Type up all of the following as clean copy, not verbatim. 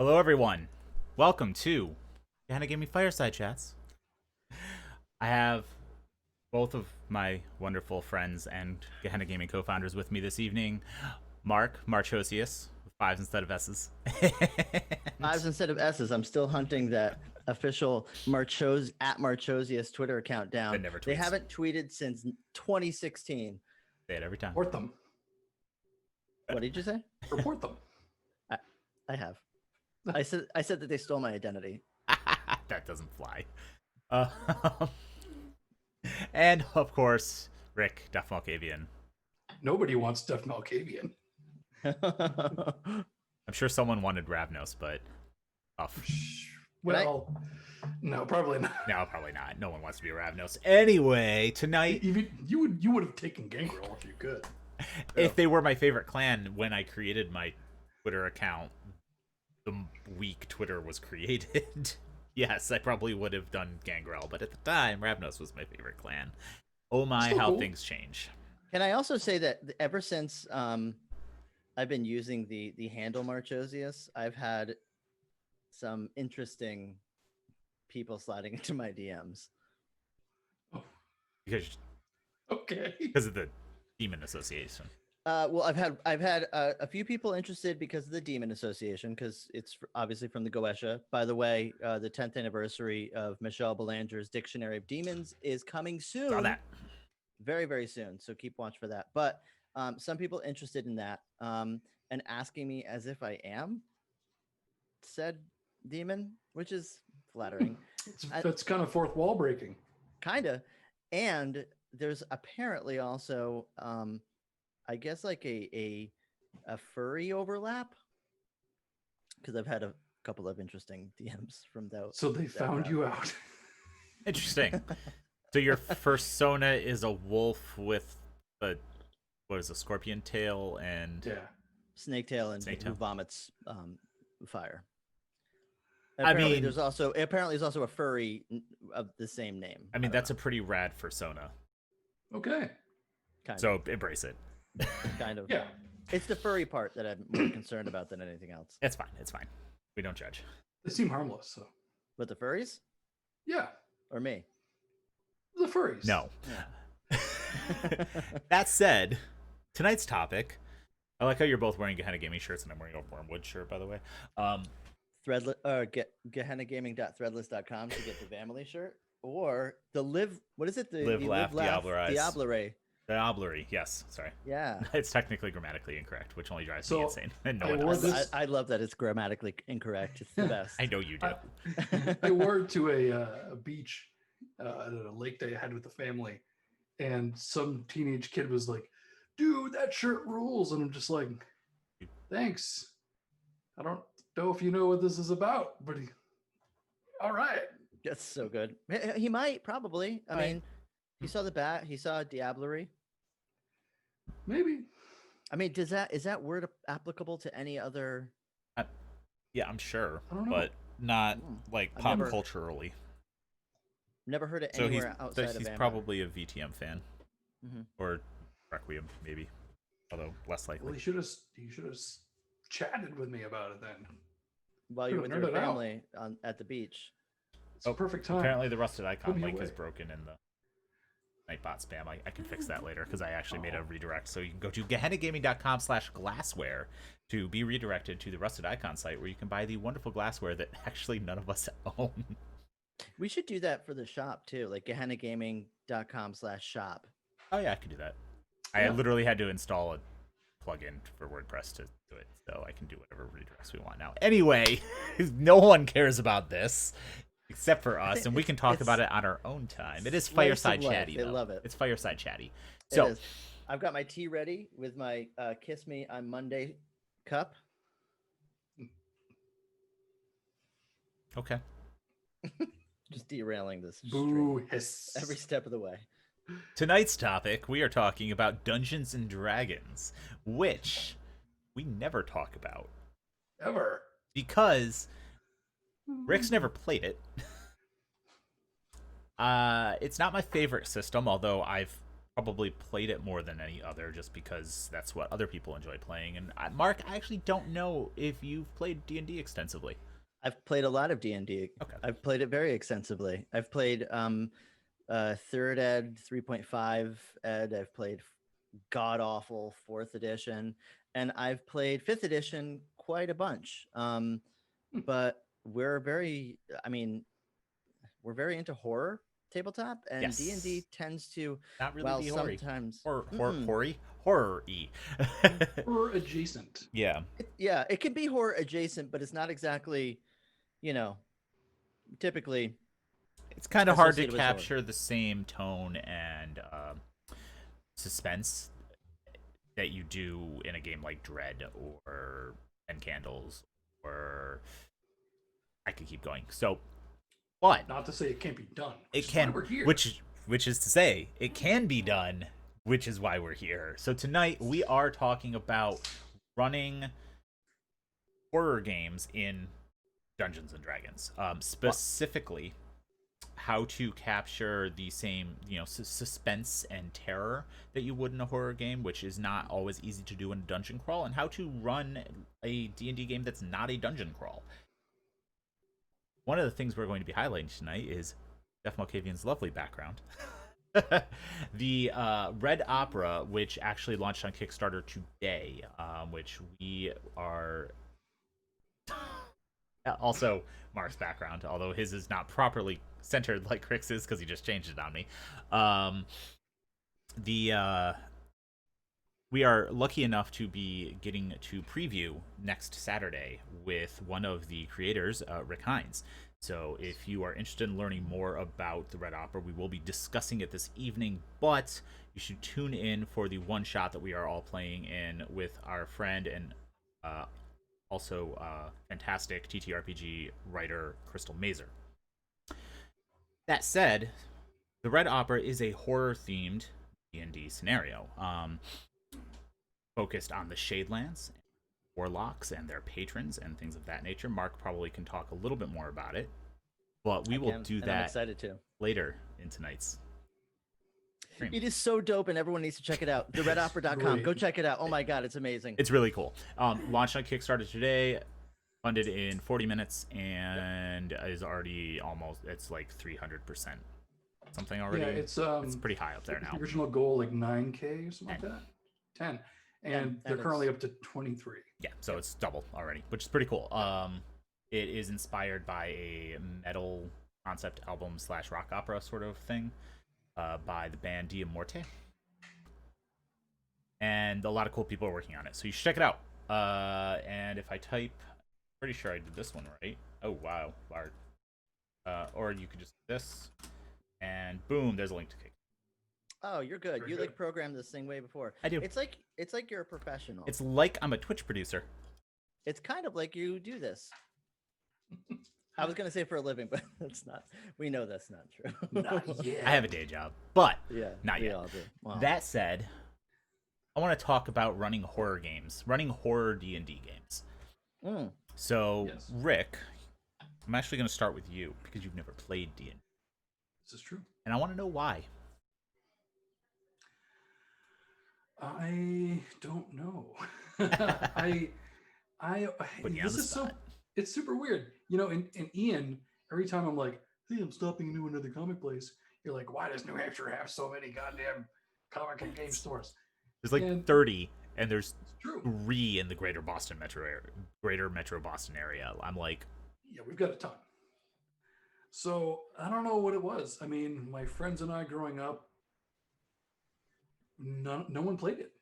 Hello, everyone. Welcome to Gehenna Gaming Fireside Chats. I have both of my wonderful friends and Gehenna Gaming co-founders with me this evening. Mark Marchosius, with fives instead of S's. Fives instead of S's. I'm still hunting that official Marchosius Twitter account down. That never They tweets. haven't tweeted since 2016. Say it every time. Report them. What did you say? Report them. I have. I said that they stole my identity. That doesn't fly. And of course, Rick Duff Malkavian. Nobody wants Def Malkavian. I'm sure someone wanted Ravnos, but tough. Well, no, probably not. No, probably not. No one wants to be a Ravnos. Anyway, tonight, Even you would have taken Gangrel if you could. if they were my favorite clan when I created my Twitter account, the week Twitter was created, yes, I probably would have done Gangrel. But at the time, Ravnos was my favorite clan. Oh my, Still how cool. things change. Can I also say that ever since I've been using the handle Marchosius, I've had some interesting people sliding into my DMs. Because of the Demon Association. Well, I've had a few people interested because of the Demon Association, because it's obviously from the Goetia. By the way, the 10th anniversary of Michelle Belanger's Dictionary of Demons is coming soon. Saw that. Very, very soon. So keep watch for that. But some people interested in that and asking me as if I am said demon, which is flattering. That's kind of fourth wall breaking. Kinda. And there's apparently also I guess like a furry overlap, because I've had a couple of interesting DMs from those. So they found you out. Interesting. So your persona is a wolf with a scorpion tail and Yeah. Snake tail and Snake who tail. vomits fire. I Apparently, mean- there's also a furry of the same name. I mean, that's a pretty rad persona. Okay. kind So embrace it. of, kind of. Yeah. It's the furry part that I'm more concerned about than anything else. It's fine. It's fine. We don't judge. They seem harmless. So But the furries yeah, or me? the furries. No. Yeah. That said, tonight's topic. I like how you're both wearing Gehenna Gaming shirts, and I'm wearing a Wormwood shirt, by the way. Gehennagaming.threadless.com to get the family shirt, or the live. What is it? The Live, laugh, Diablerize. Diablerie. Diablerie, yes. Sorry. Yeah. It's technically grammatically incorrect, which only drives So, me insane. And no I one wore else. this- I love that it's grammatically incorrect. It's the best. I know you do. I wore it to a beach at a lake day I had with the family, and some teenage kid was like, "Dude, that shirt rules," and I'm just like, "Thanks. I don't know if you know what this is about, but all right." That's so good. He might probably. I Right. mean, he saw the bat. He saw Diablerie. Maybe. I mean, is that word applicable to any other? Yeah, I'm sure, I don't know. but not like I've pop never- culturally. Never heard it So he's anywhere outside of he's Amber. probably a VTM fan Mhm. or Requiem, maybe, although less likely. Well, he should have chatted with me about it then. While you're with Could've your nerded out. family at the beach. It's a perfect time. Apparently, the rusted icon Put me link is away. broken in the Nightbot spam. I can fix that later because I actually made a redirect. So you can go to gehennagaming.com/glassware to be redirected to the rusted icon site where you can buy the wonderful glassware that actually none of us own. We should do that for the shop too, like gehennagaming.com/shop. Oh yeah, I could do that. I Yeah. literally had to install a plugin for WordPress to do it, so I can do whatever redirects we want now. Anyway, no one cares about this except for us, and we can talk about it on our own time. It is Slice of fireside life. chatty. They though. love it. It's fireside chatty. It So is. I've got my tea ready with my Kiss Me on Monday cup. okay, Just derailing this Boo stream hiss. every step of the way. tonight's topic we are talking about Dungeons and Dragons, which we never talk about Ever. because Rick's never played it. It's not my favorite system, although I've probably played it more than any other, just because that's what other people enjoy playing. And Mark, I actually don't know if you've played D&D extensively. I've played a lot of D&D. Okay. I've played it very extensively. I've played third ed, 3.5 ed. I've played god awful fourth edition, and I've played fifth edition quite a bunch. But we're very, I mean, we're very into horror tabletop, and Yes. D&D tends to, Not really well, be hoary. sometimes Horror-y. Or adjacent. Yeah. It can be horror adjacent, but it's not exactly, typically. It's kind of hard to associated with horror. capture the same tone and suspense that you do in a game like Dread or Ten Candles, or I could keep going. So, but Not to say it can't be done. it can, We're here. which is to say it can be done, which is why we're here. So tonight we are talking about running horror games in Dungeons and Dragons, specifically how to capture the same, suspense and terror that you would in a horror game, which is not always easy to do in a dungeon crawl, and how to run a D&D game that's not a dungeon crawl. One of the things we're going to be highlighting tonight is Jeff Malkavian's lovely background. The Red Opera, which actually launched on Kickstarter today, which we are... Also, Mark's background, although his is not properly centered like Crix's because he just changed it on me. We are lucky enough to be getting to preview next Saturday with one of the creators, Rick Hines. So if you are interested in learning more about the Red Opera, we will be discussing it this evening, but you should tune in for the one shot that we are all playing in with our friend and also fantastic TTRPG writer Crystal Mazer. That said, the Red Opera is a horror-themed D&D scenario, focused on the Shadelands, warlocks, and their patrons, and things of that nature. Mark probably can talk a little bit more about it, but we will do that I'm excited to. Later in tonight's stream. It is so dope, and everyone needs to check it out. TheRedOpera.com. Go check it out. Oh my god, it's amazing. It's really cool. Launched on Kickstarter today, funded in 40 minutes, and is already it's like 300% something already. Yeah, it's pretty high up there now. The original goal like 9K or something like that. 10. And they're currently up to 23. Yeah, so it's double already, which is pretty cool. It is inspired by a metal concept album / rock opera sort of thing by the band Dia Morte. And a lot of cool people are working on it, so you should check it out. And if I type, pretty sure I did this one right. Oh wow, Bart. Or you could just do this, and boom, there's a link to Kick. Oh, you're good. You like programmed this thing way before. I do. It's like you're a professional. It's like I'm a Twitch producer. It's kind of like you do this. I was gonna say for a living, but that's not. We know that's not true. Not yet. I have a day job, but not we yet. all do. Wow. That said, I want to talk about running horror games, running horror D&D games. So, Yes. Rick, I'm actually going to start with you because you've never played D&D. This is true. And I want to know why. I don't know. This is so. It's super weird. In Ian, every time I'm like, hey, I'm stopping into another comic place, you're like, why does New Hampshire have so many goddamn comic and game stores? There's like 30, and there's true. 3 in the greater metro Boston area. I'm like, yeah, we've got a ton. So I don't know what it was. I mean, my friends and I growing up, no one played it.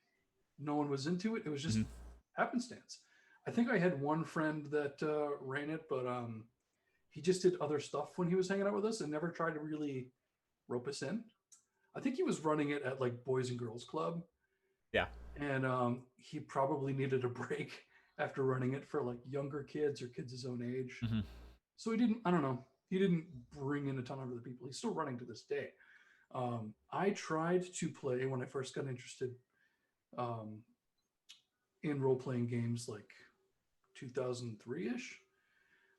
No one was into it. It was just happenstance. I think I had one friend that ran it, but he just did other stuff when he was hanging out with us and never tried to really rope us in. I think he was running it at like Boys and Girls Club. Yeah. And he probably needed a break after running it for like younger kids or kids his own age. So he didn't bring in a ton of other people. He's still running to this day. I tried to play when I first got interested in role-playing games like 2003-ish.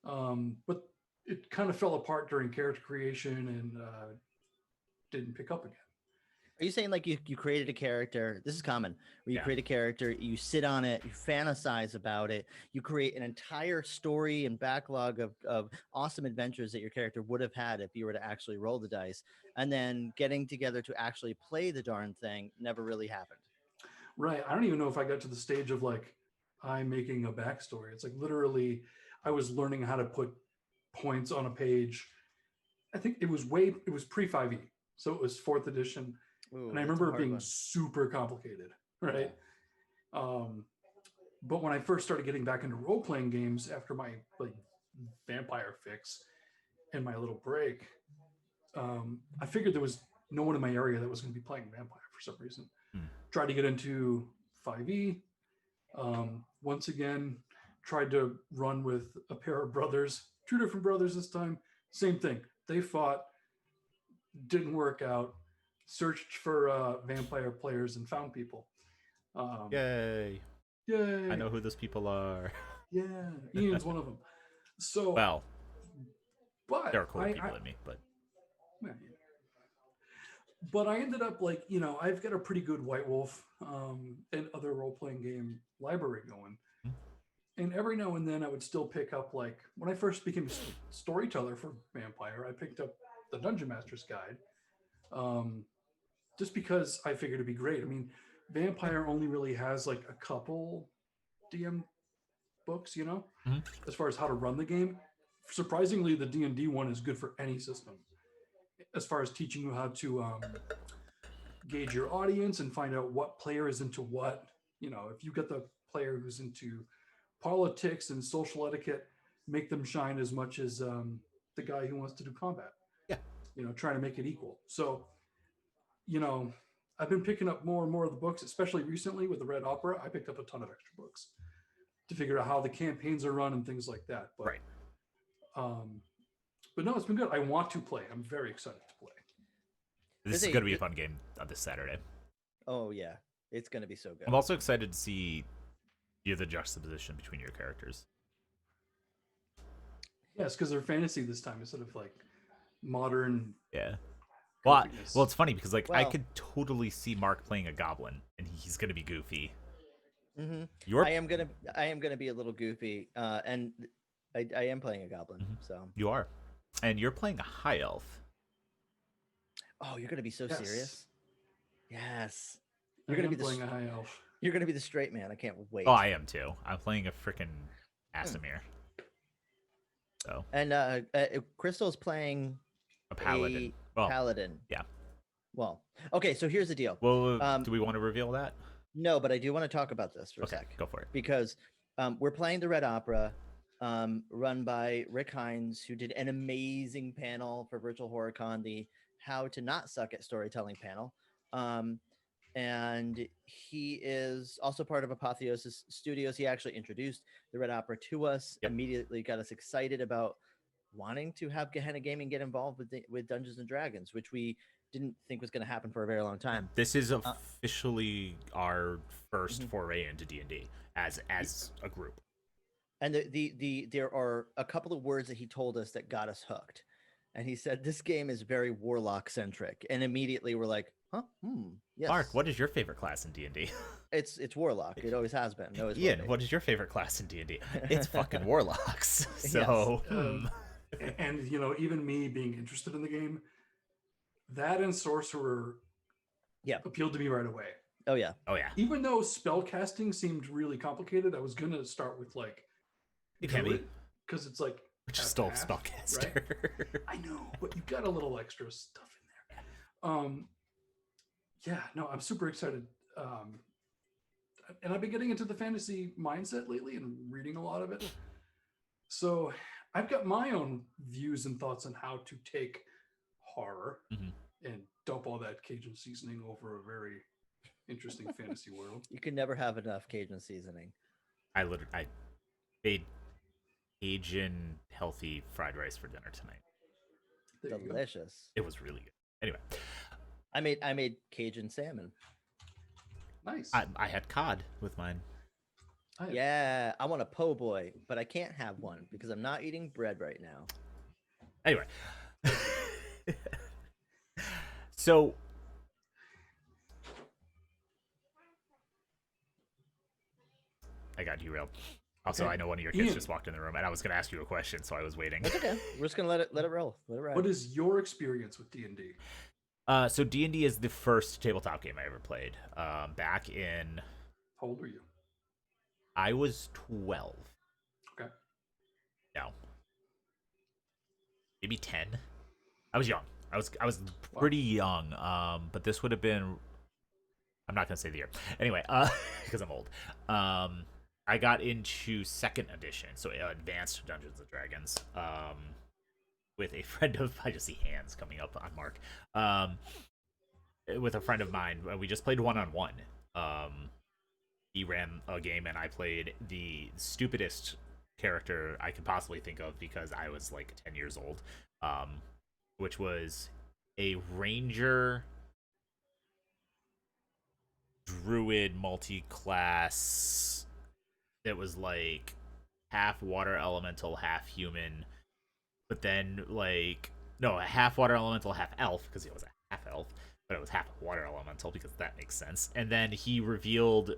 But it kind of fell apart during character creation and didn't pick up again. Are you saying like you created a character? This is common. Where you Yeah. create a character, you sit on it, you fantasize about it, you create an entire story and backlog of awesome adventures that your character would have had if you were to actually roll the dice, and then getting together to actually play the darn thing never really happened. Right. I don't even know if I got to the stage of like I'm making a backstory. It's like literally I was learning how to put points on a page. I think it was pre 5e. So it was 4th edition. Ooh, And I that's a remember it hard being one. super complicated. Right. But when I first started getting back into role-playing games after my like vampire fix and my little break, I figured there was no one in my area that was going to be playing vampire for some reason. Tried to get into 5e. Once again, tried to run with a pair of brothers, 2 different brothers this time. Same thing. They fought, didn't work out. Searched for vampire players and found people. Yay! Yay! I know who those people are. Yeah, Ian's one of them. So, Well, but there are cooler people than me, but yeah. But I ended up like, I've got a pretty good White Wolf and other role-playing game library going. And every now and then I would still pick up, like, when I first became a storyteller for Vampire, I picked up the Dungeon Master's Guide just because I figured it'd be great. I mean, Vampire only really has like a couple DM books, as far as how to run the game. Surprisingly, the D&D one is good for any system as far as teaching you how to gauge your audience and find out what player is into what. If you get the player who's into politics and social etiquette, make them shine as much as the guy who wants to do combat. Yeah. Trying to make it equal. So, I've been picking up more and more of the books, especially recently with the Red Opera. I picked up a ton of extra books to figure out how the campaigns are run and things like that. But, right. But no, it's been good. I want to play. I'm very excited to play. This is going to be a fun game on this Saturday. Oh yeah, it's going to be so good. I'm also excited to see the juxtaposition between your characters. Yes, because they're fantasy this time instead of like modern. Yeah. Well, it's funny because I could totally see Mark playing a goblin, and he's going to be goofy. Mm-hmm. I am gonna be a little goofy, and I am playing a goblin. Mm-hmm. So you are, and you're playing a high elf. Oh, you're gonna be so serious. Yes, you're gonna be playing a high elf. You're gonna be the straight man. I can't wait. Oh, I am too. I'm playing a freaking Asimir. So and Crystal's playing a paladin. Paladin. Yeah. Well, okay. So here's the deal. Well, do we want to reveal that? No, but I do want to talk about this for a sec. Go for it. Because we're playing the Red Opera, run by Rick Hines, who did an amazing panel for Virtual HorrorCon, the How to Not Suck at Storytelling panel. And he is also part of Apotheosis Studios. He actually introduced the Red Opera to us, immediately got us excited about wanting to have Gehenna Gaming get involved with Dungeons and Dragons, which we didn't think was going to happen for a very long time. This is officially our first foray into D&D as a group. And there are a couple of words that he told us that got us hooked. And he said, this game is very Warlock-centric. And immediately we're like, huh? Yes. Mark, what is your favorite class in D&D? It's Warlock. It always has been. Ian, what is your favorite class in D&D? It's fucking Warlocks. So... And, even me being interested in the game, that and Sorcerer appealed to me right away. Oh, yeah. Even though spellcasting seemed really complicated, I was going to start with, like... It can be. Because it's, like... Which is still spellcaster. Right? I know, but you've got a little extra stuff in there. I'm super excited. And I've been getting into the fantasy mindset lately and reading a lot of it. So I've got my own views and thoughts on how to take horror and dump all that Cajun seasoning over a very interesting fantasy world. You can never have enough Cajun seasoning. I made Cajun healthy fried rice for dinner tonight. Delicious. It was really good. Anyway, I made Cajun salmon. Nice. I had cod with mine. Yeah, I want a po' boy, but I can't have one because I'm not eating bread right now. Anyway, so I got derailed. Also, Okay. I know one of your kids Ian. just walked in the room, and I was going to ask you a question, so I was waiting. That's okay. We're just gonna let it roll. Let it ride. What is your experience with D&D? So D&D is the first tabletop game I ever played. Back in... How old are you? I was 12. Okay. No. Maybe 10. I was young. I was pretty young. But this would have been... I'm not going to say the year. Anyway, because I'm old. I got into 2nd edition, so Advanced Dungeons & Dragons, with a friend of... I just see hands coming up on Mark. With a friend of mine. We just played one-on-one. He ran a game, and I played the stupidest character I could possibly think of because I was like 10 years old, which was a ranger druid multi-class that was like half water elemental, half human, but then like no, a half water elemental, half elf, because it was a half elf, but it was half water elemental because that makes sense. And then he revealed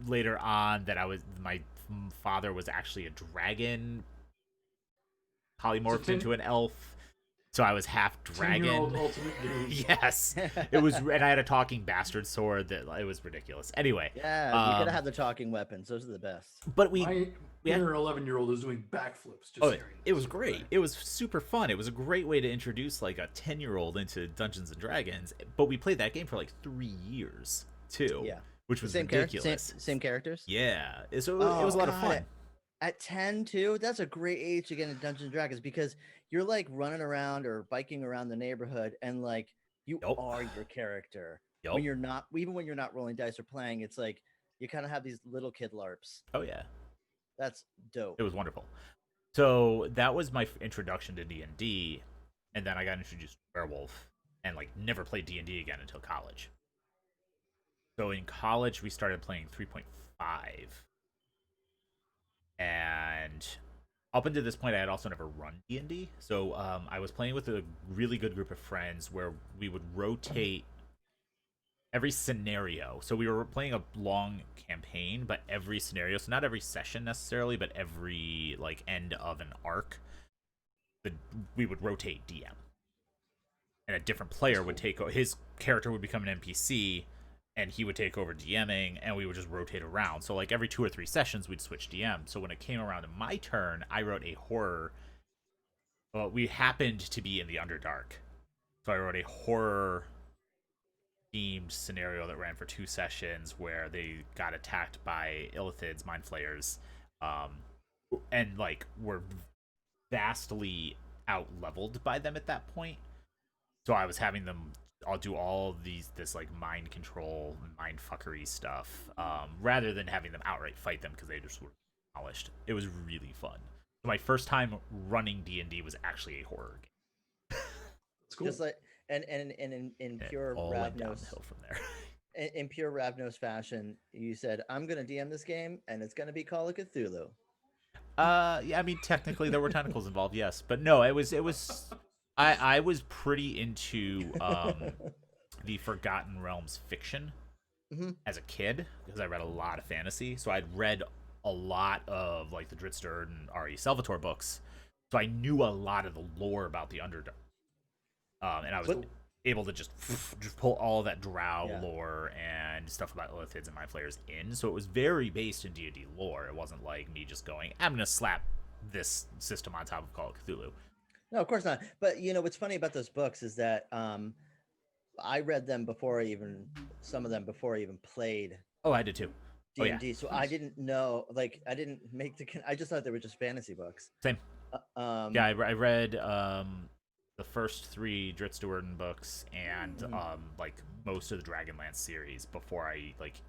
later on that my father was actually a dragon polymorphed into an elf. So I was half dragon. Ultimate game. Yes, it was, and I had a talking bastard sword. That it was ridiculous. Anyway, Yeah, you gotta have the talking weapons. Those are the best. But My 10 or 11-year-old is doing backflips. Just hearing it was this. great. It was super fun. It was a great way to introduce like a 10-year-old into Dungeons and Dragons. But we played that game for like 3 years too. Yeah, which was same ridiculous. Same characters. Yeah, so it was a lot of fun. At 10 too, that's a great age to get into Dungeons and Dragons because you're like running around or biking around the neighborhood and like you are your character. When you're not, even when you're not rolling dice or playing, it's like you kind of have these little kid LARPs. Oh yeah, that's dope. It was wonderful. So that was my introduction to D&D, and then I got introduced to Werewolf and like never played D&D again until college. So in college we started playing 3.5. And up until this point, I had also never run D&D. So I was playing with a really good group of friends where we would rotate every scenario. So we were playing a long campaign, but every scenario, so not every session necessarily, but every like end of an arc, we would rotate DM. And a different player would take his character would become an NPC, and he would take over DMing, and we would just rotate around. So like every 2 or 3 sessions, we'd switch DM. So when it came around to my turn, I wrote a horror. Well, we happened to be in the Underdark, so I wrote a horror themed scenario that ran for 2 sessions where they got attacked by illithids, mind flayers, and like were vastly out leveled by them at that point. So I was having them I'll do all this like mind control, mind fuckery stuff, rather than having them outright fight them because they just were polished. It was really fun. So my first time running D&D was actually a horror game. That's cool. Just like and in pure Ravnos from there. In pure Ravnos fashion, you said, "I'm gonna DM this game, and it's gonna be Call of Cthulhu." Yeah, I mean technically there were tentacles involved, yes, but no, it was. I was pretty into the Forgotten Realms fiction as a kid because I read a lot of fantasy. So I'd read a lot of like the Dritz and R.E. Salvatore books, so I knew a lot of the lore about the Underdark, and I was able to just pull all that Drow lore and stuff about illithids and mind flayers in. So it was very based in D&D lore. It wasn't like me just going, "I'm gonna slap this system on top of Call of Cthulhu." No, of course not. But you know what's funny about those books is that I read them before some of them before I even played. Oh, I did too. D&D. So I didn't know, like I didn't make I just thought they were just fantasy books. Same. Yeah, I read the first 3 Dritz Stewart books and like most of the Dragonlance series before I like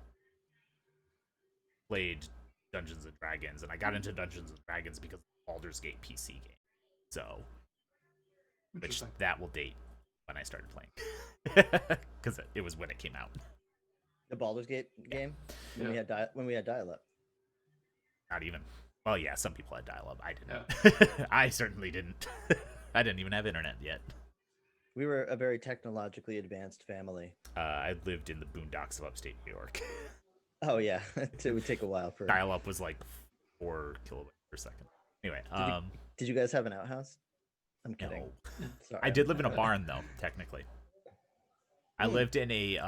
played Dungeons and Dragons, and I got into Dungeons and Dragons because of the Baldur's Gate PC game. So. Which that will date when I started playing, because it was when it came out. The Baldur's Gate game when we had dial-up. Not even. Well, yeah, some people had dial-up. I didn't. Yeah. I certainly didn't. I didn't even have internet yet. We were a very technologically advanced family. I lived in the boondocks of upstate New York. Oh yeah, it would take a while for. Dial up was like 4 kilobytes per second. Anyway, Did you guys have an outhouse? I'm kidding. no. Sorry. I did live in a barn though, technically. I lived in a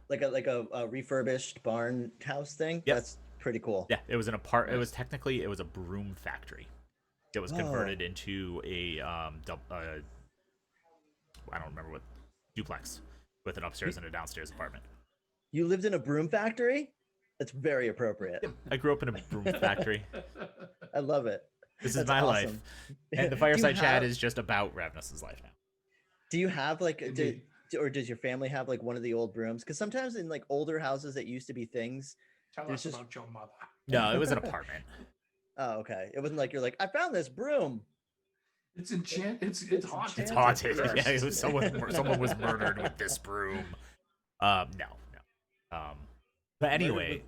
like a refurbished barn house thing. Yep. That's pretty cool. yeah, it was an it was technically it was a broom factory. It was converted into a I don't remember what duplex with an upstairs and a downstairs apartment. You lived in a broom factory? That's very appropriate. I grew up in a broom factory. I love it. This is That's my awesome. life. And the Fireside Chat is just about Ravnus's life now. Do you have like or does your family have like one of the old brooms? Because sometimes in like older houses that used to be things. Tell us about your mother. No, it was an apartment. Oh, okay. It wasn't like you're like, I found this broom. It's haunted. It's haunted. Yeah, it was someone was murdered with this broom. No. But anyway,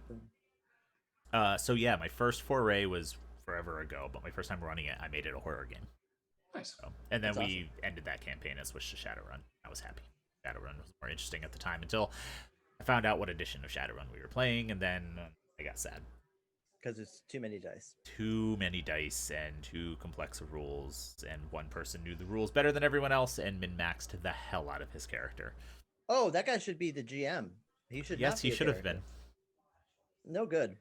so yeah, my first foray was forever ago, but my first time running it, I made it a horror game. Nice. So, and then That's we ended that campaign and switched to Shadowrun. I was happy. Shadowrun was more interesting at the time until I found out what edition of Shadowrun we were playing, and then I got sad. Because it's too many dice. Too many dice and too complex of rules, and one person knew the rules better than everyone else and min-maxed the hell out of his character. Oh, that guy should be the GM. He should. Yes, not be he a should have character. been. No good.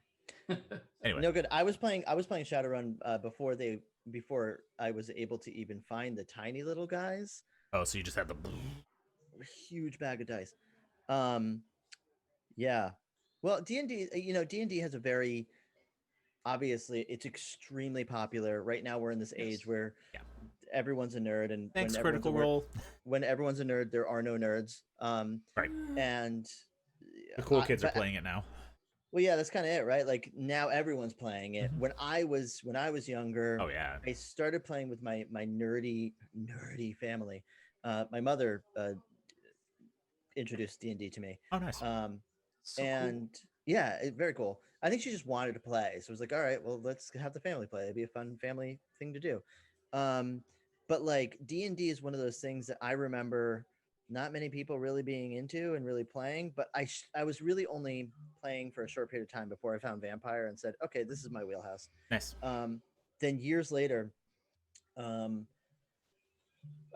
Anyway, No good. I was playing Shadowrun before I was able to even find the tiny little guys. oh, so you just had the Huge bag of dice. Yeah. Well, D&D, D&D has a very obviously it's extremely popular right now. We're in this age where everyone's a nerd, and thanks, when Critical Role. When everyone's a nerd, there are no nerds. Right. And The cool kids are playing it now. well, yeah, that's kind of it, right? Like now everyone's playing it. When I was younger, Oh yeah. I started playing with my nerdy family. My mother introduced D&D to me. Oh nice. And yeah, very cool. I think she just wanted to play, so I was like, all right, well, let's have the family play. It'd be a fun family thing to do. But like D&D is one of those things that I remember not many people really being into and really playing, but I was really only playing for a short period of time before I found Vampire and said, okay, this is my wheelhouse. Nice. Then years later, a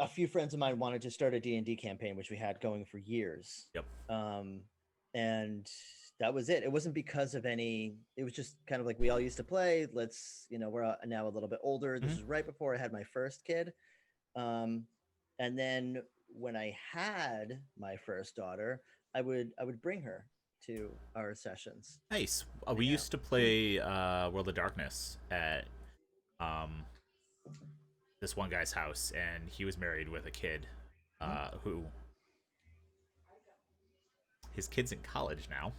few friends of mine wanted to start a D&D campaign, which we had going for years. Yep. And that was it. It wasn't because of it was just kind of like we all used to play. We're now a little bit older. This is right before I had my first kid. And then when I had my first daughter, I would bring her to our sessions. Nice. We used to play World of Darkness at this one guy's house, and he was married with a kid who his kid's in college now,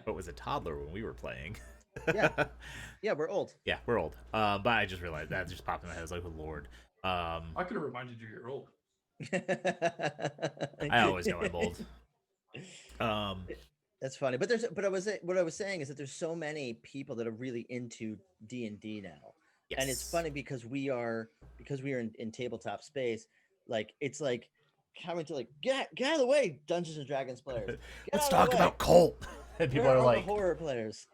but was a toddler when we were playing. Yeah, we're old. Yeah, we're old. But I just realized that just popped in my head. I was like, oh Lord. I could have reminded you you're old. I always know I'm old. That's funny, but what I was saying is that there's so many people that are really into D&D now. Yes. And it's funny because we are in tabletop space. Like it's like coming to like get out of the way, Dungeons and Dragons players. Let's talk about Kult. And people Where are the like horror players.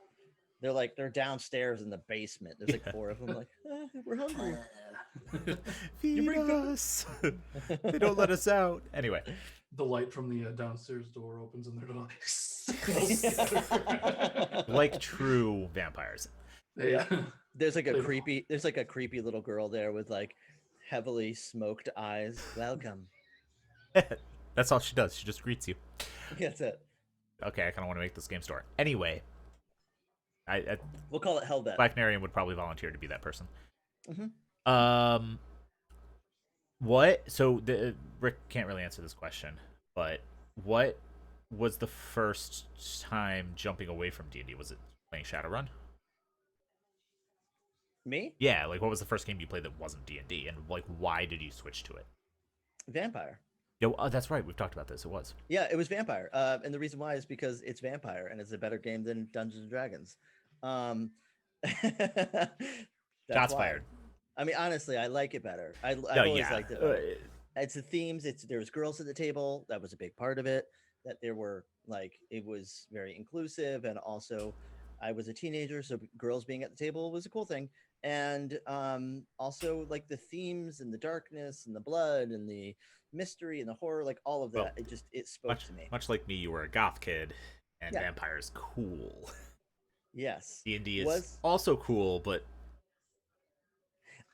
They're downstairs in the basement. There's like 4 of them. Like we're hungry. feed us. They don't let us out. Anyway, The light from the downstairs door opens and they're like true vampires. Yeah. There's like a creepy little girl there with like heavily smoked eyes. Welcome. That's all she does. She just greets you. That's it. Okay, I kind of want to make this game store. Anyway, We'll call it Hellbet. Black Narian would probably volunteer to be that person. Mm-hmm. What? So Rick can't really answer this question, but what was the first time jumping away from D&D? Was it playing Shadowrun? Me? Yeah, like what was the first game you played that wasn't D&D, and like why did you switch to it? Vampire. Yeah, that's right. We've talked about this. It was. Yeah, it was Vampire. And the reason why is because it's Vampire and it's a better game than Dungeons and Dragons. Shots fired. I mean, honestly, I like it better. I've always liked it better. It's the themes. There's girls at the table. That was a big part of it. that there were like it was very inclusive, and also I was a teenager, so girls being at the table was a cool thing. And also like the themes and the darkness and the blood and the mystery and the horror, like all of Well, that, it spoke to me. much like me, you were a goth kid, and Yeah. vampires cool. Yes. D&D is Was also cool, but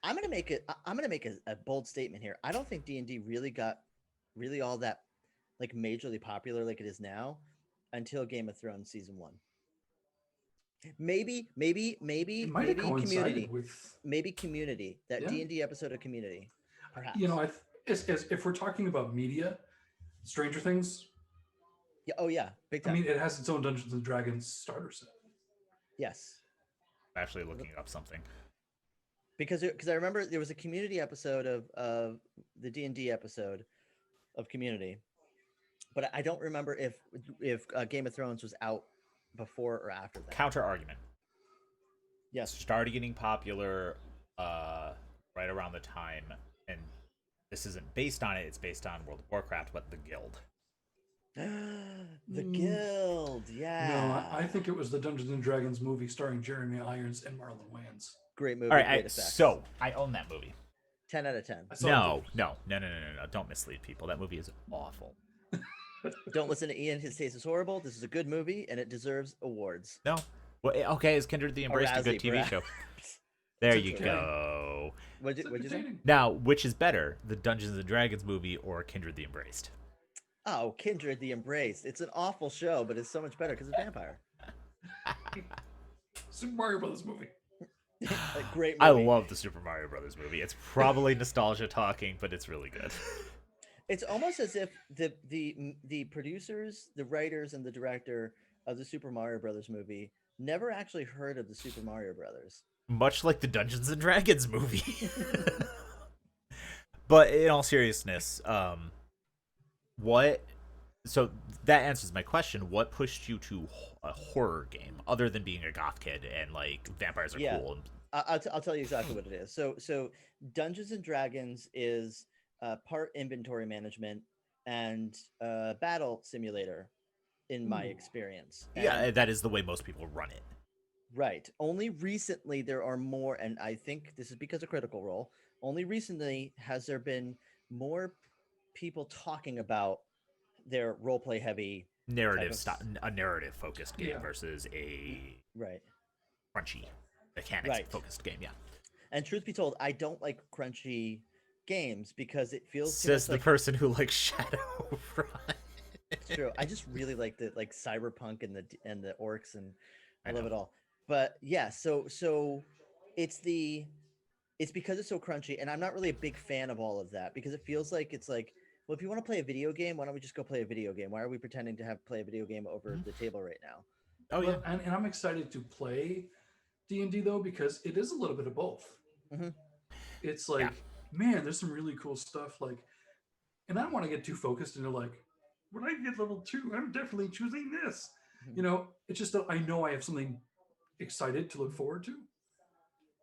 I'm gonna make it. I'm gonna make a bold statement here. I don't think D&D really got really all that like majorly popular like it is now until Game of Thrones season 1. Maybe, maybe, It maybe, might have maybe coincided Community. with, Maybe Community. That yeah. D&D episode of Community, perhaps. You know, as if we're talking about media, Stranger Things. Yeah. Oh yeah. Big I time. mean, it has its own Dungeons and Dragons starter set. Yes. I'm actually looking up something. Because I remember there was a Community episode of the D&D episode of Community, but I don't remember if Game of Thrones was out before or after that. Counter argument. Yes. Started getting popular right around the time, and this isn't based on it, it's based on World of Warcraft, but the Guild. The Guild, yeah. No, I think it was the Dungeons and Dragons movie starring Jeremy Irons and Marlon Wayans. Great movie. All right, great effects. so I own that movie. 10 out of 10. I saw No, it. no. Don't mislead people. That movie is awful. Don't listen to Ian. His taste is horrible. This is a good movie, and it deserves awards. No. Well, okay, is Kindred the Embraced a good Razzie, TV perhaps. show? There It's you okay. go. What'd It's you say? entertaining. Now, which is better, the Dungeons and Dragons movie or Kindred the Embraced? Oh, Kindred the Embraced. It's an awful show, but it's so much better because it's vampire. Super Mario Brothers movie. A great I movie. love the Super Mario Brothers movie. It's probably nostalgia talking, but it's really good. It's almost as if the producers, the writers, and the director of the Super Mario Brothers movie never actually heard of the Super Mario Brothers. Much like the Dungeons and Dragons movie. But in all seriousness, what? So that answers my question. What pushed you to a horror game other than being a goth kid and like vampires are Yeah. cool? I'll tell you exactly what it is. So Dungeons and Dragons is part inventory management and battle simulator, in my Ooh. experience. Yeah, And- that is the way most people run it. right. Only recently there are more, and I think this is because of Critical Role. Only recently has there been more people talking about their role play heavy. A narrative focused game Yeah. versus a Right. crunchy mechanics Right. focused game. Yeah, And truth be told, I don't like crunchy games because it feels too says much the like person who likes Shadowrun. it's true. I just really like the cyberpunk and the orcs, and I I love know. it all. But yeah, so it's because it's so crunchy, and I'm not really a big fan of all of that because it feels like it's like, well, if you want to play a video game, why don't we just go play a video game? Why are we pretending to play a video game over the table right now? Oh yeah, Well, and I'm excited to play D&D though because it is a little bit of both. Mhm. It's like, man, there's some really cool stuff. Like, and I don't want to get too focused into like, when I get level 2, I'm definitely choosing this. Mhm. You know, it's just that I know I have something excited to look forward to.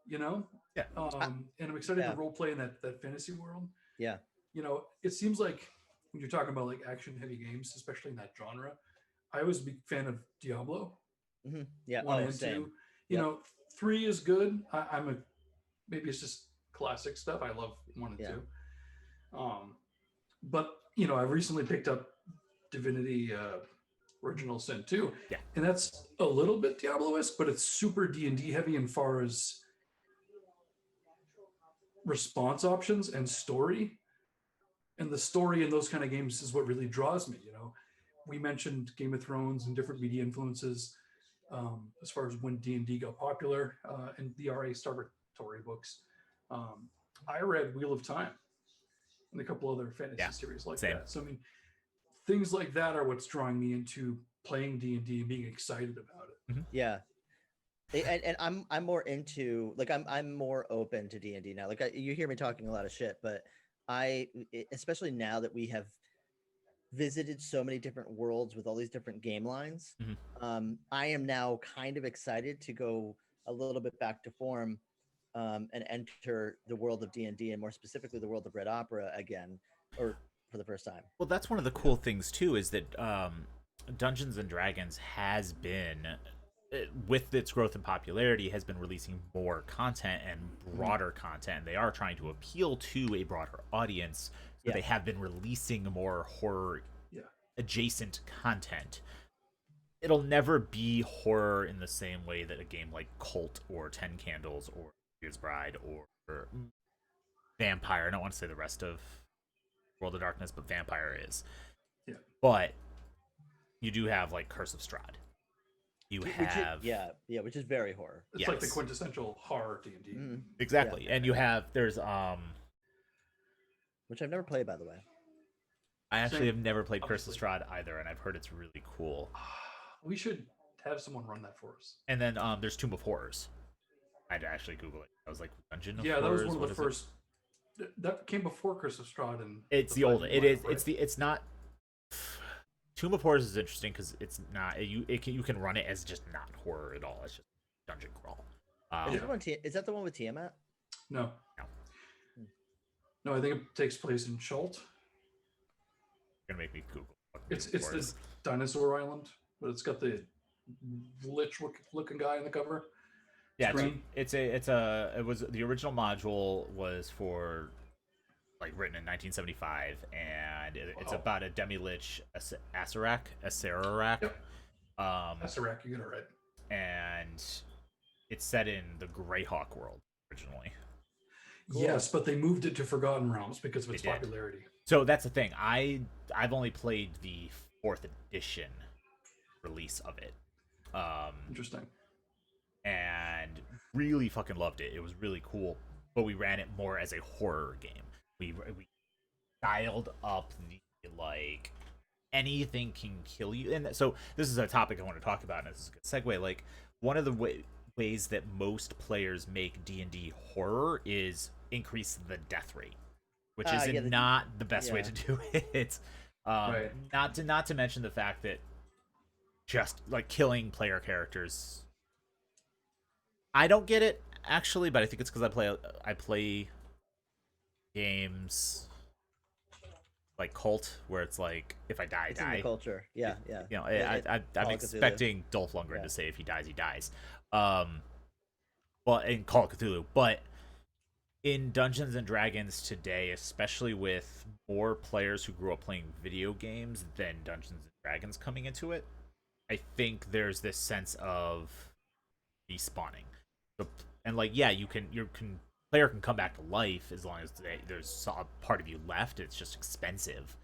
You know, Yeah. and I'm excited Yeah. to role play in that fantasy world. Yeah. You know, it seems like when you're talking about like action heavy games, especially in that genre, I was a big fan of Diablo. Mhm. Yeah. 1 Oh, and same. 2. You Yep. know, 3 is good. Maybe it's just classic stuff. I love 1 and Yeah. 2. But you know, I recently picked up Divinity Original Sin 2. Yeah. And that's a little bit Diablo-esque, but it's super D&D heavy in far as response options and story. And the story in those kind of games is what really draws me. You know, we mentioned Game of Thrones and different media influences as far as when D&D got popular and the R.A. Starbury books. I read Wheel of Time and a couple other fantasy series like same. that. So I mean, things like that are what's drawing me into playing D&D and being excited about it. Yeah. And I'm more into like I'm more open to D&D now. Like you hear me talking a lot of shit, but especially now that we have visited so many different worlds with all these different game lines, I am now kind of excited to go a little bit back to form and enter the world of D&D, and more specifically the world of Red Opera again, or for the first time. Well, that's one of the cool things too, is that Dungeons and Dragons has been, with its growth in popularity, has been releasing more content and broader content. They are trying to appeal to a broader audience, so they have been releasing more horror adjacent content. It'll never be horror in the same way that a game like Kult or Ten Candles or Year's Bride or Vampire. I don't want to say the rest of World of Darkness, but Vampire is. Yeah. But you do have like Curse of Strahd. You have which is very horror. It's like the quintessential horror D&D. Exactly. And you have there's which I've never played, by the way. I actually have never played Curse of Strahd either, and I've heard it's really cool. We should have someone run that for us. And then there's Tomb of Horrors. I had to actually Google it. I was like, Dungeon of Horrors? Yeah, that was one of the first. That came before Curse of Strahd, and it's the old. It is. Right? It's not. Tomb of Horrors is interesting because it's not. You can run it as just not horror at all. It's just dungeon crawl. Is that the one with Tiamat? No. No, I think it takes place in Chult. You're gonna make me Google. It's this dinosaur island, but it's got the lich looking guy in the cover. Yeah, it was the original module was for like written in 1975, and it's about a demi-lich Acerak. Yep. Acerak, you get it right. And it's set in the Greyhawk world originally. Cool. Yes, but they moved it to Forgotten Realms because of its popularity. So that's the thing. I've only played the 4th edition release of it. Interesting. And really fucking loved it. It was really cool. But we ran it more as a horror game. We dialed up the like anything can kill you. And so this is a topic I want to talk about, and this is a good segue. Like one of the ways that most players make D&D horror is increase the death rate, which is not the best way to do it. Right. Not to mention the fact that just like killing player characters. I don't get it actually, but I think it's because I play games like Kult, where it's like if I die, it's die. In the culture, yeah. You know, I'm expecting Dolph Lundgren to say if he dies, he dies. But in Call of Cthulhu, but in Dungeons and Dragons today, especially with more players who grew up playing video games than Dungeons and Dragons coming into it, I think there's this sense of respawning. And like, yeah, player can come back to life as long as there's a part of you left. It's just expensive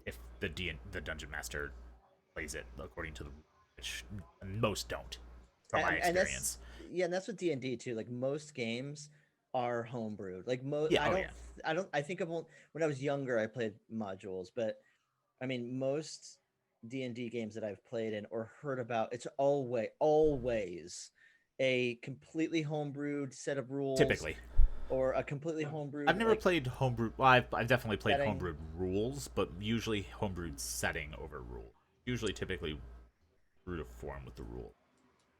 if the dungeon master plays it according to the rules, which most don't, from my experience. And that's with D&D too. Like most games are homebrewed. Like I think of when I was younger, I played modules, but I mean most D&D games that I've played in or heard about, it's always a completely homebrewed set of rules, typically, or a completely homebrewed. I've never played homebrew. Well, I've definitely played homebrewed rules, but usually homebrewed setting over rule. Usually, typically, true to form with the rule.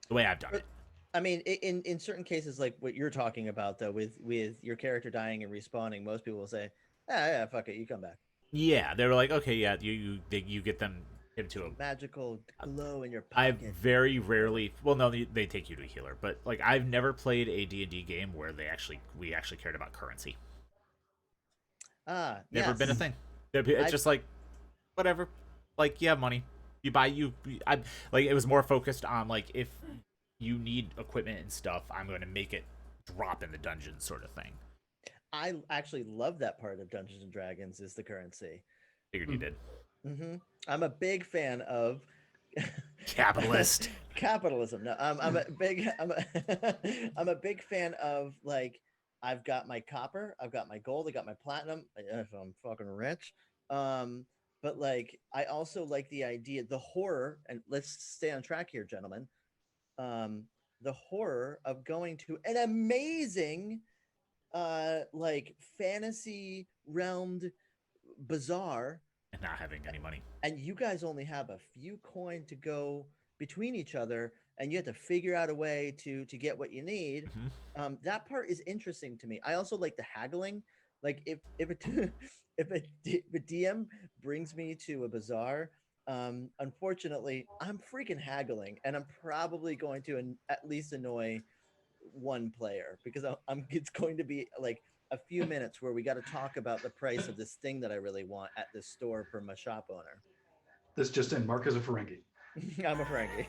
The way I've done it. I mean, in certain cases, like what you're talking about, though, with your character dying and respawning, most people will say, yeah, fuck it, you come back. Yeah, they were like, okay, yeah, you get them into a magical glow in your pocket. I've very rarely, well, no, they take you to a healer, but like I've never played a D&D game where we actually cared about currency. Never been a thing. It's just like whatever, like you have money, you buy like it was more focused on like if you need equipment and stuff, I'm going to make it drop in the dungeon sort of thing. I actually love that part of Dungeons and Dragons is the currency. Figured you did. Mm-hmm. I'm a big fan of capitalism. No, I'm a big fan of like I've got my copper, I've got my gold, I got my platinum. If I'm fucking rich, but like I also like the idea, the horror, and let's stay on track here, gentlemen. The horror of going to an amazing, like fantasy realmed bazaar. And not having any money. And you guys only have a few coin to go between each other, and you have to figure out a way to get what you need. Mm-hmm. That part is interesting to me. I also like the haggling Like if if a DM brings me to a bazaar, unfortunately, I'm freaking haggling, and I'm probably going to at least annoy one player because I'm it's going to be like a few minutes where we got to talk about the price of this thing that I really want at this store from my shop owner. This just in, Mark is a Ferengi. I'm a Ferengi.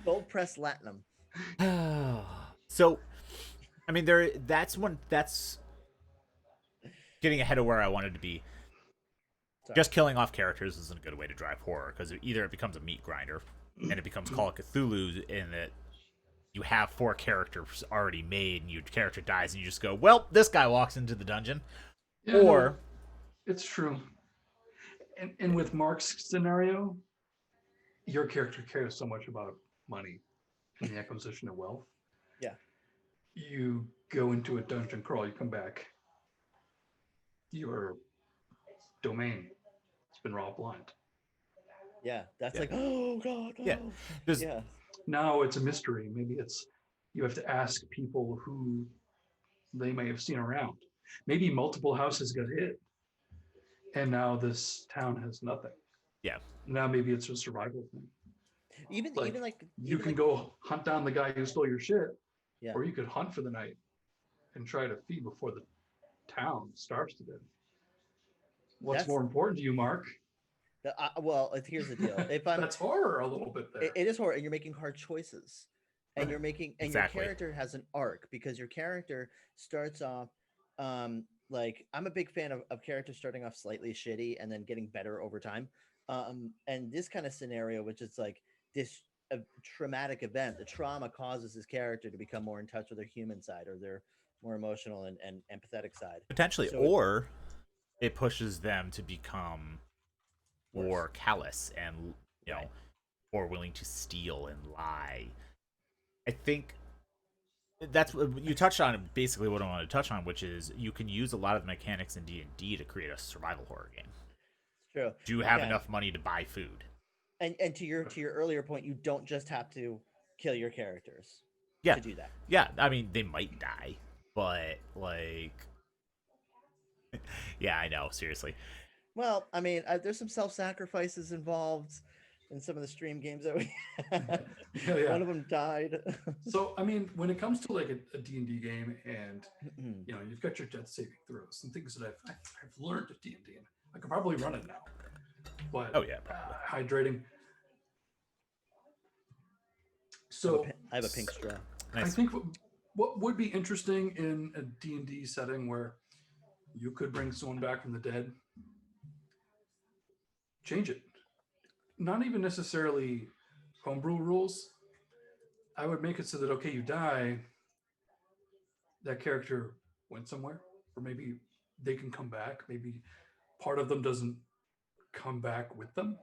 Gold press latinum. So, I mean, that's getting ahead of where I wanted to be. Sorry. Just killing off characters isn't a good way to drive horror because either it becomes a meat grinder and it becomes Call of Cthulhu in that you have 4 characters already made and your character dies and you just go, well, this guy walks into the dungeon. Yeah, Or no, it's true. And with Mark's scenario, your character cares so much about money and the acquisition of wealth. Yeah. You go into a dungeon crawl, you come back, your domain has been robbed blind. Yeah, that's like, oh god, no. Yeah. Yeah. Now it's a mystery. Maybe it's you have to ask people who they may have seen around. Maybe multiple houses got hit, and now this town has nothing. Yeah. Now maybe it's a survival thing. Even like You can go hunt down the guy who stole your shit, Yeah. or you could hunt for the night and try to feed before the town starves to death. What's That's- more important to you, Mark? Well, here's the deal. If I'm That's horror a little bit there. it is horror, and you're making hard choices, and you're making and Exactly. your character has an arc because your character starts off like I'm a big fan of characters starting off slightly shitty and then getting better over time. And this kind of scenario, which is like this a traumatic event, the trauma causes his character to become more in touch with their human side or their more emotional and empathetic side. Potentially, So or it pushes them to become Worse. more callous and Right. more willing to steal and lie. I think that's what you touched on. Basically, what I want to touch on, which is you can use a lot of the mechanics in D&D to create a survival horror game. It's true. Do you have Yeah. enough money to buy food? And to your earlier point, you don't just have to kill your characters Yeah. to do that. Yeah, I mean they might die, but like, yeah, I know. Seriously, Well, I mean, there's some self-sacrifices involved in some of the stream games that we had. Yeah. One of them died. So, I mean, when it comes to like a D&D game, and you know, you've got your death saving throws and things that I've learned at D&D, and I could probably run it now. But oh yeah, probably. hydrating. So I have a pink straw. Nice. I think what would be interesting in a D&D setting where you could bring someone back from the dead, change it. Not even necessarily homebrew rules. I would make it so that, okay, you die, that character went somewhere, or maybe they can come back. Maybe part of them doesn't come back with them.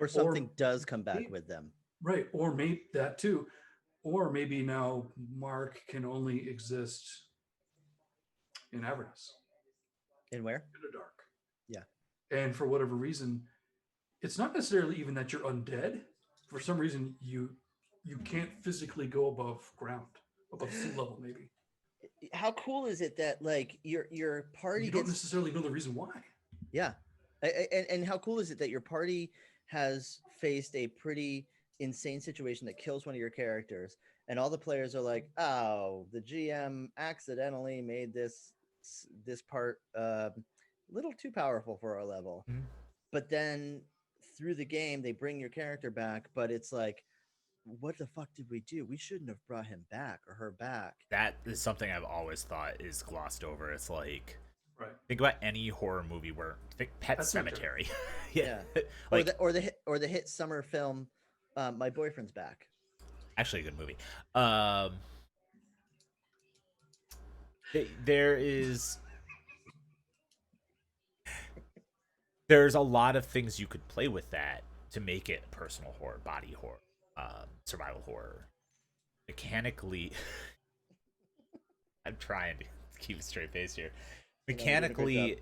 Or something does come back with them. Right. Or maybe that too. Or maybe now Mark can only exist in Avernus. In where? In the dark. Yeah. And for whatever reason, it's not necessarily even that you're undead. For some reason, you can't physically go above ground, above sea level, maybe. How cool is it that like your party You don't gets necessarily know the reason why. Yeah. And how cool is it that your party has faced a pretty insane situation that kills one of your characters, and all the players are like, oh, the GM accidentally made this part a little too powerful for our level. Mhm. But then through the game, they bring your character back, but it's like, what the fuck did we do? We shouldn't have brought him back or her back. That is something I've always thought is glossed over. It's like, Right. think about any horror movie where Pet Cemetery. Yeah. Like, or the hit summer film, My Boyfriend's Back. actually a good movie. There's a lot of things you could play with that to make it personal horror, body horror, survival horror. Mechanically, I'm trying to keep a straight face here. Mechanically,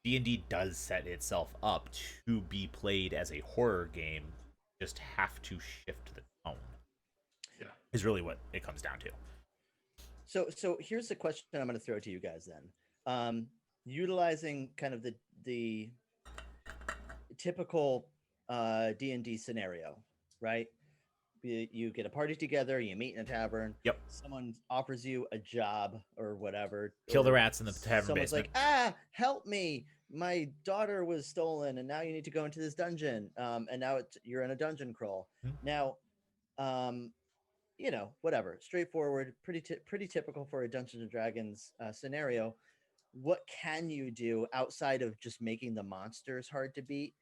D&D does set itself up to be played as a horror game. Just have to shift the tone. Yeah. Is really what it comes down to. So here's the question I'm going to throw to you guys then. Utilizing kind of the typical D&D scenario, right? You get a party together, you meet in a tavern. Yep. Someone offers you a job or whatever. Kill the or rats in the tavern someone's basement. like, help me! My daughter was stolen, and now you need to go into this dungeon. And now you're in a dungeon crawl. Hmm. Now, whatever, straightforward, pretty typical for a Dungeons and Dragons scenario. What can you do outside of just making the monsters hard to beat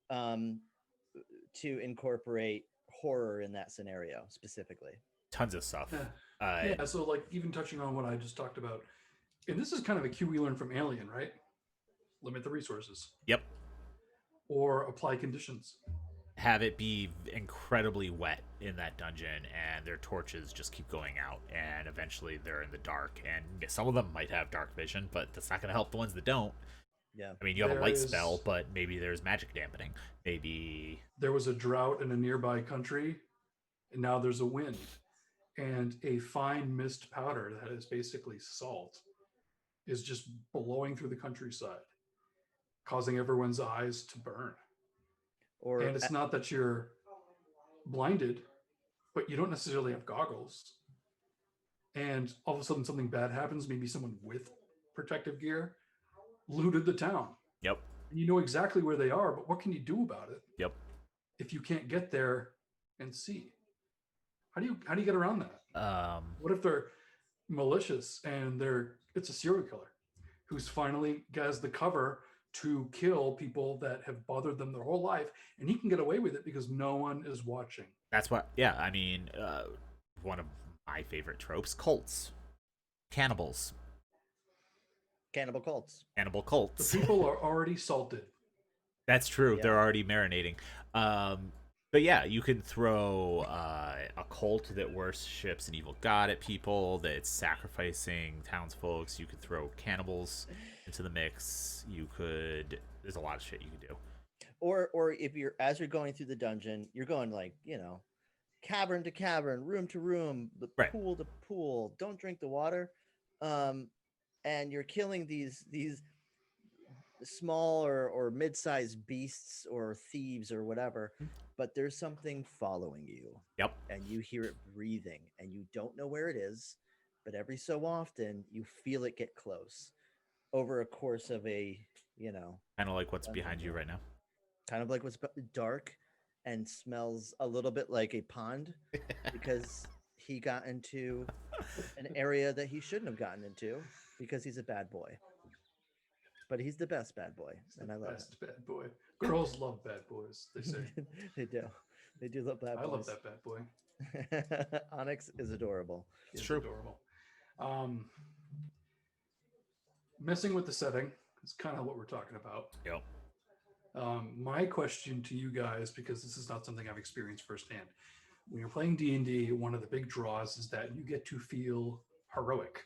to incorporate horror in that scenario specifically? Tons of stuff. Yeah, so like even touching on what I just talked about, and this is kind of a cue we learned from Alien, right? Limit the resources. Yep. Or apply conditions. Have it be incredibly wet in that dungeon, and their torches just keep going out, and eventually they're in the dark. And some of them might have dark vision, but that's not going to help the ones that don't. Yeah. I mean, you have a light spell, but maybe there's magic dampening. Maybe there was a drought in a nearby country, and now there's a wind. And a fine mist powder that is basically salt is just blowing through the countryside, causing everyone's eyes to burn. And it's not that you're blinded, but you don't necessarily have goggles. And all of a sudden something bad happens. Maybe someone with protective gear looted the town. Yep. And you know exactly where they are, but what can you do about it? Yep. If you can't get there and see, how do you get around that? What if they're malicious and it's a serial killer who's finally has the cover to kill people that have bothered them their whole life, and he can get away with it because no one is watching? That's what. Yeah, I mean, one of my favorite tropes: cults, cannibals, cannibal cults. Cannibal cults. The people are already salted. That's true. Yeah. They're already marinating. But yeah, you can throw a cult that worships an evil god at people that's sacrificing townsfolk. You could throw cannibals into the mix. There's a lot of shit you could do. Or if as you're going through the dungeon, you're going cavern to cavern, room to room, Right. Pool to pool. Don't drink the water. And you're killing these small or mid-sized beasts or thieves or whatever, but there's something following you. Yep. And you hear it breathing, and you don't know where it is, but every so often you feel it get close over a course of a kind of like what's behind you right now. Kind of like what's dark and smells a little bit like a pond because he got into an area that he shouldn't have gotten into because he's a bad boy. But he's the best bad boy, and I love it. Best bad boy. Girls love bad boys, they say. They do. They do love bad boys. I love that bad boy. Onyx is adorable. It's true. Adorable. Messing with the setting is kind of what we're talking about. Yep. My question to you guys, because this is not something I've experienced firsthand, when you're playing D&D, one of the big draws is that you get to feel heroic.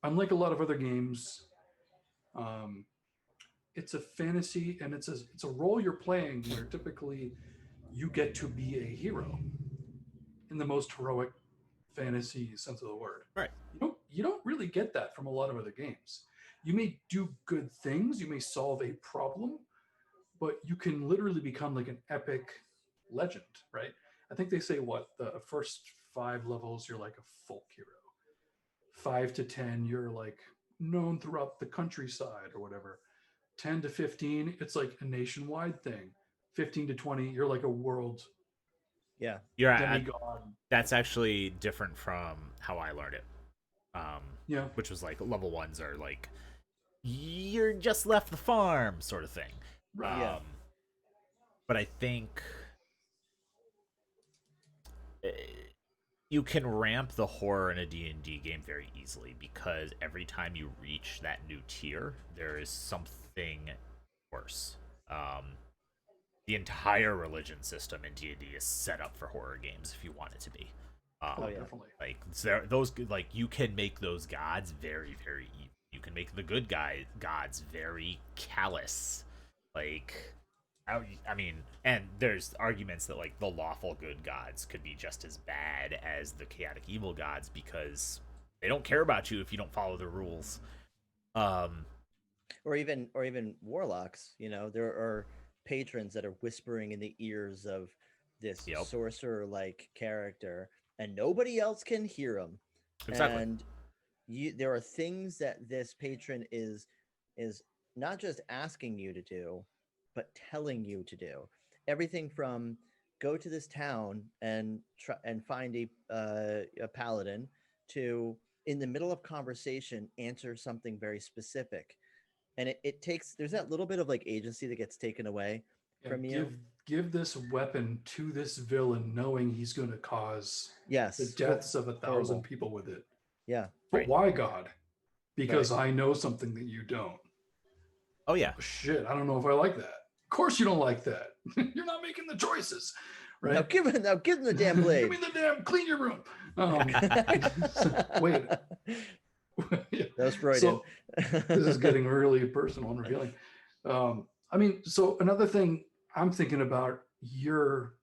Unlike a lot of other games, it's a fantasy, and it's a role you're playing where typically you get to be a hero in the most heroic fantasy sense of the word. Right. You don't really get that from a lot of other games. You may do good things, you may solve a problem, but you can literally become like an epic legend, right? I think they say the first 5 levels you're like a folk hero. 5 to 10 you're like known throughout the countryside or whatever. 10 to 15 it's like a nationwide thing. 15 to 20 you're like a world demigod. That's actually different from how I learned it. Which was like level 1s are like you're just left the farm sort of thing. Right. But I think you can ramp the horror in a D&D game very easily because every time you reach that new tier, there is something worse. The entire religion system in D&D is set up for horror games if you want it to be. Definitely. Like you can make those gods very, very evil. You can make the good gods very callous. Like, I mean, and there's arguments that like the lawful good gods could be just as bad as the chaotic evil gods because they don't care about you if you don't follow the rules. Or even warlocks. There are patrons that are whispering in the ears of this Yep. sorcerer-like character, and nobody else can hear them. Exactly. And there are things that this patron is not just asking you to do, but telling you to do. Everything from go to this town and try and find a paladin, to in the middle of conversation answer something very specific. And it takes, there's that little bit of like agency that gets taken away from you. Give this weapon to this villain, knowing he's going to cause Yes, the deaths of 1,000 horrible. people with it. Yeah. But Right. why, God? Because I know something that you don't. Oh yeah. Shit, I don't know if I like that. Of course you don't like that. You're not making the choices, right? Now give him the damn blade. Give me the damn, clean your room. Wait. That was Freudian. So, this is getting really personal and revealing. I mean, so another thing I'm thinking about, you're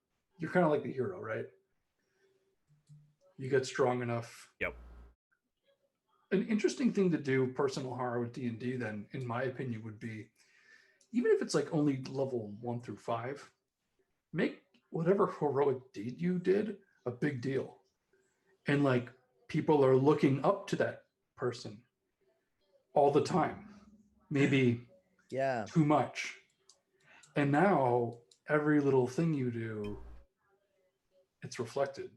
kind of like the hero, right? You get strong enough. Yep. An interesting thing to do, personal horror with D&D, then, in my opinion, would be, even if it's like only level 1 through 5, make whatever heroic deed you did a big deal. And like people are looking up to that person all the time, maybe too much. And now every little thing you do, it's reflected.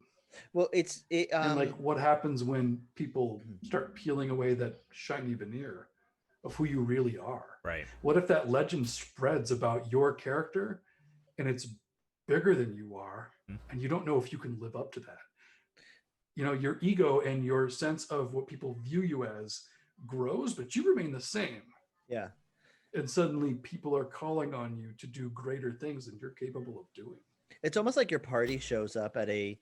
Well, and like what happens when people start peeling away that shiny veneer of who you really are? Right. What if that legend spreads about your character and it's bigger than you are, and you don't know if you can live up to that? Your ego and your sense of what people view you as grows, but you remain the same. Yeah. And suddenly people are calling on you to do greater things than you're capable of doing. It's almost like your party shows up at a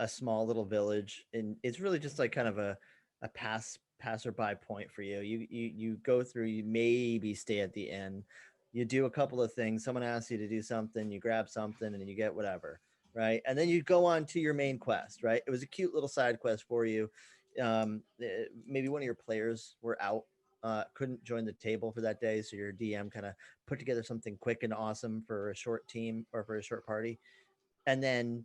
small little village, and it's really just like kind of a passerby point for you. You go through, you maybe stay at the inn, you do a couple of things, someone asks you to do something, you grab something, and then you get whatever, right? And then you go on to your main quest, right? It was a cute little side quest for you. Maybe one of your players were out, couldn't join the table for that day, so your DM kind of put together something quick and awesome for a short team or for a short party. And then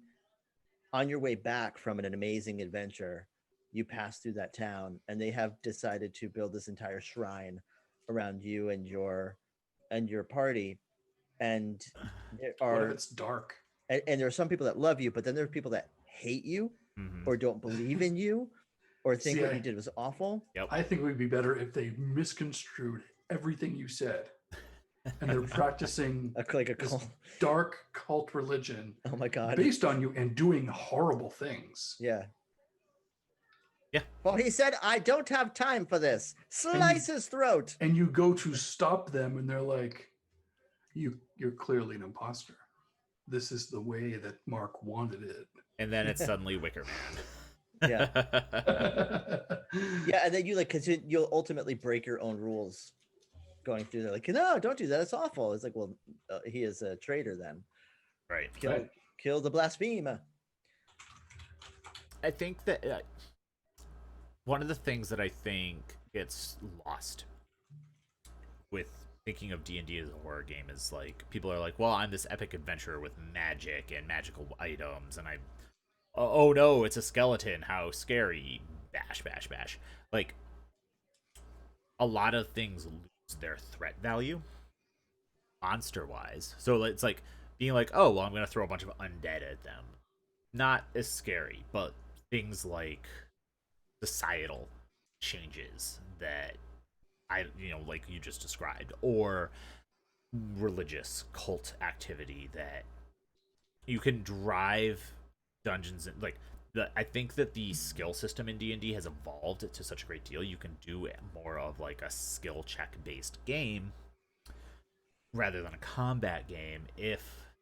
on your way back from an amazing adventure, you pass through that town, and they have decided to build this entire shrine around you and your party. And there are, what if it's dark? And there are some people that love you, but then there are people that hate you or don't believe in you or think what you did was awful. Yep. I think it would be better if they misconstrued everything you said, and they're practicing a cult. Dark cult religion. Oh my God. Based on you and doing horrible things. Yeah. Yeah. Well, he said, I don't have time for this. Slice his throat. And you go to stop them, and they're like, you're clearly an imposter. This is the way that Mark wanted it. And then it's suddenly Wicker Man. Yeah. Yeah, and then because you'll ultimately break your own rules going through there. Like, no, don't do that. It's awful. It's like, well, he is a traitor then. Right. Kill the blasphemer. I think that one of the things that I think gets lost with thinking of D&D as a horror game is like people are like, well, I'm this epic adventurer with magic and magical items, and oh no, it's a skeleton, how scary, bash bash bash. Like a lot of things lose their threat value monster wise, so it's like being like, oh well, I'm gonna throw a bunch of undead at them, not as scary. But things like societal changes that like you just described, or religious cult activity that you can drive dungeons and like I think that the skill system in D&D has evolved to such a great deal. You can do more of like a skill check based game rather than a combat game if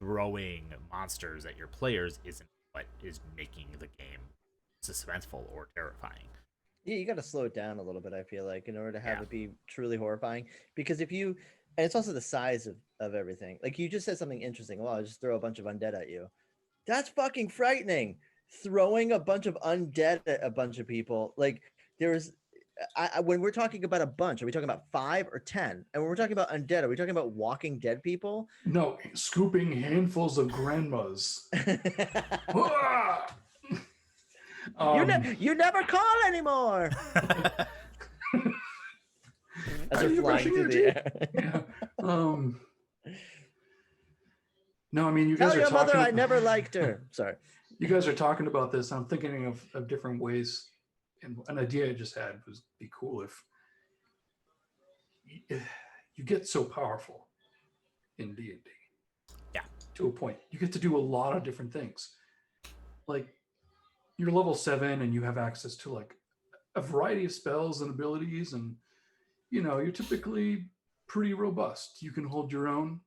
throwing monsters at your players isn't what is making the game suspenseful or terrifying. Yeah, you got to slow it down a little bit, I feel like, in order to have it be truly horrifying. Because and it's also the size of everything. Like, you just said something interesting. Well, I'll just throw a bunch of undead at you. That's fucking frightening. throwing a bunch of undead at a bunch of people. Like there's when we're talking about a bunch, are we talking about 5 or 10? And when we're talking about undead, are we talking about walking dead people? No, scooping handfuls of grandmas. Ah! You never call anymore. As Are they're you flying brushing through your the teeth? air. Yeah. No, I mean, you Tell guys are your mother talking. I never liked her. Sorry. You guys are talking about this. I'm thinking of different ways, and an idea I just had was be cool if you get so powerful in D&D. Yeah. To a point, you get to do a lot of different things. Like you're level 7 and you have access to like a variety of spells and abilities, and you're typically pretty robust. You can hold your own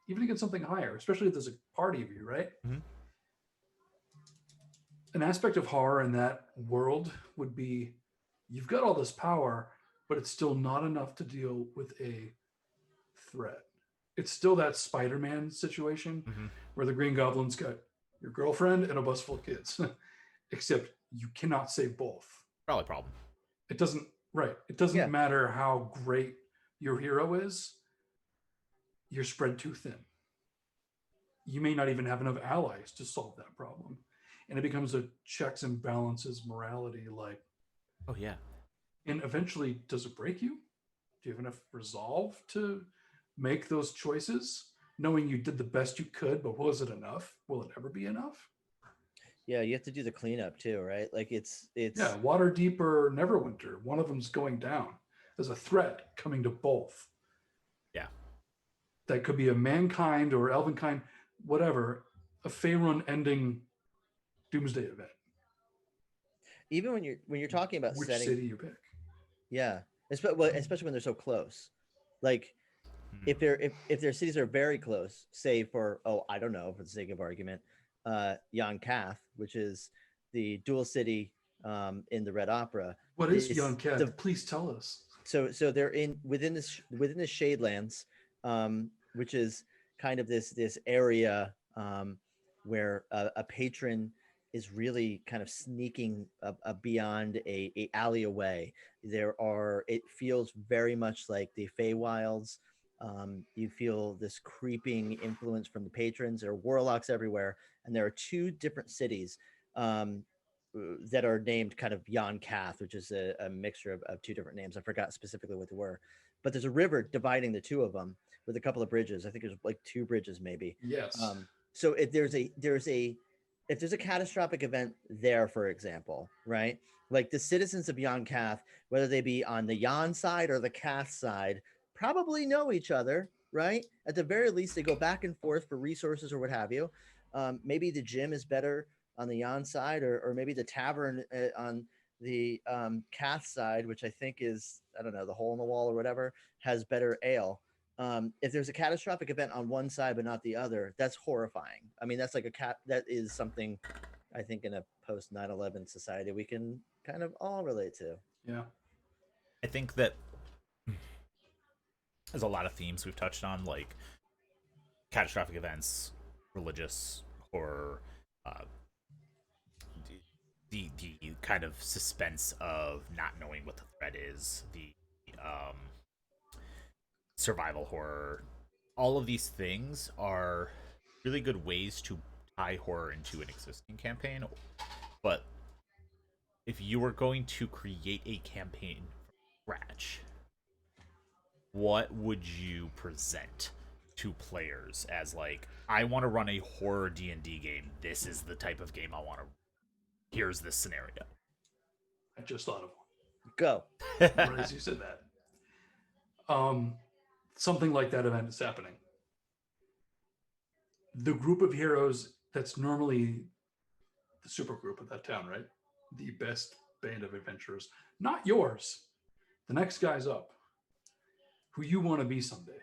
even against something higher, especially if there's a party of you, right? Mm-hmm. An aspect of horror in that world would be you've got all this power, but it's still not enough to deal with a threat. It's still that Spider-Man situation where the Green Goblin's got your girlfriend and a bus full of kids, except you cannot save both. Probably a problem. It doesn't matter how great your hero is. You're spread too thin. You may not even have enough allies to solve that problem. And it becomes a checks and balances morality, like, oh yeah. And eventually, does it break you? Do you have enough resolve to make those choices, knowing you did the best you could, but was it enough? Will it ever be enough? Yeah, you have to do the cleanup too, right? Like it's Waterdeep or Neverwinter. One of them's going down. There's a threat coming to both. Yeah. That could be a mankind or elvenkind, whatever, a Faerun ending doomsday event. Even when you're talking about which setting, city you pick. Yeah, especially when they're so close. Like if their cities are very close, say for I don't know, for the sake of argument, Jan Kath, which is the dual city in the Red Opera. What is Jan Kath? Please tell us. So they're within the Shadelands, which is kind of this area where a patron is really kind of sneaking beyond a alleyway. It feels very much like the Feywilds. You feel this creeping influence from the patrons. There are warlocks everywhere, and there are 2 different cities that are named kind of Jan Kath, which is a mixture of 2 different names. I forgot specifically what they were, but there's a river dividing the 2 of them with a couple of bridges. I think there's like 2 bridges maybe. Yes. So if there's a catastrophic event there, for example, right? Like the citizens of Jan Kath, whether they be on the Jan side or the Kath side, probably know each other, right? At the very least, they go back and forth for resources or what have you. Maybe the gym is better on the Jan side, or maybe the tavern on the Kath side, which I think is, I don't know, the hole in the wall or whatever, has better ale. If there's a catastrophic event on one side but not the other, that's horrifying. I mean, that's like that is something I think in a post 9/11 society we can kind of all relate to. Yeah. I think that there's a lot of themes we've touched on, like catastrophic events, religious horror, the kind of suspense of not knowing what the threat is, the survival horror. All of these things are really good ways to tie horror into an existing campaign. But if you were going to create a campaign from scratch, what would you present to players as, like, I want to run a horror D&D game. This is the type of game I want to. Here's this scenario. I just thought of one. Go. Right as you said that. Something like that event is happening. The group of heroes that's normally the super group of that town, right? The best band of adventurers. Not yours. The next guy's up. Who you want to be someday.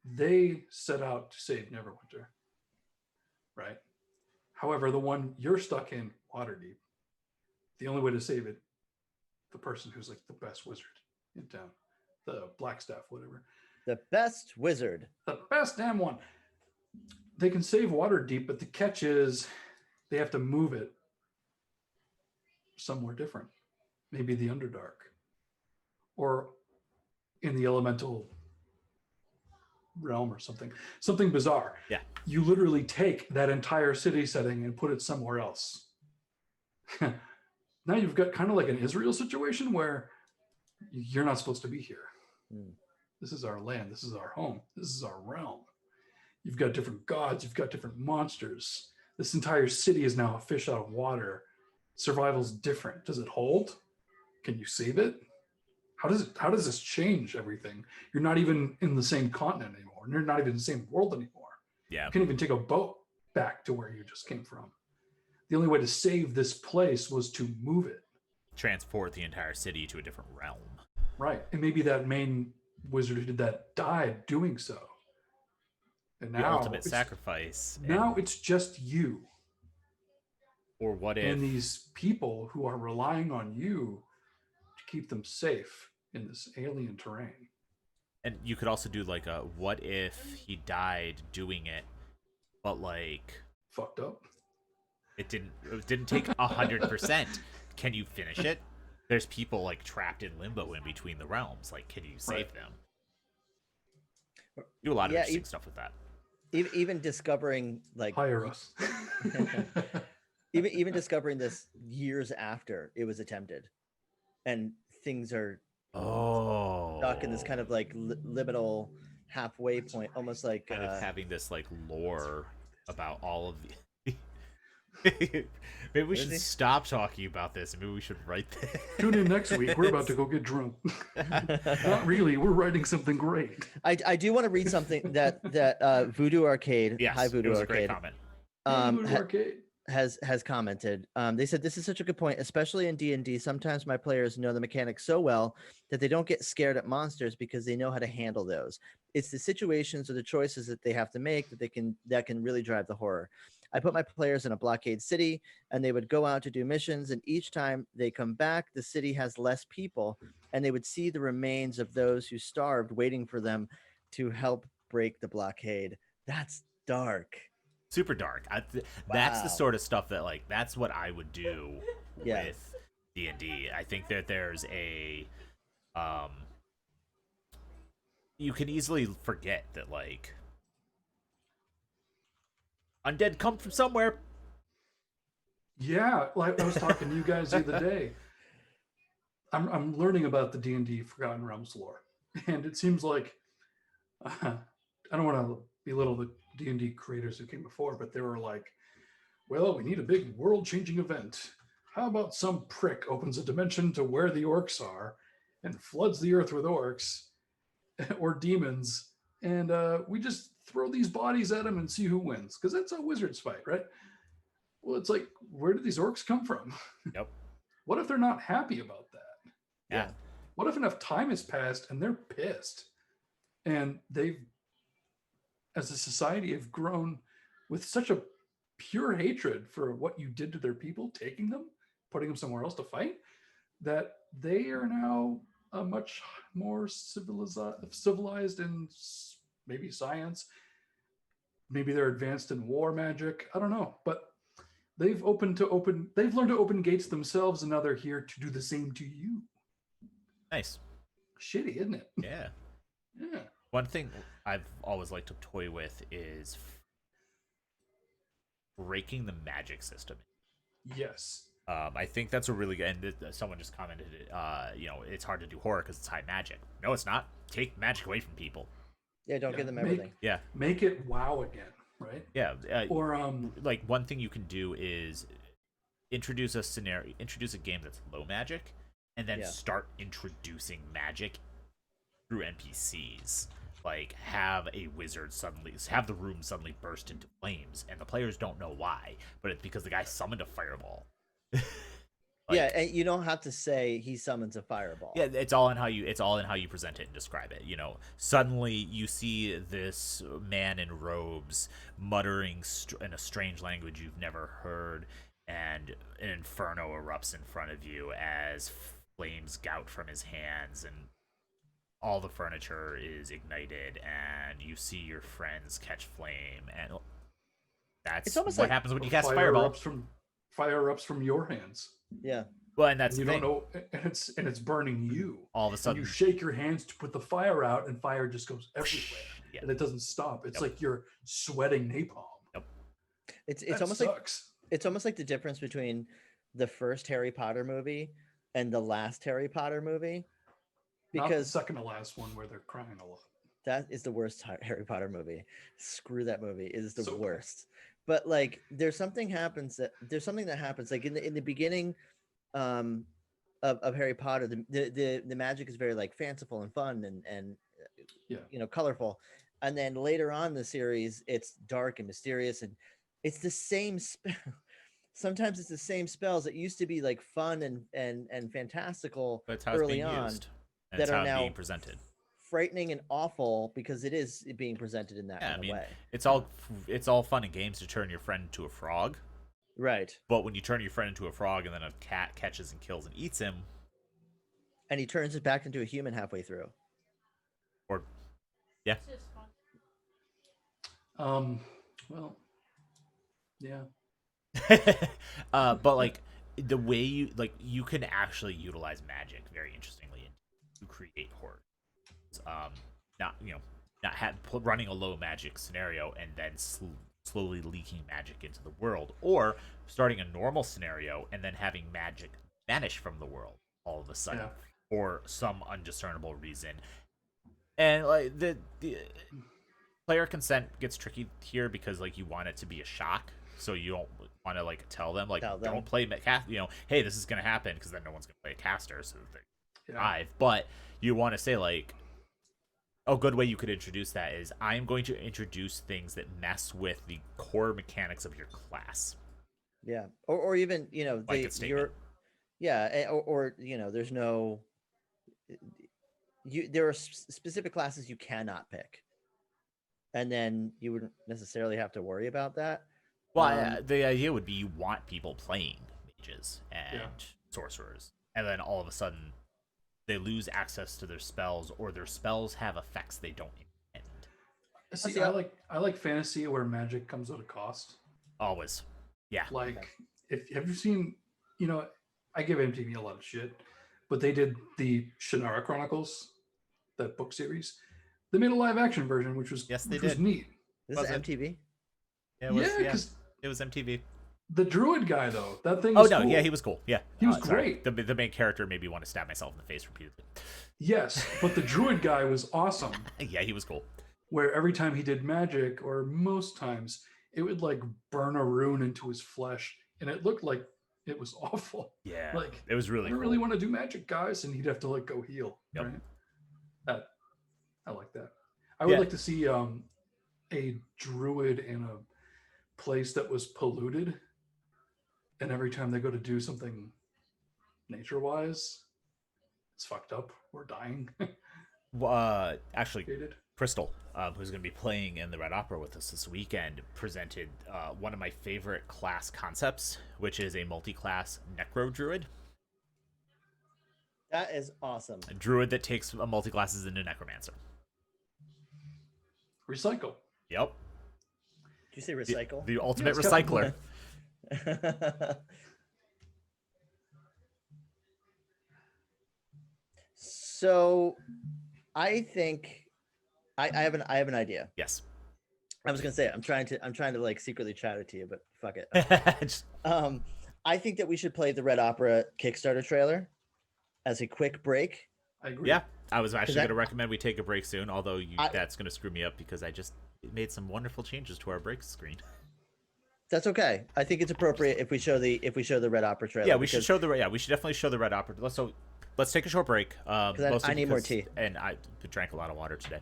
They set out to save Neverwinter. Right? However, the one you're stuck in, Waterdeep, the only way to save it, the person who's like the best wizard in town, the Blackstaff, whatever. The best wizard. The best damn one. They can save Waterdeep, but the catch is they have to move it somewhere different, maybe the Underdark, or in the elemental realm or something bizarre. Yeah. You literally take that entire city setting and put it somewhere else. Now you've got kind of like an Israel situation where you're not supposed to be here. This is our land. This is our home. This is our realm. You've got different gods. You've got different monsters. This entire city is now a fish out of water. Survival's different. Does it hold? Can you save it? How does this change everything? You're not even in the same continent anymore. You're not even in the same world anymore. Yeah. You can't even take a boat back to where you just came from. The only way to save this place was to move it. Transport the entire city to a different realm. Right. And maybe that main wizard who did that died doing so. And The now ultimate sacrifice. Now it's just you. Or what if... And these people who are relying on you to keep them safe in this alien terrain. And you could also do like a, what if he died doing it, but like... Fucked up. It didn't take 100%. Can you finish it? There's people like trapped in limbo in between the realms. Like, can you save them? Do a lot of interesting stuff with that. Even discovering like hire us. even discovering this years after it was attempted, and things are stuck in this kind of like liminal halfway point, almost like kind of having this like lore about all of the. Maybe we should stop talking about this. Maybe we should write this. Tune in next week. We're about to go get drunk. Not really. We're writing something great. I do want to read something that Voodoo Arcade, yes, hi Voodoo it was Arcade, a great comment. Voodoo Arcade has commented. They said, this is such a good point, especially in D&D. Sometimes my players know the mechanics so well that they don't get scared at monsters because they know how to handle those. It's the situations or the choices that they have to make that can really drive the horror. I put my players in a blockade city, and they would go out to do missions, and each time they come back, the city has less people, and they would see the remains of those who starved waiting for them to help break the blockade. That's dark. Super dark. That's the sort of stuff that, like, that's what I would do with D&D. I think that there's a... you can easily forget that, like... undead come from somewhere. Yeah, like I was talking to you guys the other day. I'm learning about the D&D Forgotten Realms lore, and it seems like I don't want to belittle the D&D creators who came before, but they were like, "Well, we need a big world-changing event. How about some prick opens a dimension to where the orcs are, and floods the earth with orcs or demons, and we just throw these bodies at them and see who wins, because that's how wizards fight, right?" Well, it's like, where did these orcs come from? Yep. What if they're not happy about that? Yeah. What if enough time has passed and they're pissed, and they've, as a society, have grown with such a pure hatred for what you did to their people, taking them, putting them somewhere else to fight, that they are now a much more civilized in maybe science. Maybe they're advanced in war magic. I don't know, but they've learned to open gates themselves, and now they're here to do the same to you. Nice. Shitty, isn't it? Yeah. Yeah. One thing I've always liked to toy with is breaking the magic system. Yes. I think that's a really good, and someone just commented, it's hard to do horror because it's high magic. No, it's not. Take magic away from people. Yeah, don't give them everything. Make it WoW again, right? Yeah. Or like one thing you can do is introduce a game that's low magic, and then start introducing magic through NPCs. Like, have the room suddenly burst into flames, and the players don't know why, but it's because the guy summoned a fireball. And you don't have to say he summons a fireball. Yeah, it's all in how you present it and describe it. Suddenly you see this man in robes muttering in a strange language you've never heard, and an inferno erupts in front of you as flames gout from his hands, and all the furniture is ignited, and you see your friends catch flame, and That's almost what like happens when you cast fireball. Fire erupts from your hands. Yeah. Well, and that's You the don't thing. know, and it's burning you. All of a And sudden, you shake your hands to put the fire out, and fire just goes everywhere, yeah. and it doesn't stop. It's Yep. like you're sweating napalm. Yep. It's That almost sucks. it's almost like the difference between the first Harry Potter movie and the last Harry Potter movie, Not the because second to last one where they're crying a lot. that is the worst Harry Potter movie. Screw that movie. It is the So bad. worst. But like, there's something that happens like in the beginning of Harry Potter. The magic is very like fanciful and fun and Yeah. colorful. And then later on in the series, it's dark and mysterious, and it's the same spell. Sometimes it's the same spells that used to be like fun and fantastical But it's how it's early being on used. And that it's are how it's now being presented. frightening and awful because it is being presented in that Yeah, kind of way. it's all fun and games to turn your friend into a frog. Right. But when you turn your friend into a frog and then a cat catches and kills and eats him, And he turns it back into a human halfway through. or yeah, Well, yeah. but like the way you can actually utilize magic very interestingly to create horror. Not running a low magic scenario and then slowly leaking magic into the world, or starting a normal scenario and then having magic vanish from the world all of a sudden for some undiscernible reason. And like the player consent gets tricky here because like you want it to be a shock, so you don't want to like tell them don't play hey, this is gonna happen, because then no one's gonna play a caster, so they dive. But you want to say like, a good way you could introduce that is, I am going to introduce things that mess with the core mechanics of your class. Yeah, or even Blanket statement. there's no there are specific classes you cannot pick, and then you wouldn't necessarily have to worry about that. Well, the idea would be you want people playing mages and sorcerers, and then all of a sudden they lose access to their spells, or their spells have effects they don't intend. See, I like fantasy where magic comes at a cost. Always. Yeah. Like, have you seen, I give MTV a lot of shit, but they did the Shannara Chronicles, that book series. They made a live action version, which was yes, they was did. Neat. This is MTV? Because it was MTV. The druid guy, though, that thing was cool. Yeah, he was cool. Yeah. He was great. The main character made me want to stab myself in the face repeatedly. Yes, but the druid guy was awesome. Yeah, he was cool. Where every time he did magic, or most times, it would like burn a rune into his flesh, and it looked like it was awful. Yeah, like it was really. I don't really want to do magic, guys, and he'd have to like go heal. Yep. Right? I like that. I would like to see a druid in a place that was polluted, and every time they go to do something nature-wise, it's fucked up. We're dying. Actually, Crystal, who's going to be playing in the Red Opera with us this weekend, presented one of my favorite class concepts, which is a multi-class Necro Druid. That is awesome. A druid that takes multi-classes into Necromancer. Recycle. Yep. Did you say recycle? The ultimate recycler. So, I think I have an idea. Yes. I was gonna say I'm trying to like secretly chat it to you, but fuck it. I think that we should play the Red Opera Kickstarter trailer as a quick break. I agree. Yeah, I was actually going to recommend we take a break soon, although that's going to screw me up because I just made some wonderful changes to our break screen. That's okay. I think it's appropriate if we show the Red Opera trailer. Yeah, we should definitely show the Red Opera. Let's take a short break. I need more tea, and I drank a lot of water today.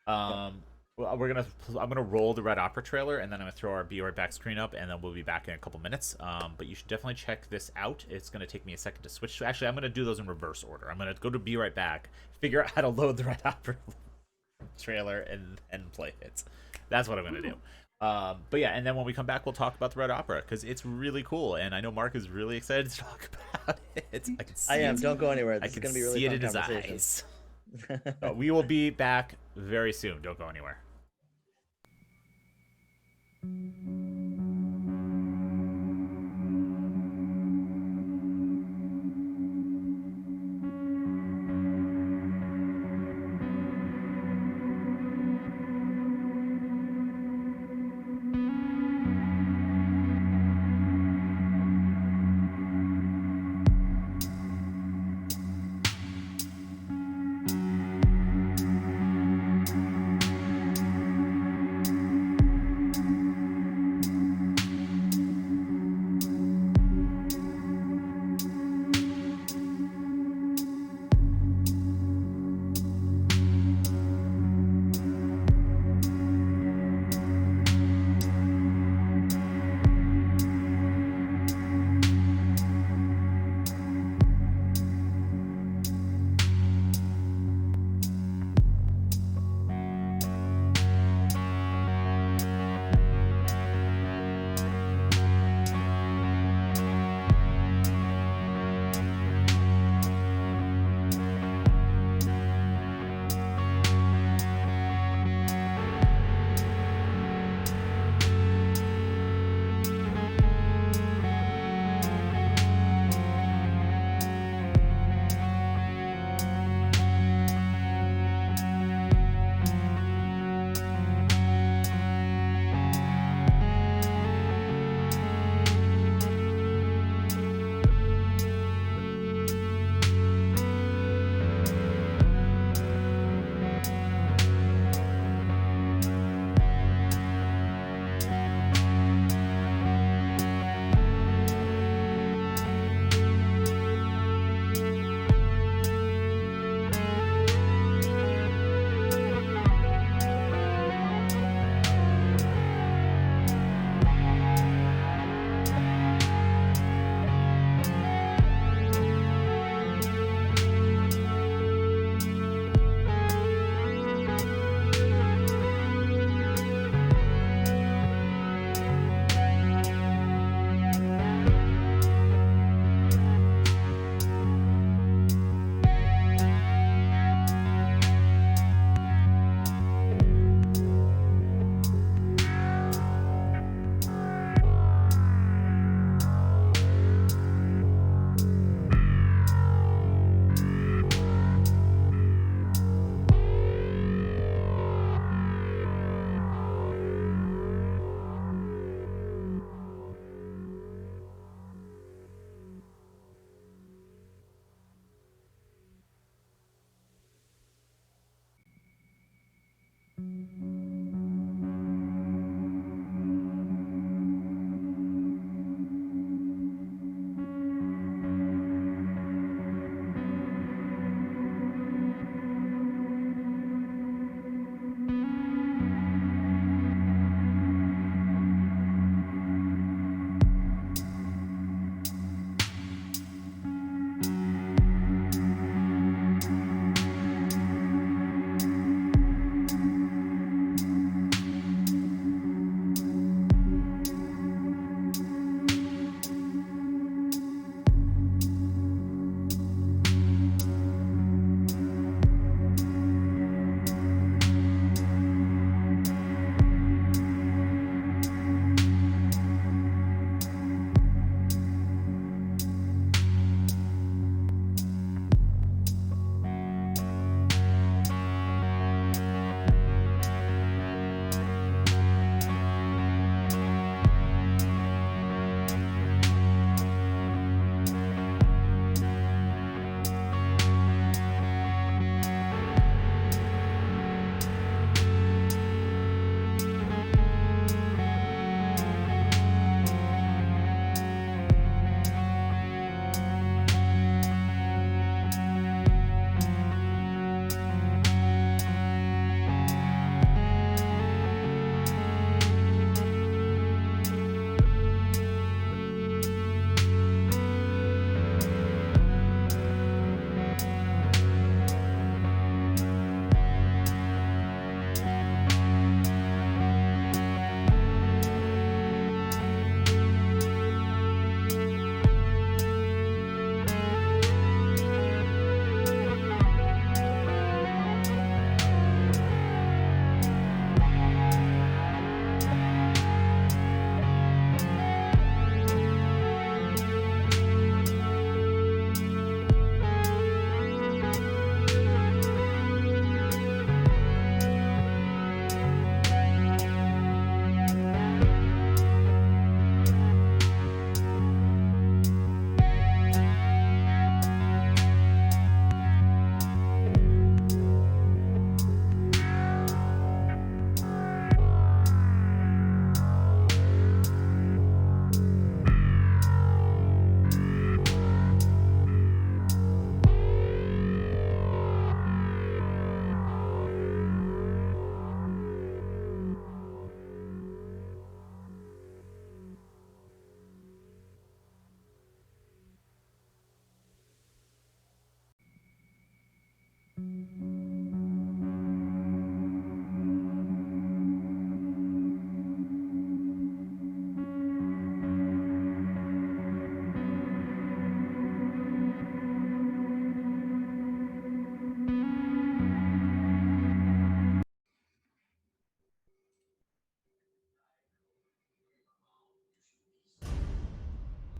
Well, I'm gonna roll the Red Opera trailer, and then I'm gonna throw our Be Right Back screen up, and then we'll be back in a couple minutes. But you should definitely check this out. It's gonna take me a second to switch. Actually, I'm gonna do those in reverse order. I'm gonna go to Be Right Back, figure out how to load the Red Opera trailer, and play it. That's what I'm gonna do. But yeah, and then when we come back, we'll talk about the Red Opera because it's really cool, and I know Mark is really excited to talk about it. I am. Don't go anywhere. This is gonna be really fun conversation. I can see it in his eyes. We will be back very soon. Don't go anywhere.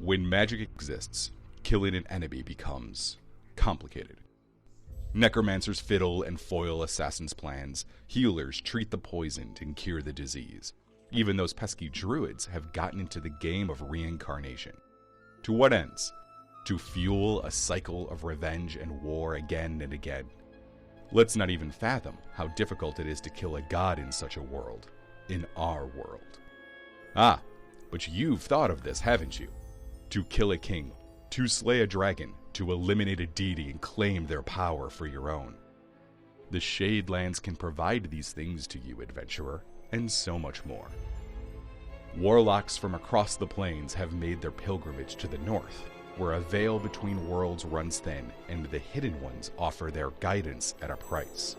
When magic exists, killing an enemy becomes complicated. Necromancers fiddle and foil assassins' plans. Healers treat the poisoned and cure the disease. Even those pesky druids have gotten into the game of reincarnation. To what ends? To fuel a cycle of revenge and war again and again. Let's not even fathom how difficult it is to kill a god in such a world. In our world. Ah, but you've thought of this, haven't you? To kill a king, to slay a dragon, to eliminate a deity and claim their power for your own. The Shadelands can provide these things to you, adventurer, and so much more. Warlocks from across the plains have made their pilgrimage to the north, where a veil between worlds runs thin, and the hidden ones offer their guidance at a price.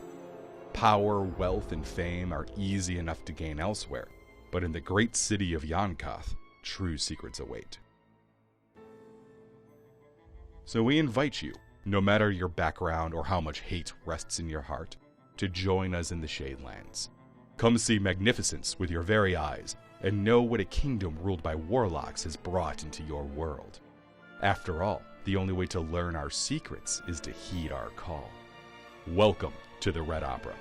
Power, wealth, and fame are easy enough to gain elsewhere, but in the great city of Yonkath, true secrets await. So we invite you, no matter your background or how much hate rests in your heart, to join us in the Shadelands. Come see magnificence with your very eyes, and know what a kingdom ruled by warlocks has brought into your world. After all, the only way to learn our secrets is to heed our call. Welcome to the Red Opera.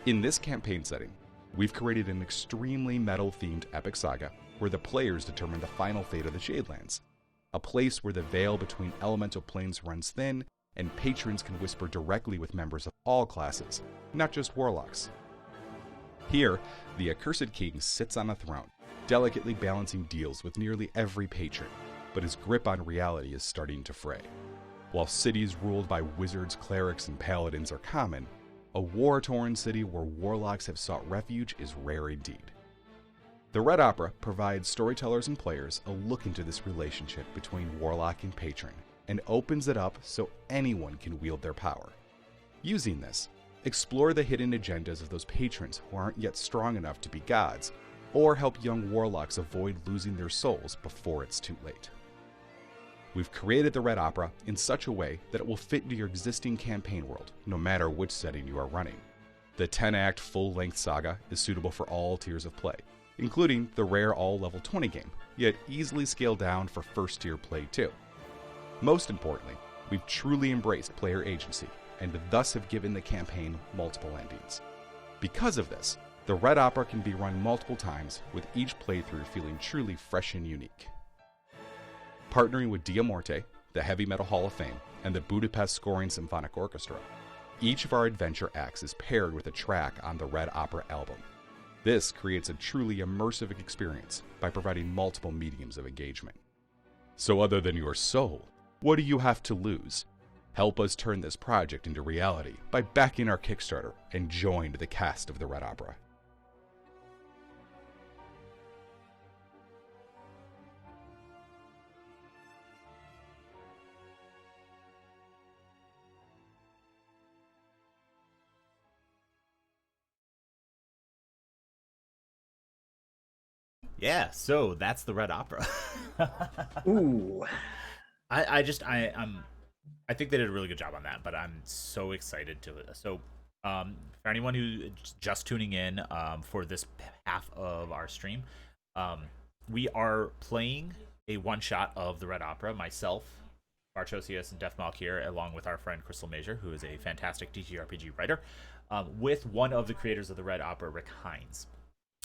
In this campaign setting, we've created an extremely metal-themed epic saga where the players determine the final fate of the Shadelands, a place where the veil between elemental planes runs thin and patrons can whisper directly with members of all classes, not just warlocks. Here, the Accursed King sits on a throne, delicately balancing deals with nearly every patron, but his grip on reality is starting to fray. While cities ruled by wizards, clerics, and paladins are common, a war-torn city where warlocks have sought refuge is rare indeed. The Red Opera provides storytellers and players a look into this relationship between warlock and patron, and opens it up so anyone can wield their power. Using this, explore the hidden agendas of those patrons who aren't yet strong enough to be gods, or help young warlocks avoid losing their souls before it's too late. We've created the Red Opera in such a way that it will fit into your existing campaign world, no matter which setting you are running. The 10-act full-length saga is suitable for all tiers of play, including the rare all-level 20 game, yet easily scaled down for first-tier play too. Most importantly, we've truly embraced player agency, and thus have given the campaign multiple endings. Because of this, the Red Opera can be run multiple times, with each playthrough feeling truly fresh and unique. Partnering with Dia Morte, the Heavy Metal Hall of Fame, and the Budapest Scoring Symphonic Orchestra, each of our adventure acts is paired with a track on the Red Opera album. This creates a truly immersive experience by providing multiple mediums of engagement. So other than your soul, what do you have to lose? Help us turn this project into reality by backing our Kickstarter and join the cast of the Red Opera. Yeah, so that's the Red Opera. Ooh. I think they did a really good job on that, but I'm so excited to it. So for anyone who's just tuning in for this half of our stream, we are playing a one-shot of the Red Opera, myself, Bartosius, and Def Malk here, along with our friend Crystal Major, who is a fantastic TTRPG writer, with one of the creators of the Red Opera, Rick Hines,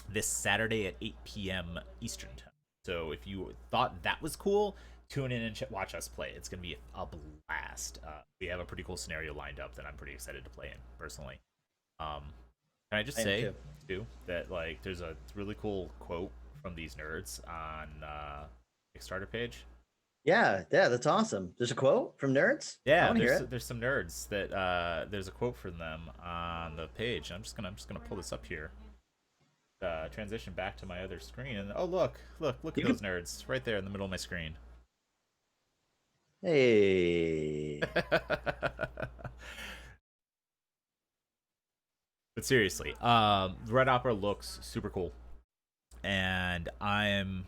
this Saturday at 8 p.m. Eastern Time. So if you thought that was cool, tune in and watch us play. It's going to be a blast. We have a pretty cool scenario lined up that I'm pretty excited to play in, personally. Can I just say, too, that like there's a really cool quote from these nerds on Kickstarter page? Yeah, that's awesome. There's a quote from nerds? Yeah, there's some nerds that there's a quote from them on the page. I'm just gonna pull this up here. Transition back to my other screen, and oh look at those nerds right there in the middle of my screen. Hey. But seriously, the Red Opera looks super cool, and I'm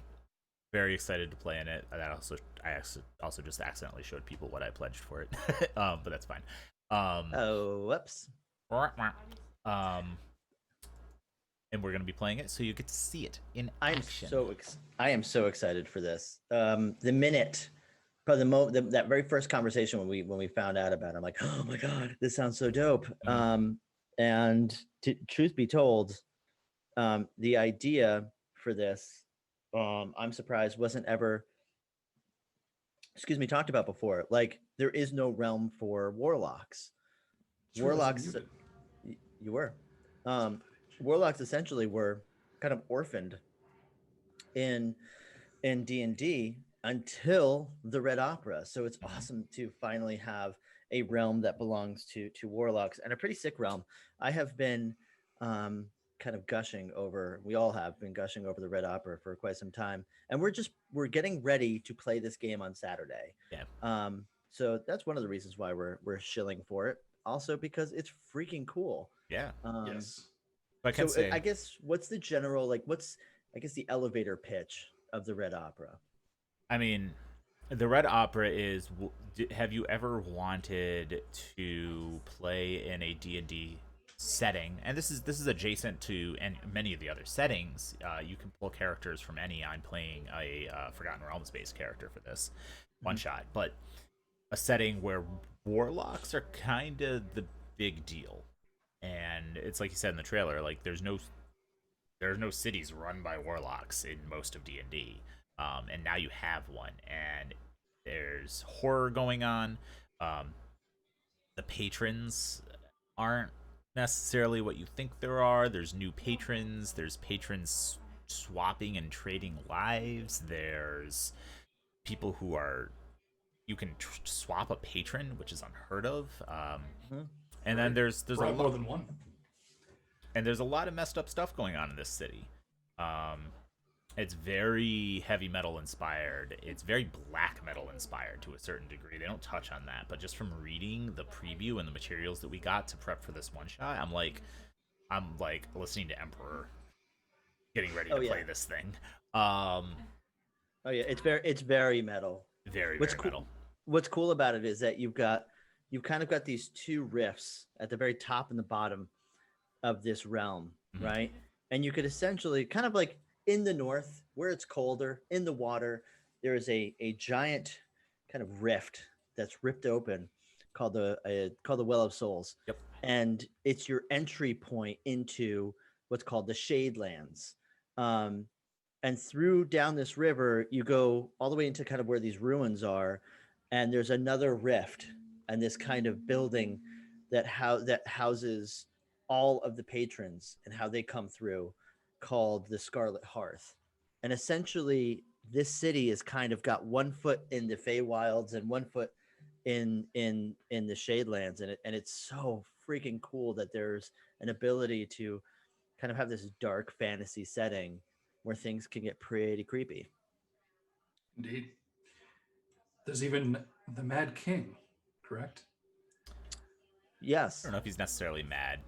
very excited to play in it. I also just accidentally showed people what I pledged for it, but that's fine. Oh, whoops. And we're going to be playing it, so you get to see it in action. I am so excited for this. The minute, probably that very first conversation when we found out about it, I'm like, oh my god, this sounds so dope. Mm-hmm. And truth be told, the idea for this, I'm surprised wasn't ever, talked about before. Like, there is no realm for warlocks. Warlocks, you were. Warlocks essentially were kind of orphaned in D&D until the Red Opera. So it's awesome to finally have a realm that belongs to warlocks, and a pretty sick realm. I have been kind of gushing over, we all have been gushing over the Red Opera for quite some time, and we're getting ready to play this game on Saturday. Yeah. So that's one of the reasons why we're shilling for it. Also because it's freaking cool. Yeah. Yes. I guess what's the general, like, the elevator pitch of the Red Opera? I mean, the Red Opera is, have you ever wanted to play in a D&D setting? And this is adjacent to many of the other settings. You can pull characters from any. I'm playing a Forgotten Realms based character for this one shot, but a setting where warlocks are kind of the big deal. And it's like you said in the trailer, like there's no cities run by warlocks in most of D&D, and now you have one, and there's horror going on. the patrons aren't necessarily what you think there are. There's new patrons. There's patrons swapping and trading lives. There's people who are you can swap a patron, which is unheard of. Mhm. And then there's a Right, more lot, than one. and there's a lot of messed up stuff going on in this city. It's very heavy metal inspired. It's very black metal inspired to a certain degree. They don't touch on that, but just from reading the preview and the materials that we got to prep for this one shot, I'm like listening to Emperor, getting ready to play this thing. Oh yeah, it's very metal. Very What's very cool, metal. what's cool about it is that you've kind of got these two rifts at the very top and the bottom of this realm, Mhm. right? And you could essentially kind of like in the north where it's colder in the water, there is a giant kind of rift that's ripped open called the Well of Souls. Yep. And it's your entry point into what's called the Shadelands. Um, and through down this river, you go all the way into kind of where these ruins are, and there's another rift and this kind of building that houses all of the patrons and how they come through, called the Scarlet Hearth. And essentially, this city has kind of got one foot in the Feywilds and one foot in the Shadelands, and it's so freaking cool that there's an ability to kind of have this dark fantasy setting where things can get pretty creepy. Indeed. There's even the Mad King, correct? Yes. I don't know if he's necessarily mad.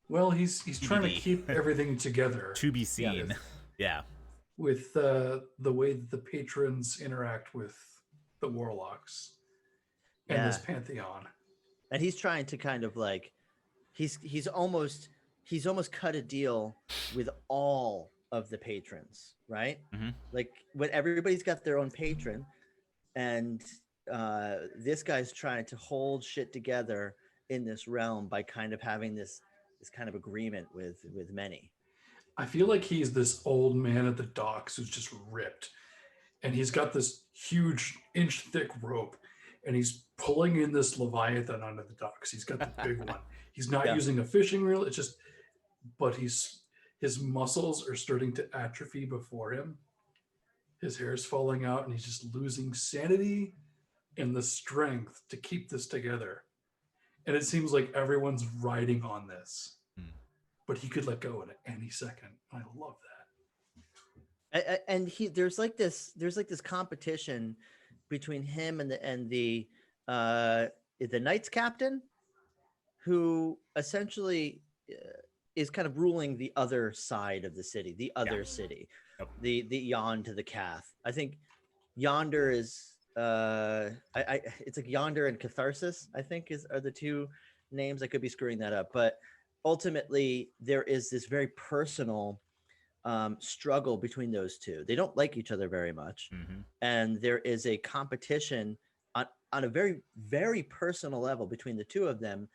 Well, he's trying to TBD. keep everything together To be seen. Yeah. with the way that the patrons interact with the warlocks and this pantheon. And he's trying to kind of like he's almost cut a deal with all of the patrons, right? Mm-hmm. Like when everybody's got their own patron, and this guy's trying to hold shit together in this realm by kind of having this kind of agreement with many. I feel like he's this old man at the docks who's just ripped, and he's got this huge inch-thick rope, and he's pulling in this leviathan onto the docks. He's got the big one. He's not using a fishing reel. It's just, but his muscles are starting to atrophy before him. His hair's falling out, and he's just losing sanity and the strength to keep this together. And it seems like everyone's riding on this, but he could let go at any second. I love that. And there's like this competition between him and the Knights captain, who essentially is kind of ruling the other side of the city, the other city, the Yon to the Cath. I think Yonder is it's like Yonder and Catharsis, I think are the two names. I could be screwing that up, but ultimately there is this very personal struggle between those two. They don't like each other very much, and there is a competition on a very, very personal level between the two of them,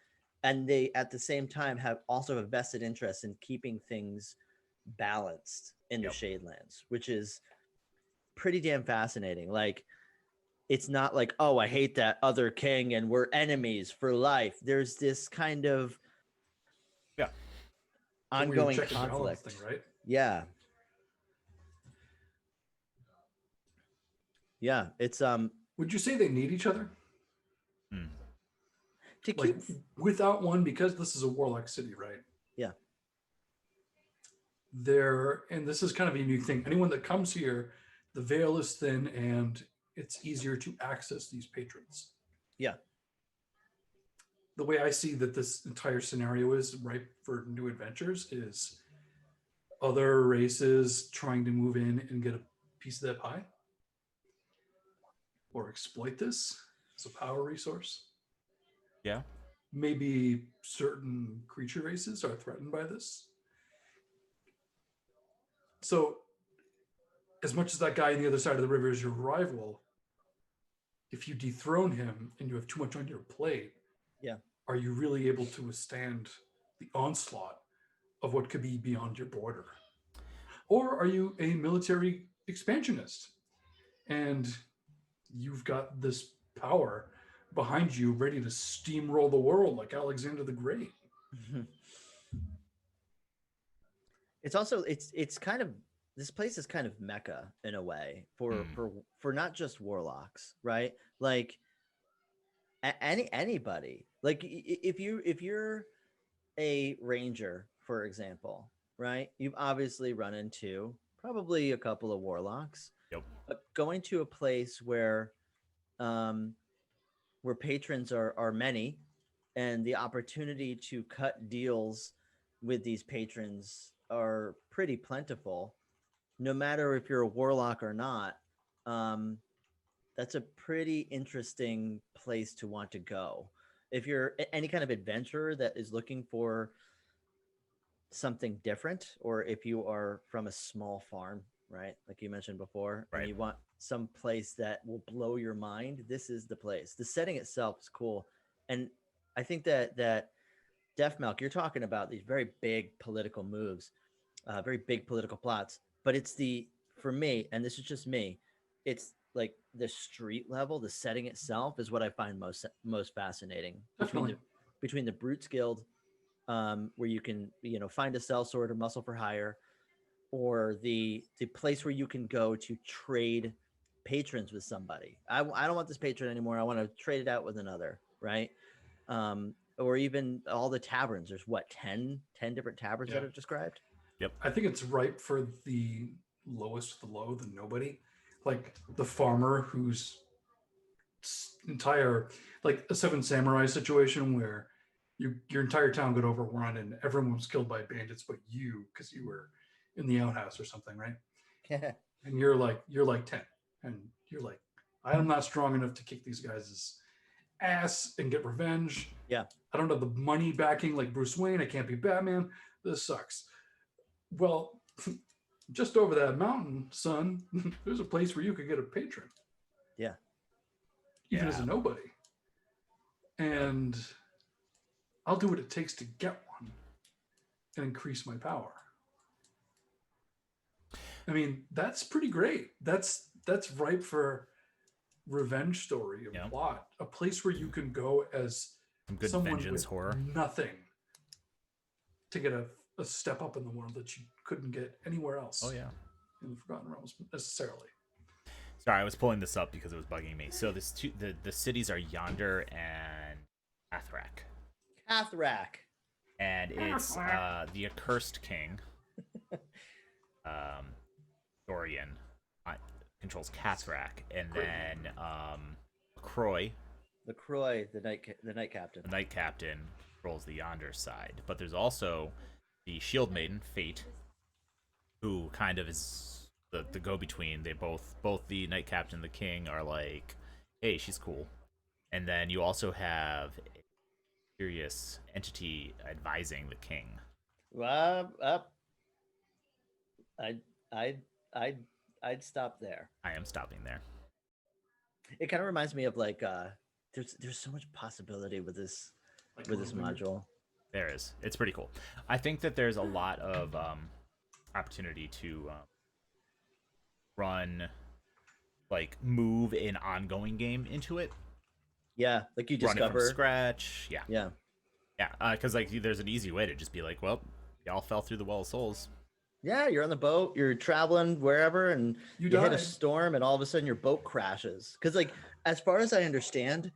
and they at the same time have also a vested interest in keeping things balanced in the Shadelands, which is pretty damn fascinating. Like, it's not like, oh, I hate that other king and we're enemies for life. There's this kind of ongoing conflict thing, right? Yeah, it's Would you say they need each other? To like, keep without one, because this is a warlock city, right? Yeah. And this is kind of a unique thing. Anyone that comes here, the veil is thin and it's easier to access these patrons. Yeah. The way I see that this entire scenario is ripe for new adventures is other races trying to move in and get a piece of that pie or exploit this as a power resource. Yeah. Maybe certain creature races are threatened by this. So as much as that guy on the other side of the river is your rival, if you dethrone him and you have too much on your plate, are you really able to withstand the onslaught of what could be beyond your border? Or are you a military expansionist and you've got this power, behind you, ready to steamroll the world like Alexander the Great. It's also it's kind of, this place is kind of mecca in a way for not just warlocks, right? Like anybody. Like if you're a ranger, for example, right? You've obviously run into probably a couple of warlocks. Yep. But going to a place where patrons are many, and the opportunity to cut deals with these patrons are pretty plentiful, no matter if you're a warlock or not. That's a pretty interesting place to want to go. If you're any kind of adventurer that is looking for something different, or if you are from a small farm, right, like you mentioned before, Right. and you want some place that will blow your mind, this is the place. The setting itself is cool. And I think that Def Milk, you're talking about these very big political moves, very big political plots, but it's for me, and this is just me, it's like the street level, the setting itself is what I find most fascinating. Between the Brutes Guild, where you can, find a sellsword or muscle for hire, or the place where you can go to trade patrons with somebody. I don't want this patron anymore. I want to trade it out with another, right? Or even all the taverns. There's 10 different taverns that are described. Yep. I think it's ripe for the lowest of the low, the nobody. Like the farmer whose entire, like a Seven Samurai situation where your entire town got overrun and everyone was killed by bandits but you, because you were in the outhouse or something, right? And you're like 10, and you're like, I'm not strong enough to kick these guys' ass and get revenge. Yeah. I don't have the money backing like Bruce Wayne. I can't be Batman. This sucks. Well, just over that mountain, son, there's a place where you could get a patron. Yeah. Even as a nobody. And I'll do what it takes to get one and increase my power. I mean, that's pretty great. That's ripe for revenge story of plot. A place where you can go as some good someone vengeance with horror. Nothing to get a step up in the world that you couldn't get anywhere else. Oh yeah. In the Forgotten Realms necessarily. Sorry, I was pulling this up because it was bugging me. So the cities are Yonder and Cathrak. Cathrak. And it's the accursed king, Dorian, controls Cathrak, and then Croy, the knight captain. The knight captain controls the Yonder side. But there's also the shield maiden, Fate, who kind of is the go-between. They both the knight captain and the king are like, hey, she's cool. And then you also have a mysterious entity advising the king. I'd stop there. I am stopping there. It kind of reminds me of like there's so much possibility with this module. There is. It's pretty cool. I think that there's a lot of opportunity to run, like, move an ongoing game into it. Yeah, like you discover run it from scratch. Yeah. Because like there's an easy way to just be like, well, y'all fell through the Well of Souls. Yeah, you're on the boat, you're traveling wherever, and you hit a storm, and all of a sudden your boat crashes. Because, like, as far as I understand,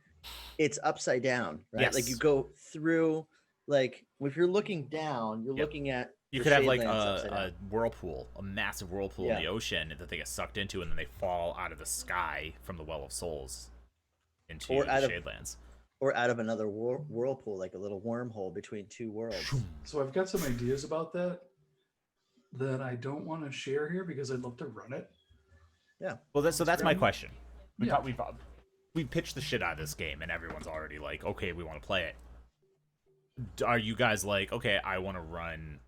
it's upside down, right? Yes. Like you go through, like, if you're looking down, you're looking at. You could have like a whirlpool, a massive whirlpool in the ocean that they get sucked into, and then they fall out of the sky from the Well of Souls into the Shadelands. Or out of another whirlpool, like a little wormhole between two worlds. So I've got some ideas about that I don't want to share here because I'd love to run it. Yeah. Well, that's my question. We pitched the shit out of this game, and everyone's already like, okay, we want to play it. Are you guys like, okay, I want to run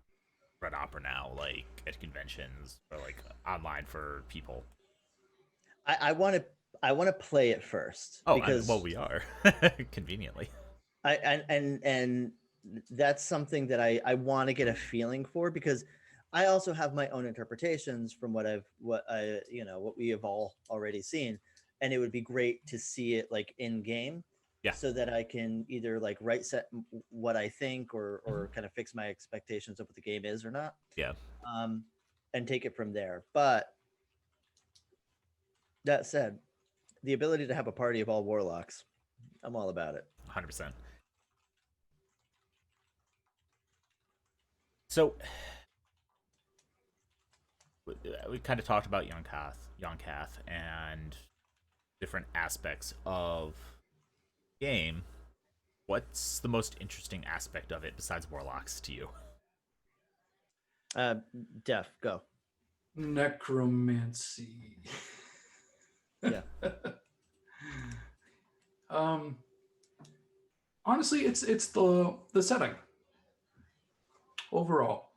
Red Opera now, like at conventions or like online for people? I want to play it first. Oh, because we are conveniently. And that's something that I want to get a feeling for, because I also have my own interpretations from what we have all already seen, and it would be great to see it like in game. so that I can either like set what I think or kind of fix my expectations of what the game is or not. Yeah. And take it from there. But that said, the ability to have a party of all warlocks, I'm all about it. 100%. So we kind of talked about Yonkath and different aspects of game. What's the most interesting aspect of it besides warlocks to you? Def, go. Necromancy. Yeah. Honestly, it's the setting. Overall,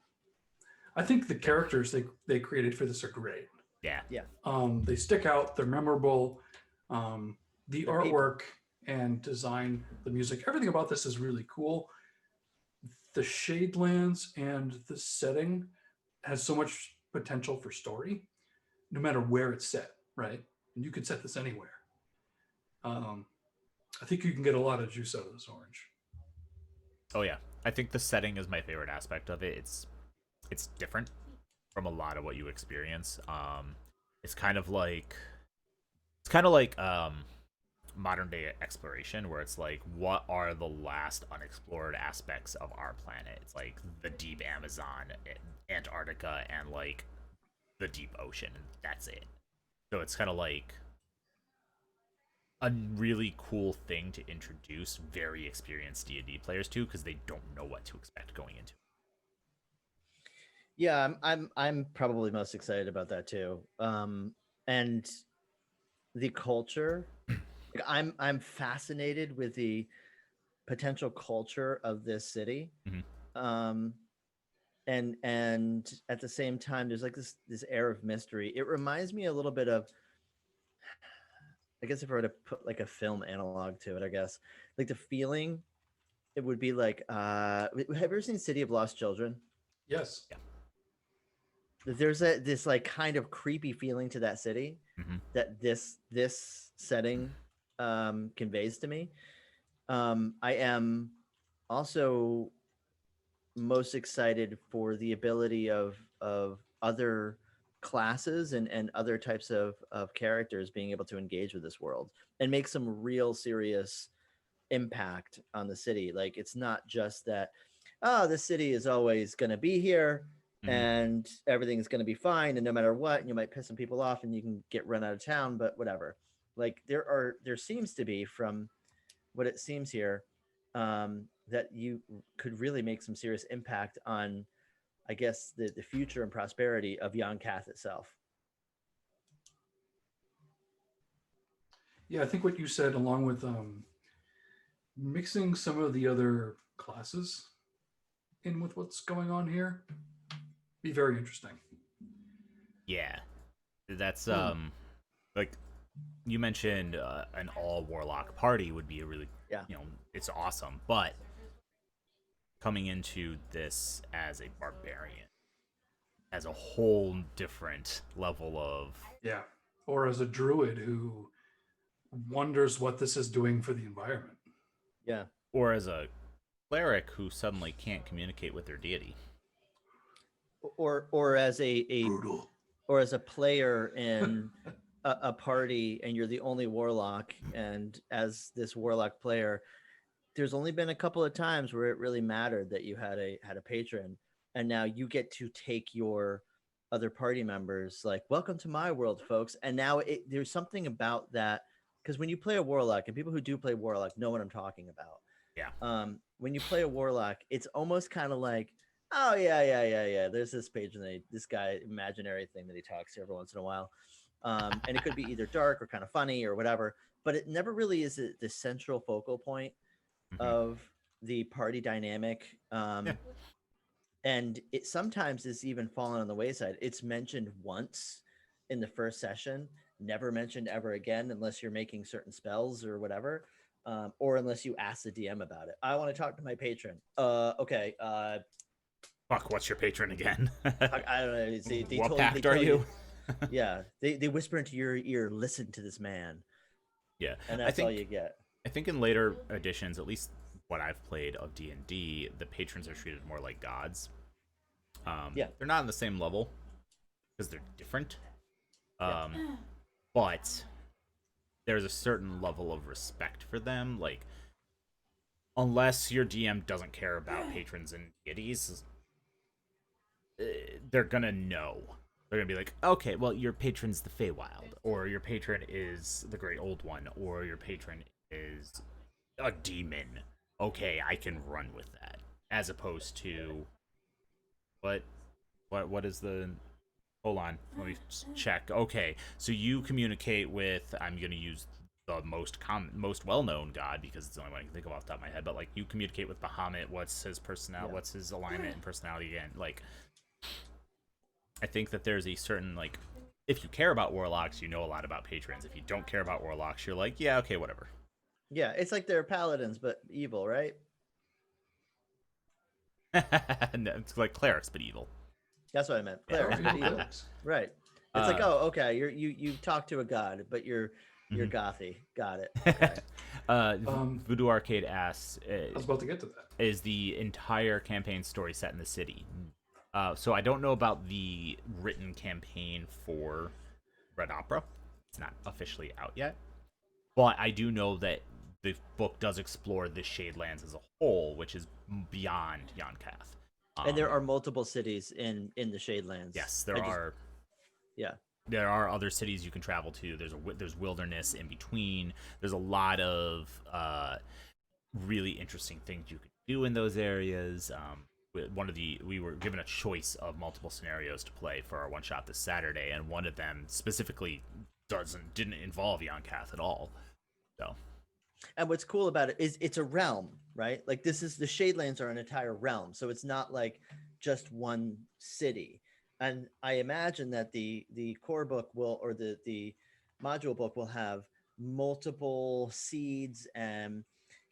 I think the characters they created for this are great. Yeah. They stick out. They're memorable. The artwork and design, the music, everything about this is really cool. The Shadelands and the setting has so much potential for story, no matter where it's set, right? And you could set this anywhere. I think you can get a lot of juice out of this orange. Oh yeah, I think the setting is my favorite aspect of it. It's different from a lot of what you experience. It's kind of like modern day exploration, where it's like, what are the last unexplored aspects of our planet? It's like the deep Amazon, Antarctica, and like the deep ocean. That's it. So it's kind of like a really cool thing to introduce very experienced D&D players to, because they don't know what to expect going into it. Yeah, I'm probably most excited about that too. And the culture, like, I'm fascinated with the potential culture of this city. Mm-hmm. And at the same time, there's like this air of mystery. It reminds me a little bit of, I guess if I were to put like a film analog to it, I guess like the feeling, it would be like, have you ever seen City of Lost Children? Yes. Yeah. There's this like kind of creepy feeling to that city Mm-hmm. that this setting conveys to me. I am also most excited for the ability of other classes and other types of characters being able to engage with this world and make some real serious impact on the city. Like, it's not just that, oh, the city is always going to be here and everything's going to be fine, and no matter what, and you might piss some people off and you can get run out of town, but whatever. Like, there seems to be, from what it seems here, that you could really make some serious impact on, I guess, the future and prosperity of Yonkath itself. Yeah, I think what you said, along with mixing some of the other classes in with what's going on here, be very interesting. Yeah, that's like you mentioned, an all warlock party would be a really, it's awesome. But coming into this as a barbarian, as a whole different level of, or as a druid who wonders what this is doing for the environment. Yeah, or as a cleric who suddenly can't communicate with their deity. or as a Brutal. Or as a player in a party and you're the only warlock, and as this warlock player, there's only been a couple of times where it really mattered that you had a patron, and now you get to take your other party members, like, welcome to my world, folks. And now there's something about that, because when you play a warlock, and people who do play warlock know what I'm talking about. Yeah. When you play a warlock, it's almost kind of like, oh yeah. There's this patron, this guy, imaginary thing that he talks to every once in a while, and it could be either dark or kind of funny or whatever. But it never really is the central focal point of the party dynamic. And it sometimes is even fallen on the wayside. It's mentioned once in the first session, never mentioned ever again, unless you're making certain spells or whatever. Or unless you ask the DM about it. I want to talk to my patron. Okay. Fuck, what's your patron again? I don't know. What pact are you? Yeah, they whisper into your ear, listen to this man. Yeah, And that's all you get. I I think in later editions, at least what I've played of D&D, the patrons are treated more like gods. They're not on the same level because they're different. But there's a certain level of respect for them. Like, unless your DM doesn't care about patrons and deities, they're gonna know. They're gonna be like, okay, well, your patron's the Feywild, or your patron is the Great Old One, or your patron is a demon. Okay, I can run with that. As opposed to what is the? Hold on, let me check. Okay, so you communicate with. I'm gonna use the most well-known god because it's the only one I can think of off the top of my head. But like, you communicate with Bahamut. What's his personality? What's his alignment and personality again? Like, I think that there's a certain, like, if you care about warlocks, you know a lot about patrons. If you don't care about warlocks, you're like, yeah, okay, whatever. Yeah, it's like they're paladins but evil, right? No, it's like clerics but evil. That's what I meant. Yeah, Clerics, right, evil. clerics. Right. It's like, oh, okay, you talk to a god, but you're gothy. Got it. Okay. Voodoo Arcade asks, I was about to get to that. is the entire campaign story set in the city? So I don't know about the written campaign for Red Opera. It's not officially out yet. But I do know that the book does explore the Shadelands as a whole, which is beyond Yonkath. And there are multiple cities in the Shadelands. Yes, there are. Yeah. There are other cities you can travel to. There's wilderness in between. There's a lot of really interesting things you could do in those areas. We were given a choice of multiple scenarios to play for our one shot this Saturday, and one of them specifically didn't involve Yonkath at all. So, and what's cool about it is it's a realm, right? Like, the Shadelands are an entire realm, so it's not like just one city. And I imagine that the core book or the module book will have multiple seeds and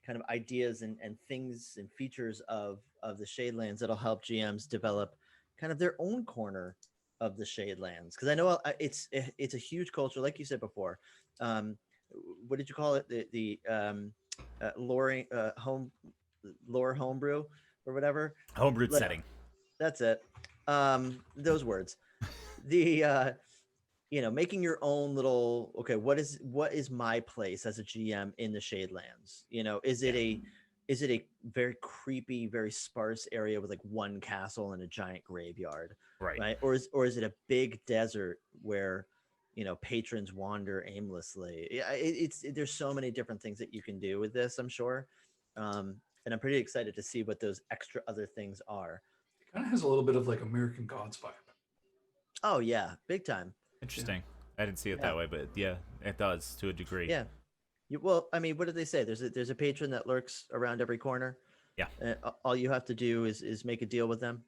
kind of ideas and things and features of the Shadelands that'll help GMs develop kind of their own corner of the Shadelands. Because I know it's a huge culture, like you said before. What did you call it? The lore homebrew or whatever. homebrewed setting. That's it. Those words. The making your own little, okay, what is my place as a GM in the Shadelands? Is it a very creepy, very sparse area with like one castle and a giant graveyard, right? Or is it a big desert where patrons wander aimlessly? There's so many different things that you can do with this, I'm sure, and I'm pretty excited to see what those extra other things are. It kind of has a little bit of like American Gods vibe. Oh yeah, big time. Interesting. I didn't see it that way, but yeah, it does to a degree. Yeah. Well, I mean, what did they say? There's a patron that lurks around every corner. Yeah. All you have to do is make a deal with them.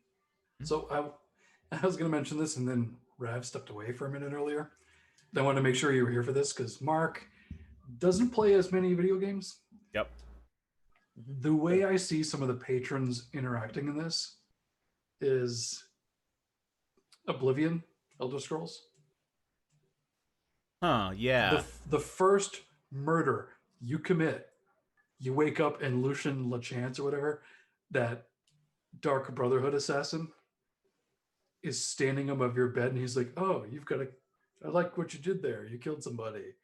So I was going to mention this, and then Rav stepped away for a minute earlier. I wanted to make sure you were here for this because Mark doesn't play as many video games. Yep. The way I see some of the patrons interacting in this is Oblivion, Elder Scrolls. Huh, yeah. The first murder you commit, you wake up and Lucian Lachance or whatever, that Dark Brotherhood assassin, is standing above your bed, and he's like, oh, I like what you did there. You killed somebody.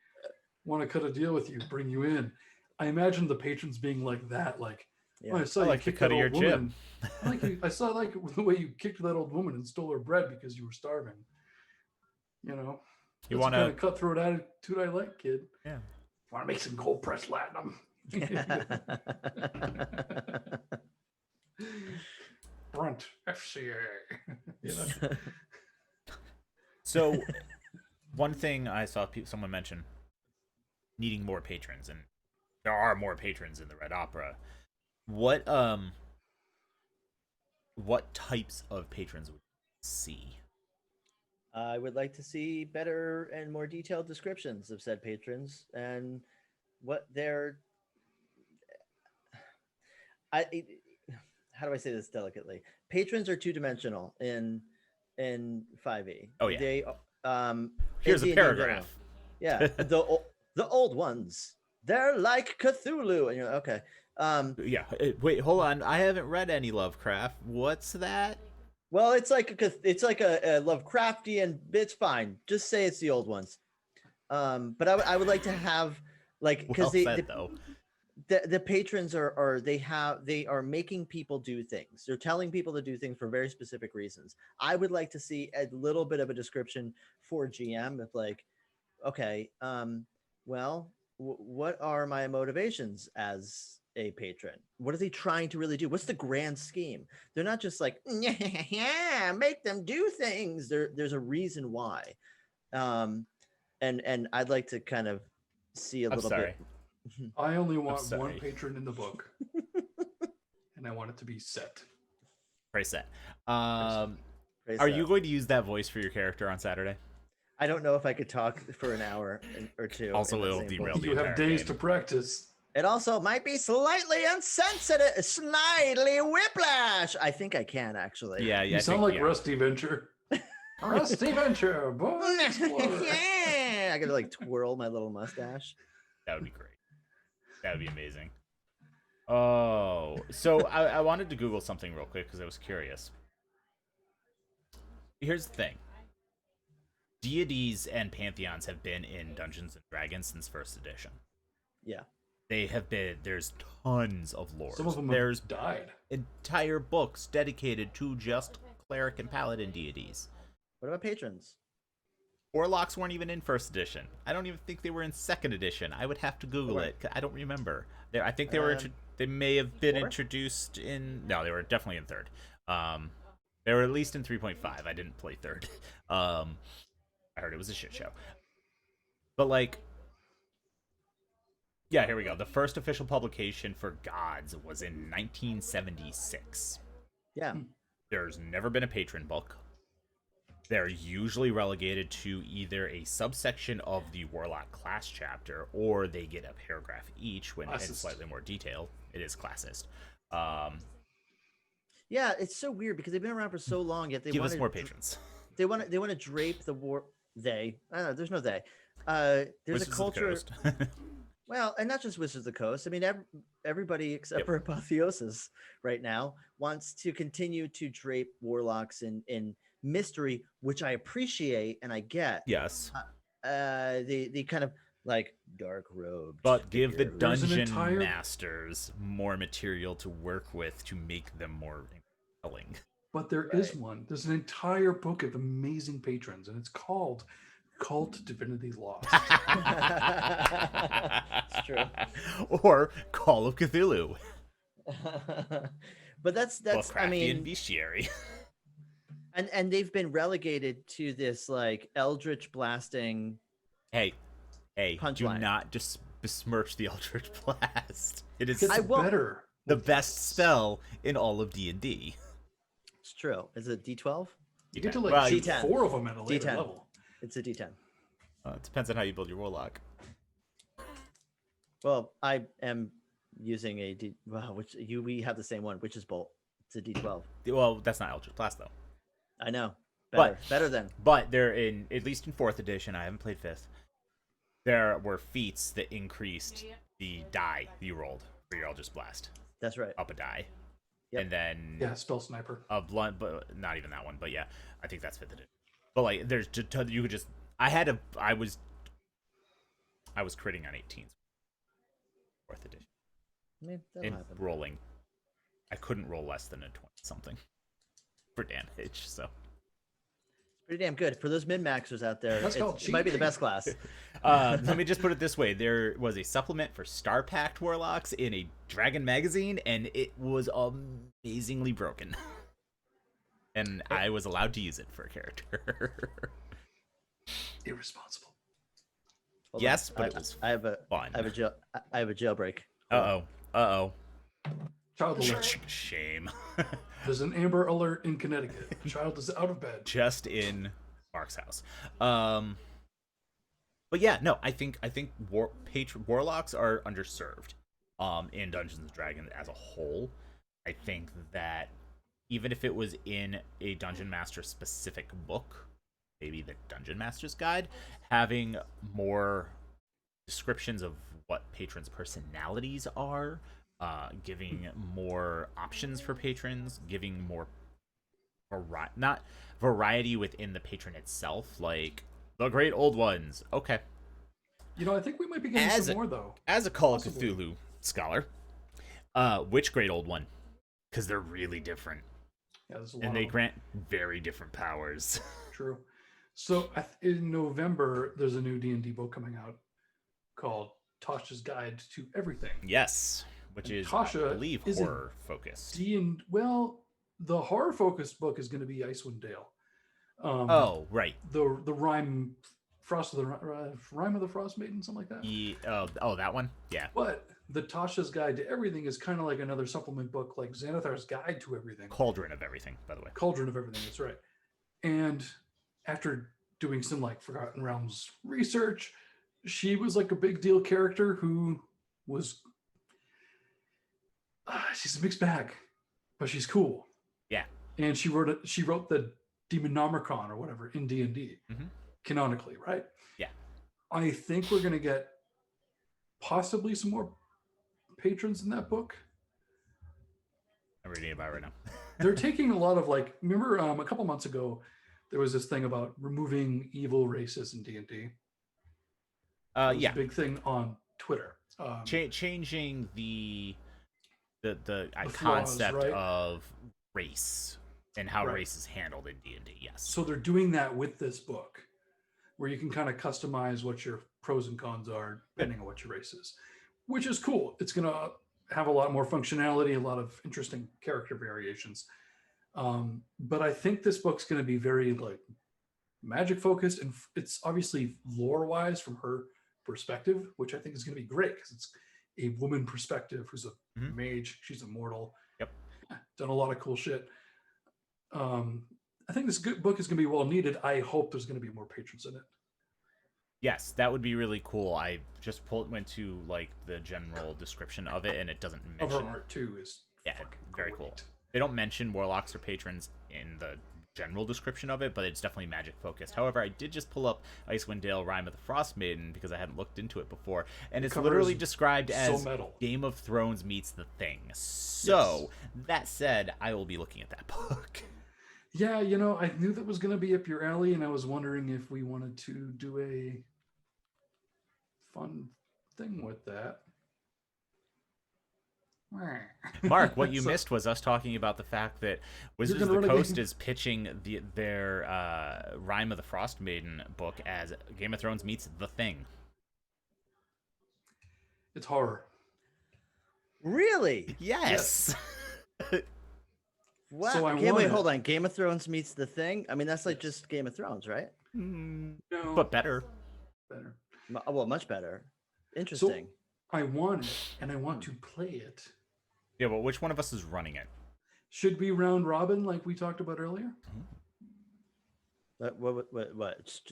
Want to cut a deal with you, bring you in. I imagine the patrons being like that, like, oh, I saw you kick that old woman. I saw like the way you kicked that old woman and stole her bread because you were starving. You want to cutthroat attitude I like, kid. Yeah. Want to make some cold pressed latinum? Brunt FCA. So, one thing I saw someone mention needing more patrons, and there are more patrons in the Red Opera. What types of patrons would you see? I would like to see better and more detailed descriptions of said patrons and what their. How do I say this delicately? Patrons are two-dimensional in 5e. Oh yeah. They Here's a paragraph. Yeah, the old ones they're like Cthulhu, and you're like, okay. Yeah. Wait, hold on. I haven't read any Lovecraft. What's that? Well, it's like a Lovecraftian. It's fine. Just say it's the old ones. But I would like to have like because Well said, though. the patrons they are making people do things. They're telling people to do things for very specific reasons. I would like to see a little bit of a description for GM of like, okay, well, what are my motivations as a patron? What are they trying to really do? What's the grand scheme? They're not just like, yeah, make them do things. There's a reason why. And I'd like to kind of see a little bit. I only want one patron in the book, and I want it to be Set. Praise Set. Praise Are that. you going to use that voice for your character on Saturday? I don't know if I could talk for an hour or two. Also, in the it'll same derail voice. the You have entire days game. to practice. It also might be slightly insensitive, slightly whiplash. I think I can actually. Yeah, You I sound think, like yeah. Rusty Venture. Rusty Venture, boy. Explorer. Yeah, I gotta like twirl my little mustache. That would be great. That would be amazing. Oh, so I wanted to Google something real quick because I was curious. Here's the thing. Deities and pantheons have been in Dungeons and Dragons since first edition. Yeah. They have been. There's tons of lore. Some of them There's have died. entire books dedicated to just cleric and paladin deities. What about patrons? Warlocks weren't even in first edition. I don't even think they were in second edition. I would have to Google it. I don't remember. I think they were. They may have been introduced in. No, they were definitely in third. They were at least in 3.5. I didn't play third. I heard it was a shit show. But like, yeah, here we go. The first official publication for Gods was in 1976. Yeah. There's never been a patron book. They're usually relegated to either a subsection of the Warlock class chapter, or they get a paragraph each when it's Classist. slightly more detailed. It is classist. Yeah, it's so weird because they've been around for so long, yet they Give want us more patrons. They want to drape the war. They. I don't know. There's no they. There's Wizards a of the culture. Coast. Well, and not just Wizards of the Coast. I mean, everybody except for Apotheosis right now wants to continue to drape warlocks in mystery, which I appreciate and I get. Yes. The kind of like dark robed. But give the figure. There's an dungeon entire- masters more material to work with to make them more compelling. But there is one. There's an entire book of amazing patrons, and it's called Cult Divinity Lost. It's true. Or Call of Cthulhu. But that's I Lovecraftian mean, bestiary. and they've been relegated to this like eldritch blasting. Hey, do Punchline. not just besmirch the Eldritch Blast. It is It's I won't- better. the best spell in all of D&D. It's true. Is it D12? You get to like Well, shoot D10. 4 of them at a later D10. level. It's a D10. It depends on how you build your Warlock. Well, I am using a D. Wow, we have the same one, which is Bolt. It's a D12. Well, that's not Eldritch Blast, though. I know. But- Better than. But they're in, at least in 4th edition, I haven't played 5th, there were feats that increased the die you rolled for your Eldritch Blast. That's right. Up a die. Yep. And then Yeah, Spell Sniper. a blunt, but not even that one. But yeah, I think that's 5th edition. But like, there's you could just. I was critting on 18s. 4th edition. I mean, that'll And happen. rolling, I couldn't roll less than a 20 something for damage. So Pretty damn good for those min maxers out there. That's called It might be the cheating. best class. let me just put it this way: there was a supplement for Star Pact Warlocks in a Dragon magazine, and it was amazingly broken. And I was allowed to use it for a character. Irresponsible. Hold Yes, on. but it was I have a fun. I have a jailbreak. Uh oh. Child alert. Shame. There's an Amber Alert in Connecticut. The child is out of bed. Just in Mark's house. But yeah, no, I think Warlocks are underserved in Dungeons and Dragons as a whole. I think that even if it was in a Dungeon Master specific book, maybe the Dungeon Master's Guide, having more descriptions of what patrons' personalities are, giving more options for patrons, giving more not variety within the patron itself, like the great old ones. Okay. I think we might be getting some more though. As a Call of Possibly. Cthulhu scholar, which great old one? Because they're really different. Yeah, there's a lot And of they them. grant very different powers. True. So in November, there's a new D&D book coming out called Tasha's Guide to Everything. Yes, which And is, Tasha I believe, is a horror focused. Well, the horror focused book is going to be Icewind Dale. Oh, right. The rhyme Rhyme of the Frost Maiden, something like that. Oh, that one? Yeah. But the Tasha's Guide to Everything is kind of like another supplement book, like Xanathar's Guide to Everything. Cauldron of Everything, by the way. Cauldron of Everything, that's right. And after doing some like Forgotten Realms research, she was like a big deal character who was she's a mixed bag, but she's cool. Yeah. And she wrote the Demonomicon or whatever in D&D canonically, right? Yeah. I think we're going to get possibly some more patrons in that book. I'm reading about it right now. They're taking a lot of remember a couple months ago, there was this thing about removing evil races in D&D. Yeah. A big thing on Twitter. Changing the flaws, concept right? of race and how Right. race is handled in D&D. Yes. So they're doing that with this book, where you can kind of customize what your pros and cons are depending on what your race is, which is cool. It's going to have a lot more functionality, a lot of interesting character variations. But I think this book's going to be very magic focused, and it's obviously lore wise from her perspective, which I think is going to be great because it's a woman perspective who's a mage. She's immortal. Yep. Done a lot of cool shit. I think this book is going to be well needed. I hope there's going to be more patrons in it. Yes, that would be really cool. I just went to the general description of it, and it doesn't mention. Cover art too is very cool. They don't mention warlocks or patrons in the general description of it, but it's definitely magic focused. However, I did just pull up Icewind Dale Rhyme of the Frost Maiden because I hadn't looked into it before, and it's literally described as Game of Thrones meets The Thing. So, that said, I will be looking at that book. Yeah, I knew that was going to be up your alley, and I was wondering if we wanted to do a fun thing with that. Mark, what you missed was us talking about the fact that Wizards of the Coast is pitching their Rhyme of the Frost Maiden book as Game of Thrones meets The Thing. It's horror. Really? Yes. Wow. So wait, hold on. Game of Thrones meets The Thing? I mean, that's just Game of Thrones, right? No. But better. Well, much better. Interesting. So I want it, and I want to play it. Yeah, but which one of us is running it? Should we round robin like we talked about earlier? What? Just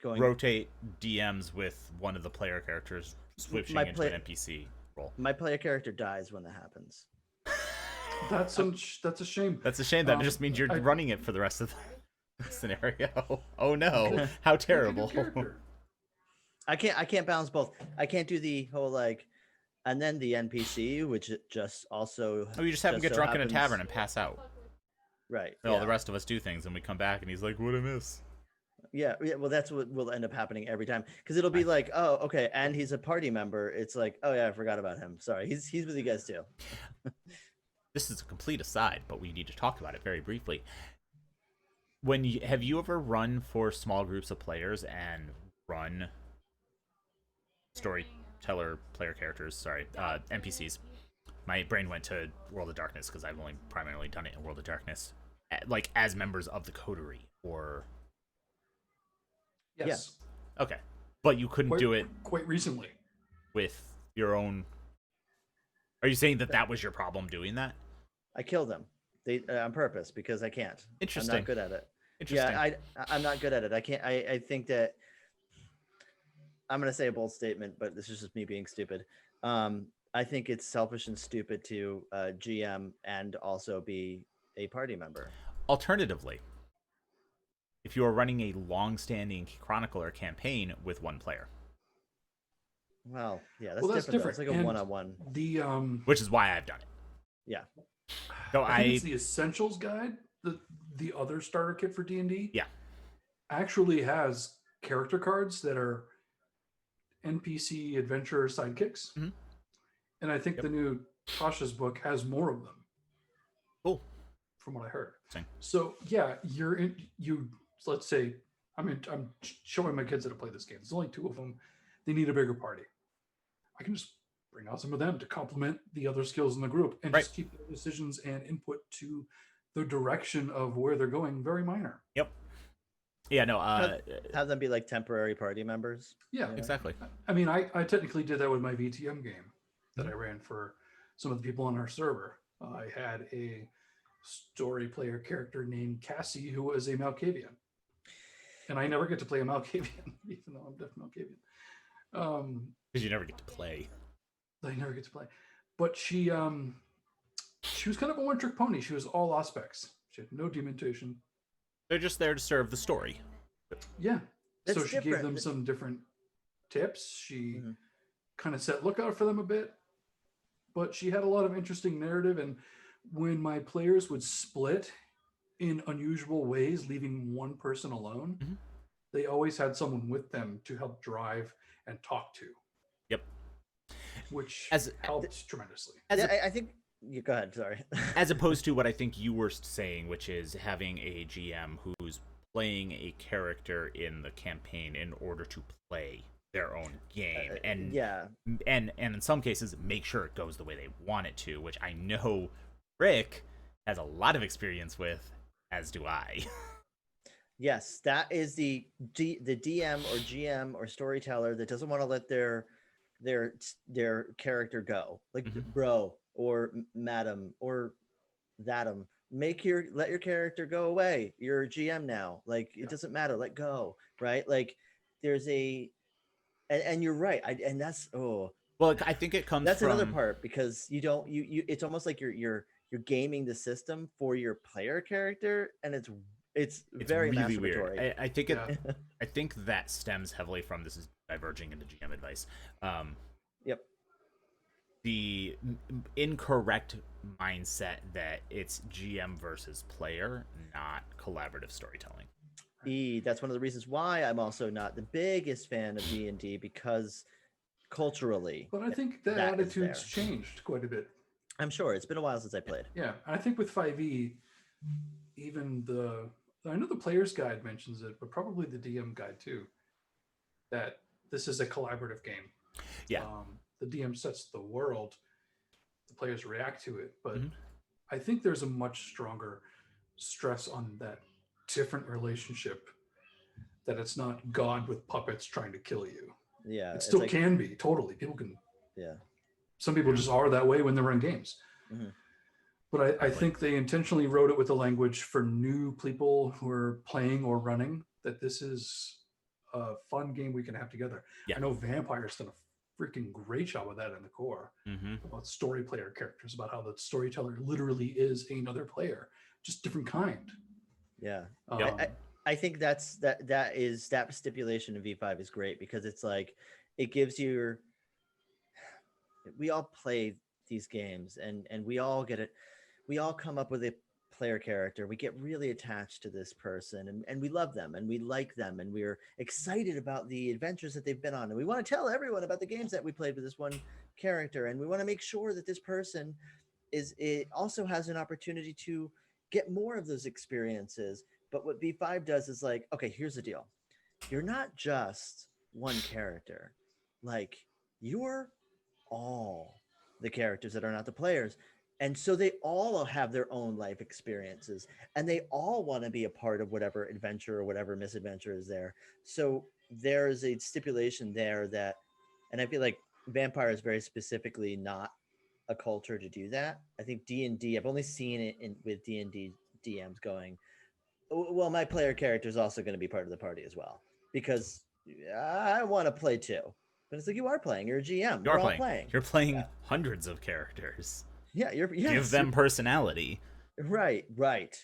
going rotate DMs with one of the player characters switching into an NPC role. My player character dies when that happens. That's a shame. That's a shame. That just means you're running it for the rest of the scenario. Oh no! How terrible! I can't balance both. I can't do the whole and then the NPC, which just also. Oh, you just have him get drunk in a tavern and pass out. Right. And all the rest of us do things, and we come back, and he's like, "What'd I miss?" Yeah. Well, that's what will end up happening every time because it'll be oh, okay, and he's a party member. It's oh yeah, I forgot about him. Sorry, he's with you guys too. This is a complete aside, but we need to talk about it very briefly. Have you ever run for small groups of players and run storyteller player characters? NPCs. My brain went to World of Darkness because I've only primarily done it in World of Darkness, as members of the coterie or. Yes. Yeah. Okay, but you couldn't do it quite recently with your own. Are you saying that was your problem doing that? I killed them on purpose because I can't. Interesting. I'm not good at it. Interesting. Yeah, I'm not good at it. I can't. I think that I'm going to say a bold statement, but this is just me being stupid. I think it's selfish and stupid to GM and also be a party member. Alternatively, if you are running a long-standing chronicler campaign with one player, Well, yeah, that's Well, that's different. Though. It's like a And one-on-one. The which is why I've done it. Yeah. So I think it's the Essentials Guide, the other starter kit for D&D. Yeah. Actually has character cards that are NPC adventurer sidekicks. Mhm. And I think the new Tasha's book has more of them. Cool. From what I heard. Same. So yeah, let's say I'm showing my kids how to play this game. There's only 2 of them. They need a bigger party. I can just bring out some of them to complement the other skills in the group and just keep their decisions and input to the direction of where they're going very minor. Yep. Yeah, no, have them be like temporary party members. Yeah, exactly. I mean, I technically did that with my VTM game that I ran for some of the people on our server. I had a story player character named Cassie who was a Malkavian. And I never get to play a Malkavian, even though I'm deaf Malkavian. Because you never get to play. I never get to play. But she was kind of a one-trick pony. She was all aspects. She had no dementation. They're just there to serve the story. Yeah. That's so she gave different. them some different tips. She kind of set lookout for them a bit. But she had a lot of interesting narrative. And when my players would split in unusual ways, leaving one person alone, they always had someone with them to help drive and talk to. Yep. Which helped tremendously. I think you go ahead. Sorry. As opposed to what I think you were saying, which is having a GM who's playing a character in the campaign in order to play their own game, and in some cases make sure it goes the way they want it to, which I know Rick has a lot of experience with, as do I. Yes, that is the DM or GM or storyteller that doesn't want to let their character go, like bro or madam or that'em. Let your character go away. You're a GM now. Like it doesn't matter. Let go. Right? Like there's and you're right. And that's well, I think it comes. That's another part because you don't. It's almost like you're gaming the system for your player character, and it's very really masturbatory. weird. I think I think that stems heavily from, this is diverging into GM advice. Yep. The incorrect mindset that it's GM versus player, not collaborative storytelling. That's one of the reasons why I'm also not the biggest fan of D&D, because culturally. But I think that attitude's changed quite a bit. I'm sure it's been a while since I played. Yeah, I think with 5e, even I know the player's guide mentions it, but probably the DM guide too, that this is a collaborative game. Yeah. The DM sets the world, the players react to it, but I think there's a much stronger stress on that different relationship, that it's not God with puppets trying to kill you. Yeah. It still can be, totally. People can. Yeah. Some people just are that way when they run games. But I think they intentionally wrote it with the language for new people who are playing or running, that this is a fun game we can have together. I know Vampire's done a freaking great job of that in the core, about story player characters, about how the storyteller literally is another player, just different kind. Yeah. I think that stipulation in V5 is great, because it's like, it gives you, we all play these games and we all get it. We all come up with a player character. We get really attached to this person and we love them and we like them and we're excited about the adventures that they've been on. And we want to tell everyone about the games that we played with this one character. And we want to make sure that this person it also has an opportunity to get more of those experiences. But what V5 does is like, okay, here's the deal. You're not just one character. Like, you're all the characters that are not the players. And so they all have their own life experiences and they all want to be a part of whatever adventure or whatever misadventure is there. So there's a stipulation there that, and I feel like Vampire is very specifically not a culture to do that. I think D&D, I've only seen it with D&D DMs going, well, my player character is also going to be part of the party as well, because I want to play too. But it's like, you are playing. You're a GM. You're all playing. You're playing hundreds of characters. Yeah, give them personality. Right.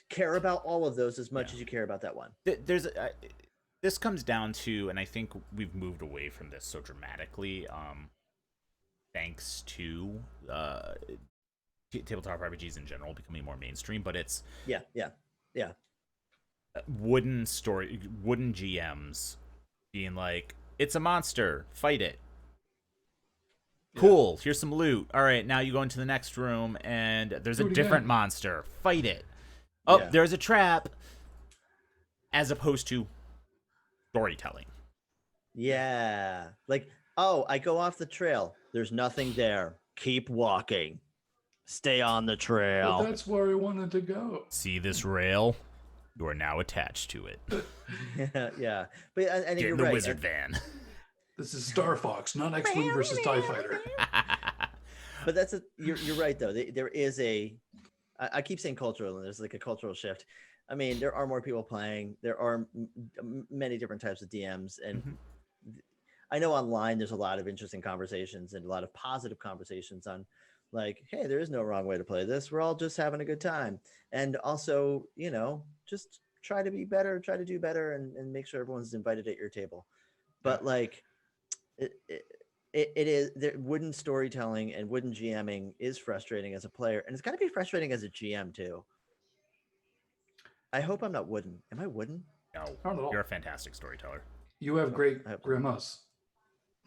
Care about all of those as much as you care about that one. There's this comes down to, and I think we've moved away from this so dramatically, thanks to tabletop RPGs in general becoming more mainstream. But it's Yeah. wooden GMs being like, it's a monster, fight it. Cool, here's some loot. All right, now you go into the next room and there's a different monster, fight it. Oh, there's a trap. As opposed to storytelling. Yeah. Like, oh, I go off the trail. There's nothing there. Keep walking. Stay on the trail. But that's where I wanted to go. See this rail? You are now attached to it. Yeah. But and Get you're in the right. wizard van. This is Star Fox, not X-Wing versus TIE Fighter. But you're right though. There is I keep saying cultural, and there's like a cultural shift. I mean, there are more people playing. There are many different types of DMs, and I know online there's a lot of interesting conversations and a lot of positive conversations on, like, hey, there is no wrong way to play this. We're all just having a good time, and also, just try to be better, try to do better, and make sure everyone's invited at your table. But like, it is wooden storytelling and wooden GMing is frustrating as a player, and it's got to be frustrating as a GM too. I hope I'm not wooden. Am I wooden? No, Not at all. you're a fantastic storyteller. You have great grandmas.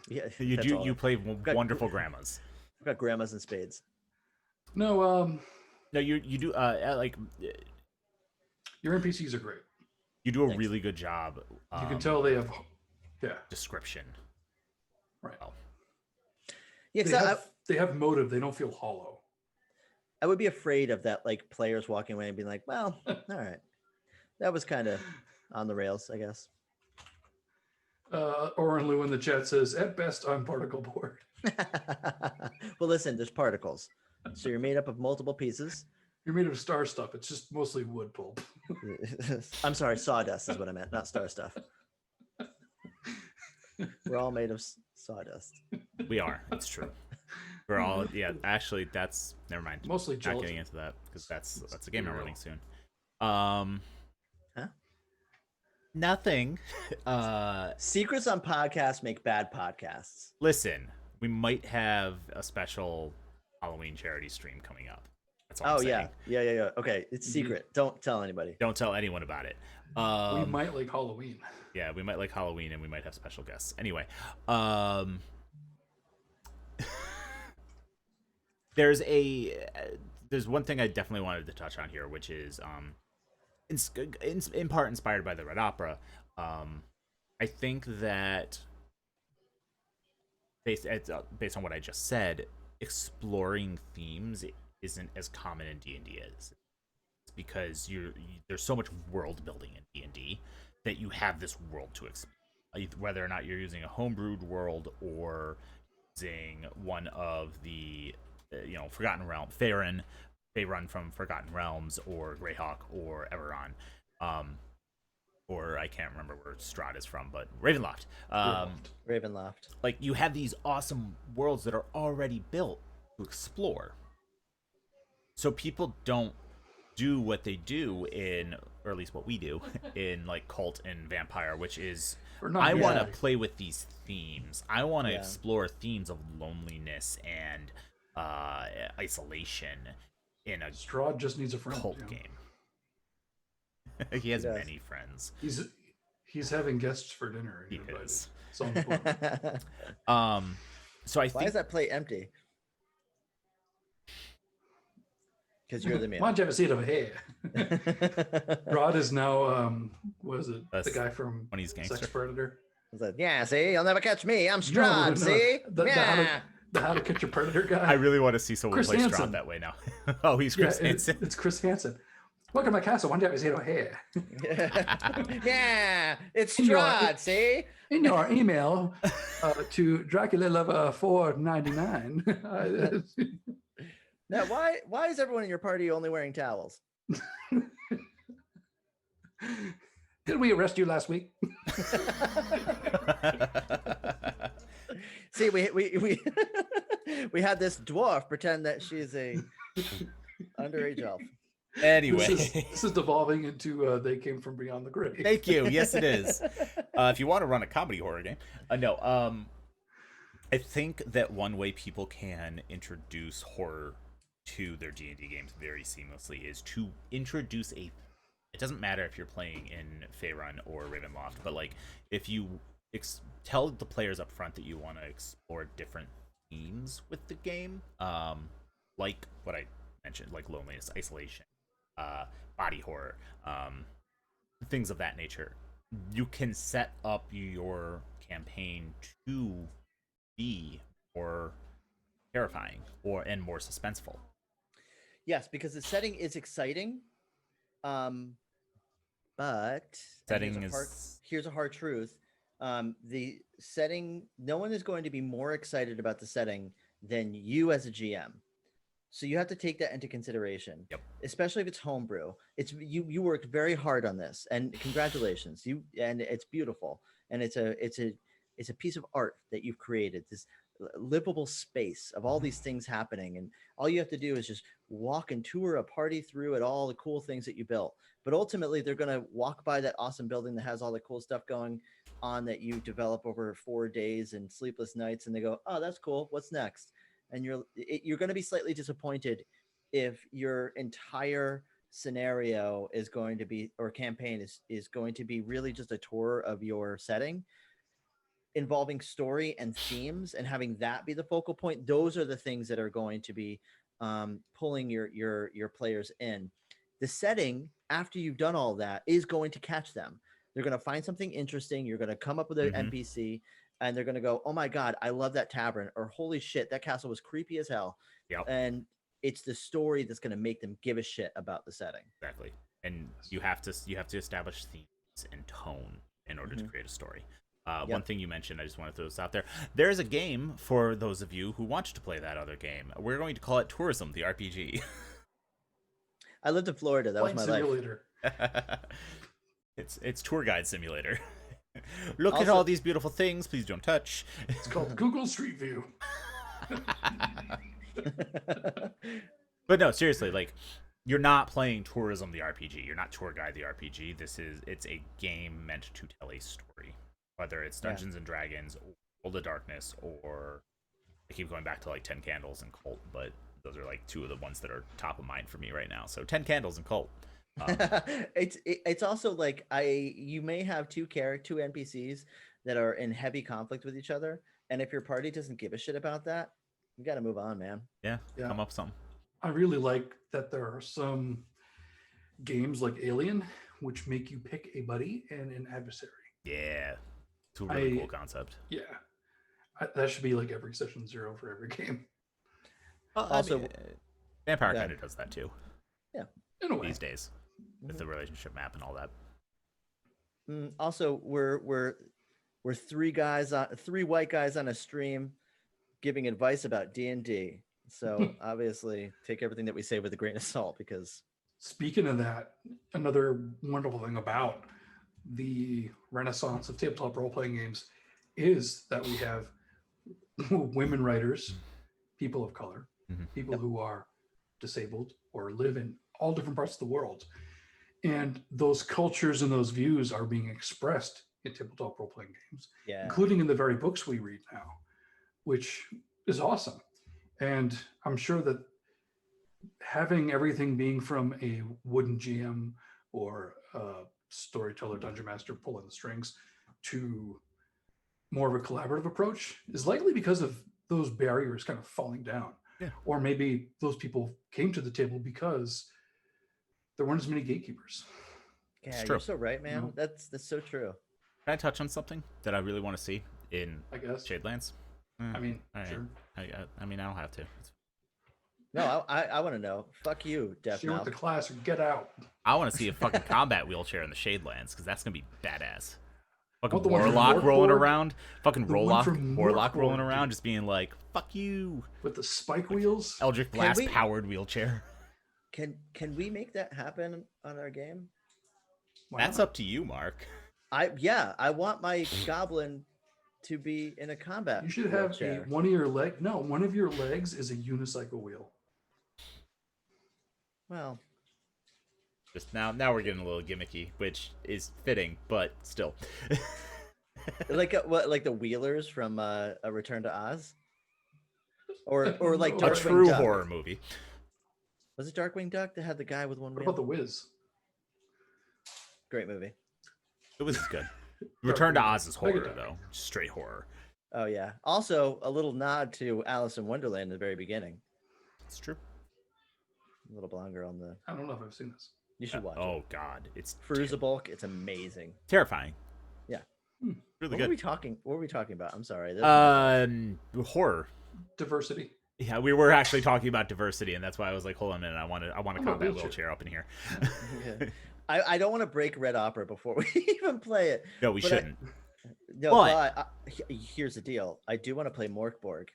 Yeah, You do. You play wonderful grandmas. I've got grandmas and spades. No, No, you do. Like your NPCs are great. you do a really good job. You can tell they have, description. right. Well, Yeah, they have motive. They don't feel hollow. I would be afraid of that, like players walking away and being like, well, all right. That was kind of on the rails, I guess. Oren Lou in the chat says, at best, I'm particle board. Well, listen, there's particles. So you're made up of multiple pieces. You're made of star stuff. It's just mostly wood pulp. I'm sorry, sawdust is what I meant, not star stuff. We're all made of sawdust. we are. It's true. We're all. Yeah. Actually, that's never mind. Mostly Not gelatin. getting into that because that's a game I'm real. running soon. Huh? Nothing. Secrets on podcasts make bad podcasts. Listen, we might have a special Halloween charity stream coming up. That's all I'm saying. Yeah. Okay, it's secret. Don't tell anybody. Don't tell anyone about it. We might like Halloween. Yeah, we might like Halloween, and we might have special guests. Anyway, there's one thing I definitely wanted to touch on here, which is in part inspired by the Red Opera. I think that based on what I just said, exploring themes isn't as common in D&D as it's because there's so much world building in D&D that you have this world to explore, whether or not you're using a homebrewed world or using one of the Forgotten Realm, Faerun from Forgotten Realms, or Greyhawk, or Eberron, or I can't remember where Strahd is from, but Ravenloft. Ravenloft. Like, you have these awesome worlds that are already built to explore. So people don't do what they do or at least what we do in like Cult and Vampire, which is I want to play with these themes. I want to explore themes of loneliness and isolation in a Strahd just needs a friend. cult game. He has many friends. He's having guests for dinner. He is. So on the board. So I think Why is that plate empty? Because you're the man. Why don't you have a seat over here? Rod is now, what is it? The guy from when he's Gangster. Sex Predator. It's like, yeah, see, you'll never catch me. I'm Strahd, see? The How to Catch a Predator guy. I really want to see someone Chris play Hansen. Strahd that way now. Oh, he's Chris Hansen. It's Chris Hansen. Welcome to my castle. Why don't you have a seat over here? Yeah, it's Strahd, see? In your email to Dracula Lover 499. Now, why is everyone in your party only wearing towels? Did we arrest you last week? See, we we had this dwarf pretend that she's a underage elf. Anyway, this is devolving into They Came From Beyond the Grave. thank you. Yes, it is. If you want to run a comedy horror game, no. I think that one way people can introduce horror to their D&D games very seamlessly is to introduce a. It doesn't matter if you're playing in Faerun or Ravenloft, but like if you tell the players up front that you want to explore different themes with the game, like what I mentioned, like loneliness, isolation, body horror, things of that nature. You can set up your campaign to be more terrifying and more suspenseful. Yes, because the setting is exciting, but Setting here's a hard truth. The setting, no one is going to be more excited about the setting than you as a GM. So you have to take that into consideration. Yep. Especially if it's homebrew. It's you worked very hard on this, and congratulations. And it's beautiful, and it's a piece of art that you've created. This livable space of all these things happening, and all you have to do is just walk and tour a party through at all the cool things that you built. But ultimately, they're going to walk by that awesome building that has all the cool stuff going on that you develop over 4 days and sleepless nights, and they go, "Oh, that's cool. What's next?" And you're going to be slightly disappointed if your entire scenario is going to be, or campaign is going to be really just a tour of your setting, involving story and themes, and having that be the focal point. Those are the things that are going to be pulling your players in. The setting, after you've done all that, is going to catch them. They're going to find something interesting. You're going to come up with an NPC, and they're going to go, "Oh my God, I love that tavern," or "Holy shit, that castle was creepy as hell." Yep. And it's the story that's going to make them give a shit about the setting. Exactly. And you have to establish themes and tone in order to create a story. One thing you mentioned, I just want to throw this out there. There's a game for those of you who want to play that other game. We're going to call it Tourism, the RPG. I lived in Florida. That was my simulator. life. It's tour guide simulator. Look at all these beautiful things. Please don't touch. It's called Google Street View. But no, seriously, like, you're not playing Tourism the RPG. You're not Tour Guide the RPG. It's a game meant to tell a story. Whether it's Dungeons and Dragons, or World of Darkness, or I keep going back to like 10 Candles and Kult, but those are like two of the ones that are top of mind for me right now. So 10 Candles and Kult. It's also like you may have two NPCs that are in heavy conflict with each other, and if your party doesn't give a shit about that, you got to move on, man. Yeah, come up with something. I really like that there are some games like Alien which make you pick a buddy and an adversary. Yeah, it's a really cool concept. Yeah, that should be like every session 0 for every game. Also, Vampire kind of does that too. Yeah, in a way. These days, with the relationship map and all that. Also, we're three white guys on a stream giving advice about D&D. So obviously, take everything that we say with a grain of salt, because. Speaking of that, another wonderful thing about the renaissance of tabletop role-playing games is that we have women writers, people of color, people who are disabled or live in all different parts of the world. And those cultures and those views are being expressed in tabletop role-playing games, including in the very books we read now, which is awesome. And I'm sure that having everything being from a wooden GM or a storyteller, dungeon master pulling the strings to more of a collaborative approach is likely because of those barriers kind of falling down. Yeah. Or maybe those people came to the table because there weren't as many gatekeepers. Yeah, you're so right, man. That's so true. Can I touch on something that I really want to see in Shadelands? I mean, sure. I mean, I don't have to. No, I want to know. Fuck you, Death Share with the class or get out. I want to see a fucking combat wheelchair in the Shadelands, because that's gonna be badass. Fucking the one from Warlock rolling Morkborg? around. Fucking Warlock Morkborg, rolling around, just being like, "Fuck you." With the spike wheels. Eldritch Blast powered wheelchair. Can we make that happen on our game? That's up to you, Mark. I want my goblin to be in a combat. You should have one of your legs is a unicycle wheel. Well, just now we're getting a little gimmicky, which is fitting, but still. like the Wheelers from A Return to Oz, or like know. A Darkwing true Duck. horror movie. Was it Darkwing Duck that had the guy with one What wheel? about the Wiz? Great movie. It was good. Return to Darkwing Oz is Duck. horror, Mega though. Straight horror. Oh yeah. Also, a little nod to Alice in Wonderland in the very beginning. It's true. Little blonde girl on the. I don't know if I've seen this. You should watch it. Oh, God. It's Fruza Bulk. It's amazing. terrifying. Yeah. Really What were good. we talking? What were we talking about? I'm sorry. Horror. Diversity. Yeah, we were actually talking about diversity, and that's why I was like, hold on a minute, I want a about combat wheelchair? wheelchair up in here. Yeah. I don't want to break Red Opera before we even play it. No, we But I- shouldn't. No, But- but here's the deal. I do want to play Morkborg,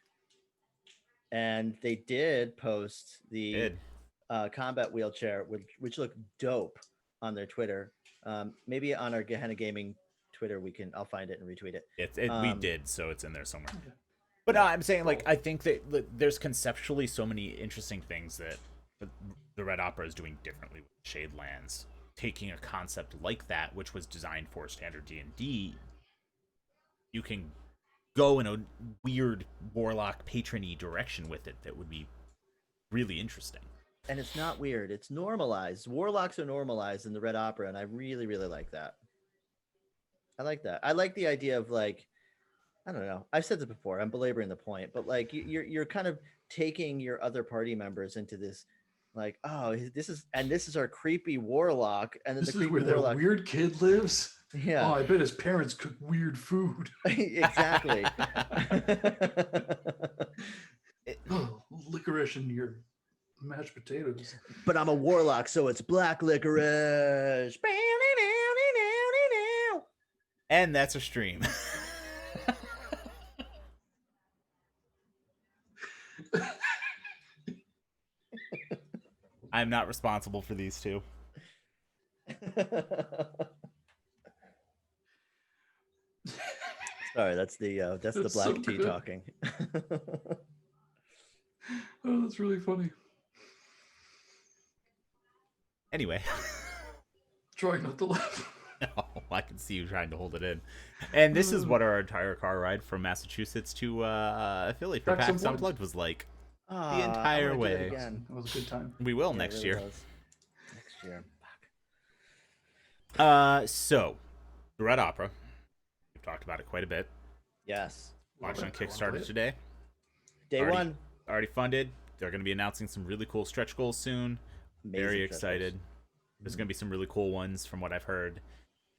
and they did post the Did. combat wheelchair, which looked dope on their Twitter. Maybe on our Gehenna Gaming Twitter, I'll find it and retweet it. We did, so it's in there somewhere. But no, I'm saying, like, I think that there's conceptually so many interesting things that the Red Opera is doing differently with Shadelands. Taking a concept like that, which was designed for standard D&D, you can go in a weird warlock patrony direction with it that would be really interesting. And it's not weird. It's normalized. Warlocks are normalized in the Red Opera, and I really, really like that. I like that. I like the idea of, like, I don't know. I've said this before. I'm belaboring the point, but like you're kind of taking your other party members into this, like, oh, this is our creepy warlock, and then This the is creepy where that warlock. weird kid lives. Yeah, Oh, I bet his parents cook weird food. exactly. Oh, licorice in your mashed potatoes. But I'm a warlock, so it's black licorice. And that's a stream. I'm not responsible for these two. Sorry, that's the That's black so tea good. talking. Oh, that's really funny. Anyway. Trying not to laugh. No, I can see you trying to hold it in. And this is what our entire car ride from Massachusetts to Philly for PAX PAX Unplugged. Unplugged was like. Ah, I entire wanna do it way. again. That was a good time. We will Yeah, it next really year. was. Next year. So, the Red Opera. We've talked about it quite a bit. Yes. Launched on Love it. I wanna play Kickstarter it. today. Day Already- one. Already funded. They're going to be announcing some really cool stretch goals soon. Amazing Very stretch goals. excited. There's going to be some really cool ones from what I've heard.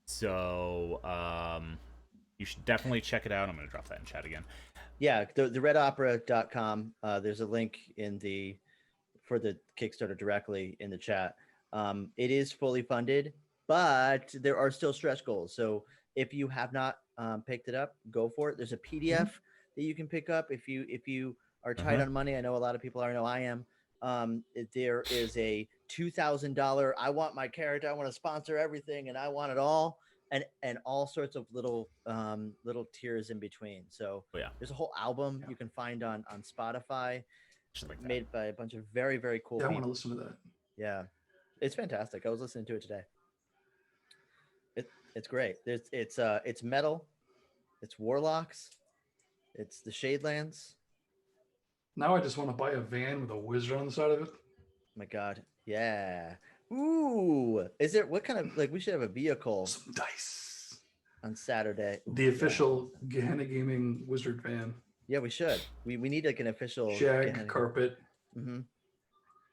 So, you should definitely check it out. I'm going to drop that in chat again. Yeah, the redopera.com. There's a link for the Kickstarter directly in the chat. It is fully funded, but there are still stretch goals. So if you have not picked it up, go for it. There's a PDF that you can pick up if you are tight on money. I know a lot of people are. I know I am. There is a $2,000. I want my character. I want to sponsor everything, and I want it all. And all sorts of little tiers in between. So Oh, yeah. there's a whole album Yeah. you can find on Spotify, Shit like that. made by a bunch of very, very cool Yeah, I want people. to listen to that. Yeah, it's fantastic. I was listening to it today. It's great. It's metal, it's warlocks, it's the Shadelands. Now I just want to buy a van with a wizard on the side of it. My God, yeah. Ooh, is there what kind of like we should have a vehicle Some dice. on Saturday? The official Gehenna Gaming wizard van. Yeah, we should. We need like an official Shag carpet. Mm-hmm.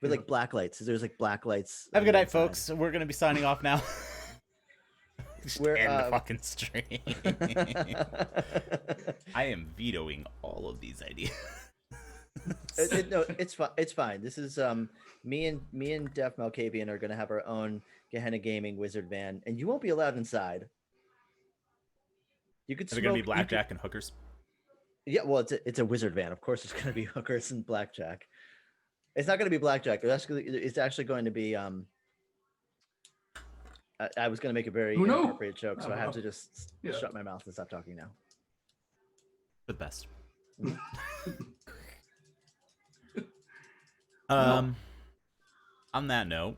With Yeah. like black lights. There's like black lights. Have a good on the night, inside. folks. We're going to be signing off now. Just We're, end the fucking stream. I am vetoing all of these ideas. No, it's fine. It's fine. This is me and Def Malkavian are gonna have our own Gehenna Gaming wizard van, and you won't be allowed inside. You could. Is it going to be smoke- you could- blackjack and hookers? Yeah, well, it's a wizard van. Of course, it's gonna be hookers and blackjack. It's not gonna be blackjack. It's actually going to be I was gonna make a very Who knows? inappropriate joke, so I I don't have know. to just Yeah. shut my mouth and stop talking now. The best. No. On that note,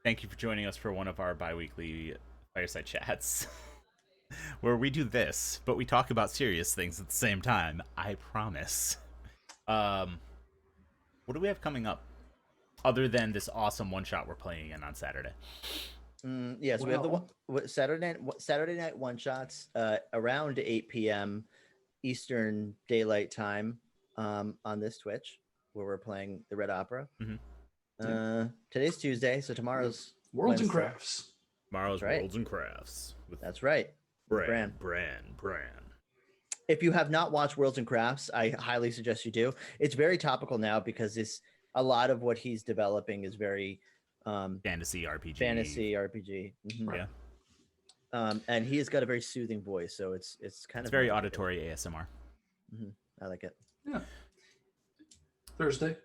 thank you for joining us for one of our bi-weekly fireside chats. where we do this, but we talk about serious things at the same time. I promise. What do we have coming up, other than this awesome one shot we're playing in on Saturday? Yes, we have the Saturday night one shots around 8 p.m. Eastern Daylight Time on this Twitch, where we're playing the Red Opera. Today's Tuesday, so tomorrow's Worlds and Wednesday. Crafts. Tomorrow's right. Worlds and Crafts. With That's right. Bran. If you have not watched Worlds and Crafts, I highly suggest you do. It's very topical now because a lot of what he's developing is very fantasy RPG. Mm-hmm. Yeah. And he has got a very soothing voice, so it's kind of very auditory ASMR. I like it. Yeah. Thursday.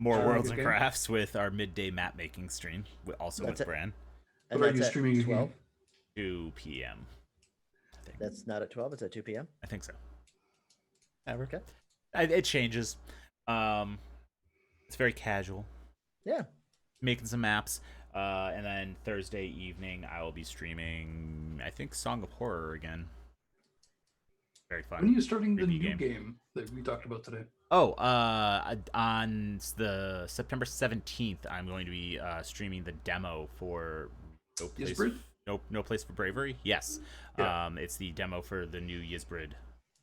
More Worlds and Crafts with our midday map making stream, also with Bran. What are you streaming 12? 2 p.m. That's not at 12, it's at 2 p.m. I think so. Okay. It changes. It's very casual. Yeah. Making some maps. And then Thursday evening, I will be streaming, I think, Song of Horror again. Very fun. When are you starting the new game that we talked about today? Oh, on the September 17th, I'm going to be streaming the demo for No Place for Bravery. Yes. Yeah. It's the demo for the new Ysbrid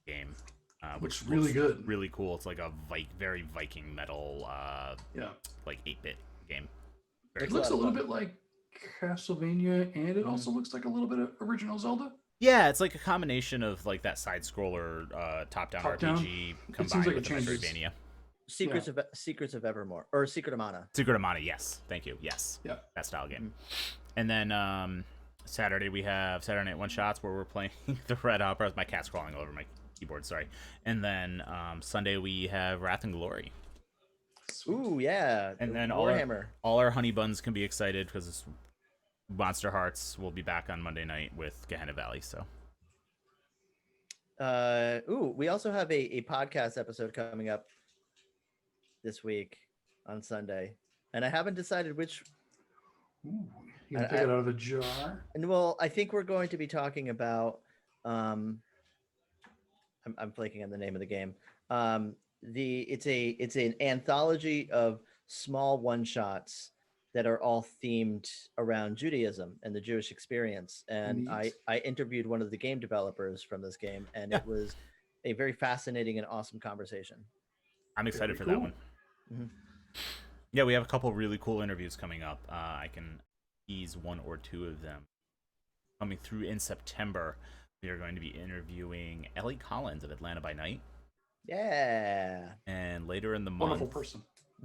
game. Which looks really good. Really cool. It's like a very Viking metal, like 8-bit game. It looks a little bit like Castlevania, and it also looks like a little bit of original Zelda. Yeah, it's like a combination of like that side scroller top-down RPG combined with the Metroidvania. Secrets of Evermore or Secret of Mana. Secret of Mana, yes. Thank you. Yes. Yeah. That style game. And then Saturday we have Saturday Night One Shots where we're playing the Red Opera. My cat's crawling all over my keyboard, sorry. And then Sunday we have Wrath and Glory. Ooh, yeah. And then Warhammer. All our honey buns can be excited because Monster Hearts will be back on Monday night with Gehenna Valley. So, we also have a podcast episode coming up this week on Sunday, and I haven't decided which. Ooh, you gonna take it out of a jar? And well, I think we're going to be talking about. I'm blanking on the name of the game. It's an anthology of small one shots that are all themed around Judaism and the Jewish experience. And I interviewed one of the game developers from this game, and it was a very fascinating and awesome conversation. I'm excited for that one. Mm-hmm. Yeah, we have a couple really cool interviews coming up. I can tease one or two of them. Coming through in September, we are going to be interviewing Ellie Collins of Atlanta by Night. Yeah. And later in the month, wonderful person.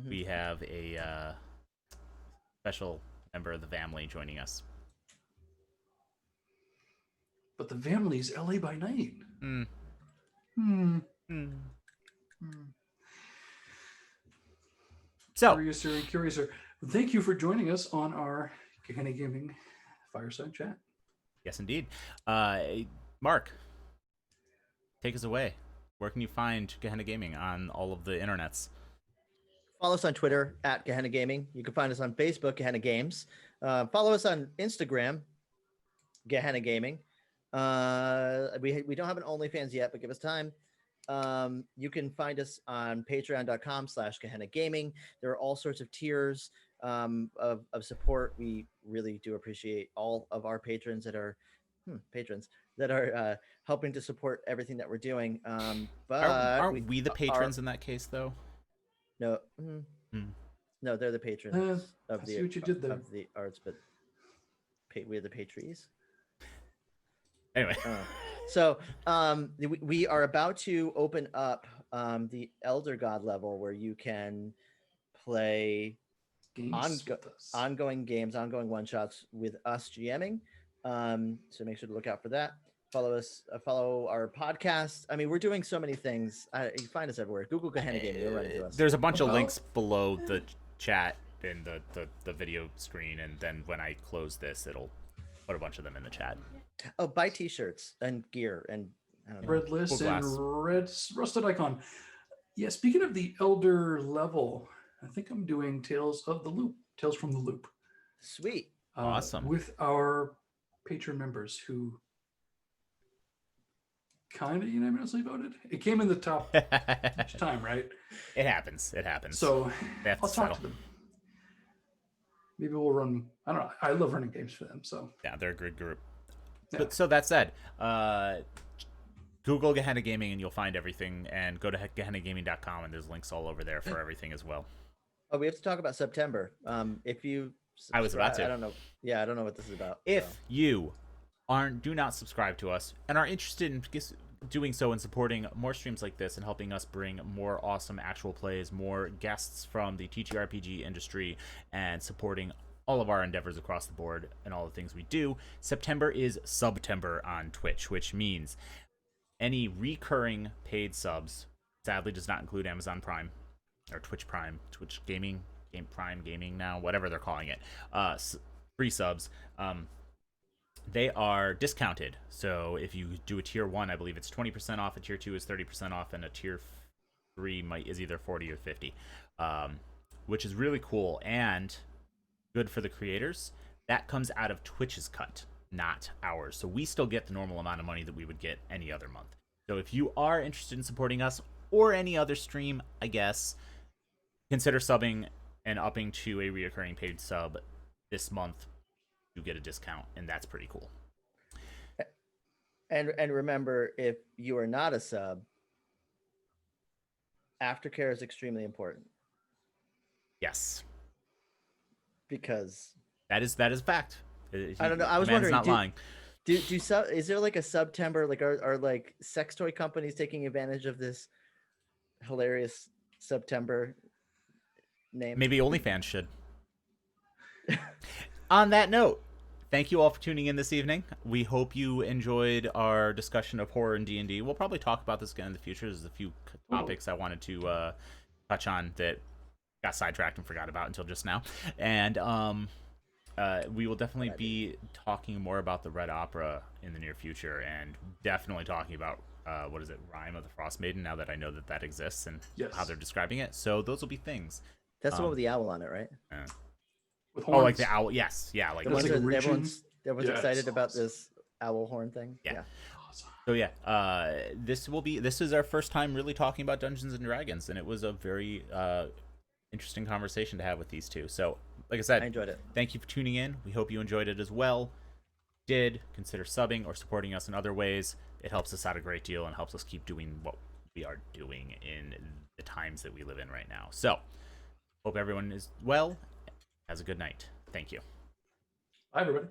We have a special member of the family joining us. But the family's LA by Night. So, Curiouser. Thank you for joining us on our Gehenna Gaming Fireside Chat. Yes, indeed. Mark, take us away. Where can you find Gehenna Gaming on all of the internets? Follow us on Twitter at Gehenna Gaming. You can find us on Facebook, Gehenna Games. Follow us on Instagram, Gehenna Gaming. We don't have an OnlyFans yet, but give us time. You can find us on patreon.com/Gehenna Gaming. There are all sorts of tiers of support. We really do appreciate all of our patrons that are helping to support everything that we're doing. But aren't we the patrons in that case, though? No. No, they're the patrons of see what you did there. of the arts, but we're the patries. Anyway. So we are about to open up the Elder God level where you can play ongoing games, ongoing one-shots with us GMing. So make sure to look out for that. Follow us, follow our podcast. I mean, we're doing so many things. You can find us everywhere. Google Gehenna Gaming. You'll run into us. There's a bunch of links below the chat in the video screen, and then when I close this, it'll put a bunch of them in the chat. Oh, buy t-shirts and gear and I don't know. Red list and red rusted icon. Yeah, speaking of the Elder level, I think I'm doing Tales from the Loop. Sweet. Awesome. With our patron members who kind of unanimously voted. It came in the top each time, right? It happens. It happens. So They have to I'll talk settle. to them. Maybe we'll run. I don't know. I love running games for them. So Yeah, they're a good group. Yeah. But so that said, Google Gehenna Gaming and you'll find everything, and go to gehennagaming.com and there's links all over there for everything as well. Oh, we have to talk about September. If you, I was about to. I don't know. Yeah, I don't know what this is about. If so. you do not subscribe to us and are interested in doing so and supporting more streams like this and helping us bring more awesome actual plays, more guests from the TTRPG industry, and supporting all of our endeavors across the board and all the things we do, September is Subtember on Twitch, which means any recurring paid subs, sadly does not include Amazon Prime or Twitch Prime, Twitch Gaming, Prime Gaming now, whatever they're calling it, free subs, they are discounted. So if you do a tier 1, I believe it's 20% off, a tier 2 is 30% off, and a tier 3 is either 40 or 50, which is really cool and good for the creators. That comes out of Twitch's cut, not ours. So we still get the normal amount of money that we would get any other month. So if you are interested in supporting us or any other stream, I guess, consider subbing and upping to a reoccurring paid sub this month. You get a discount, and that's pretty cool. And remember, if you are not a sub, aftercare is extremely important. Yes, because that is fact. I don't know. I was the man's wondering, not lying. Is there like a September? Like, are like sex toy companies taking advantage of this hilarious September name? Maybe OnlyFans should. On that note, thank you all for tuning in this evening. We hope you enjoyed our discussion of horror and D&D. We'll probably talk about this again in the future. There's a few topics I wanted to touch on that got sidetracked and forgot about until just now. And we will definitely be talking more about the Red Opera in the near future, and definitely talking about Rime of the Frost Maiden, now that I know that exists and how they're describing it. So those will be things. That's the one with the owl on it, right? With horns. Oh, like the owl. Yes, yeah, like the ones like that reaching. everyone's excited about this owl horn thing. Yeah. So yeah, this is our first time really talking about Dungeons and Dragons, and it was a very interesting conversation to have with these two. So, like I said, I enjoyed it. Thank you for tuning in. We hope you enjoyed it as well. Consider subbing or supporting us in other ways. It helps us out a great deal and helps us keep doing what we are doing in the times that we live in right now. So, hope everyone is well. Has a good night. Thank you. Bye, everybody.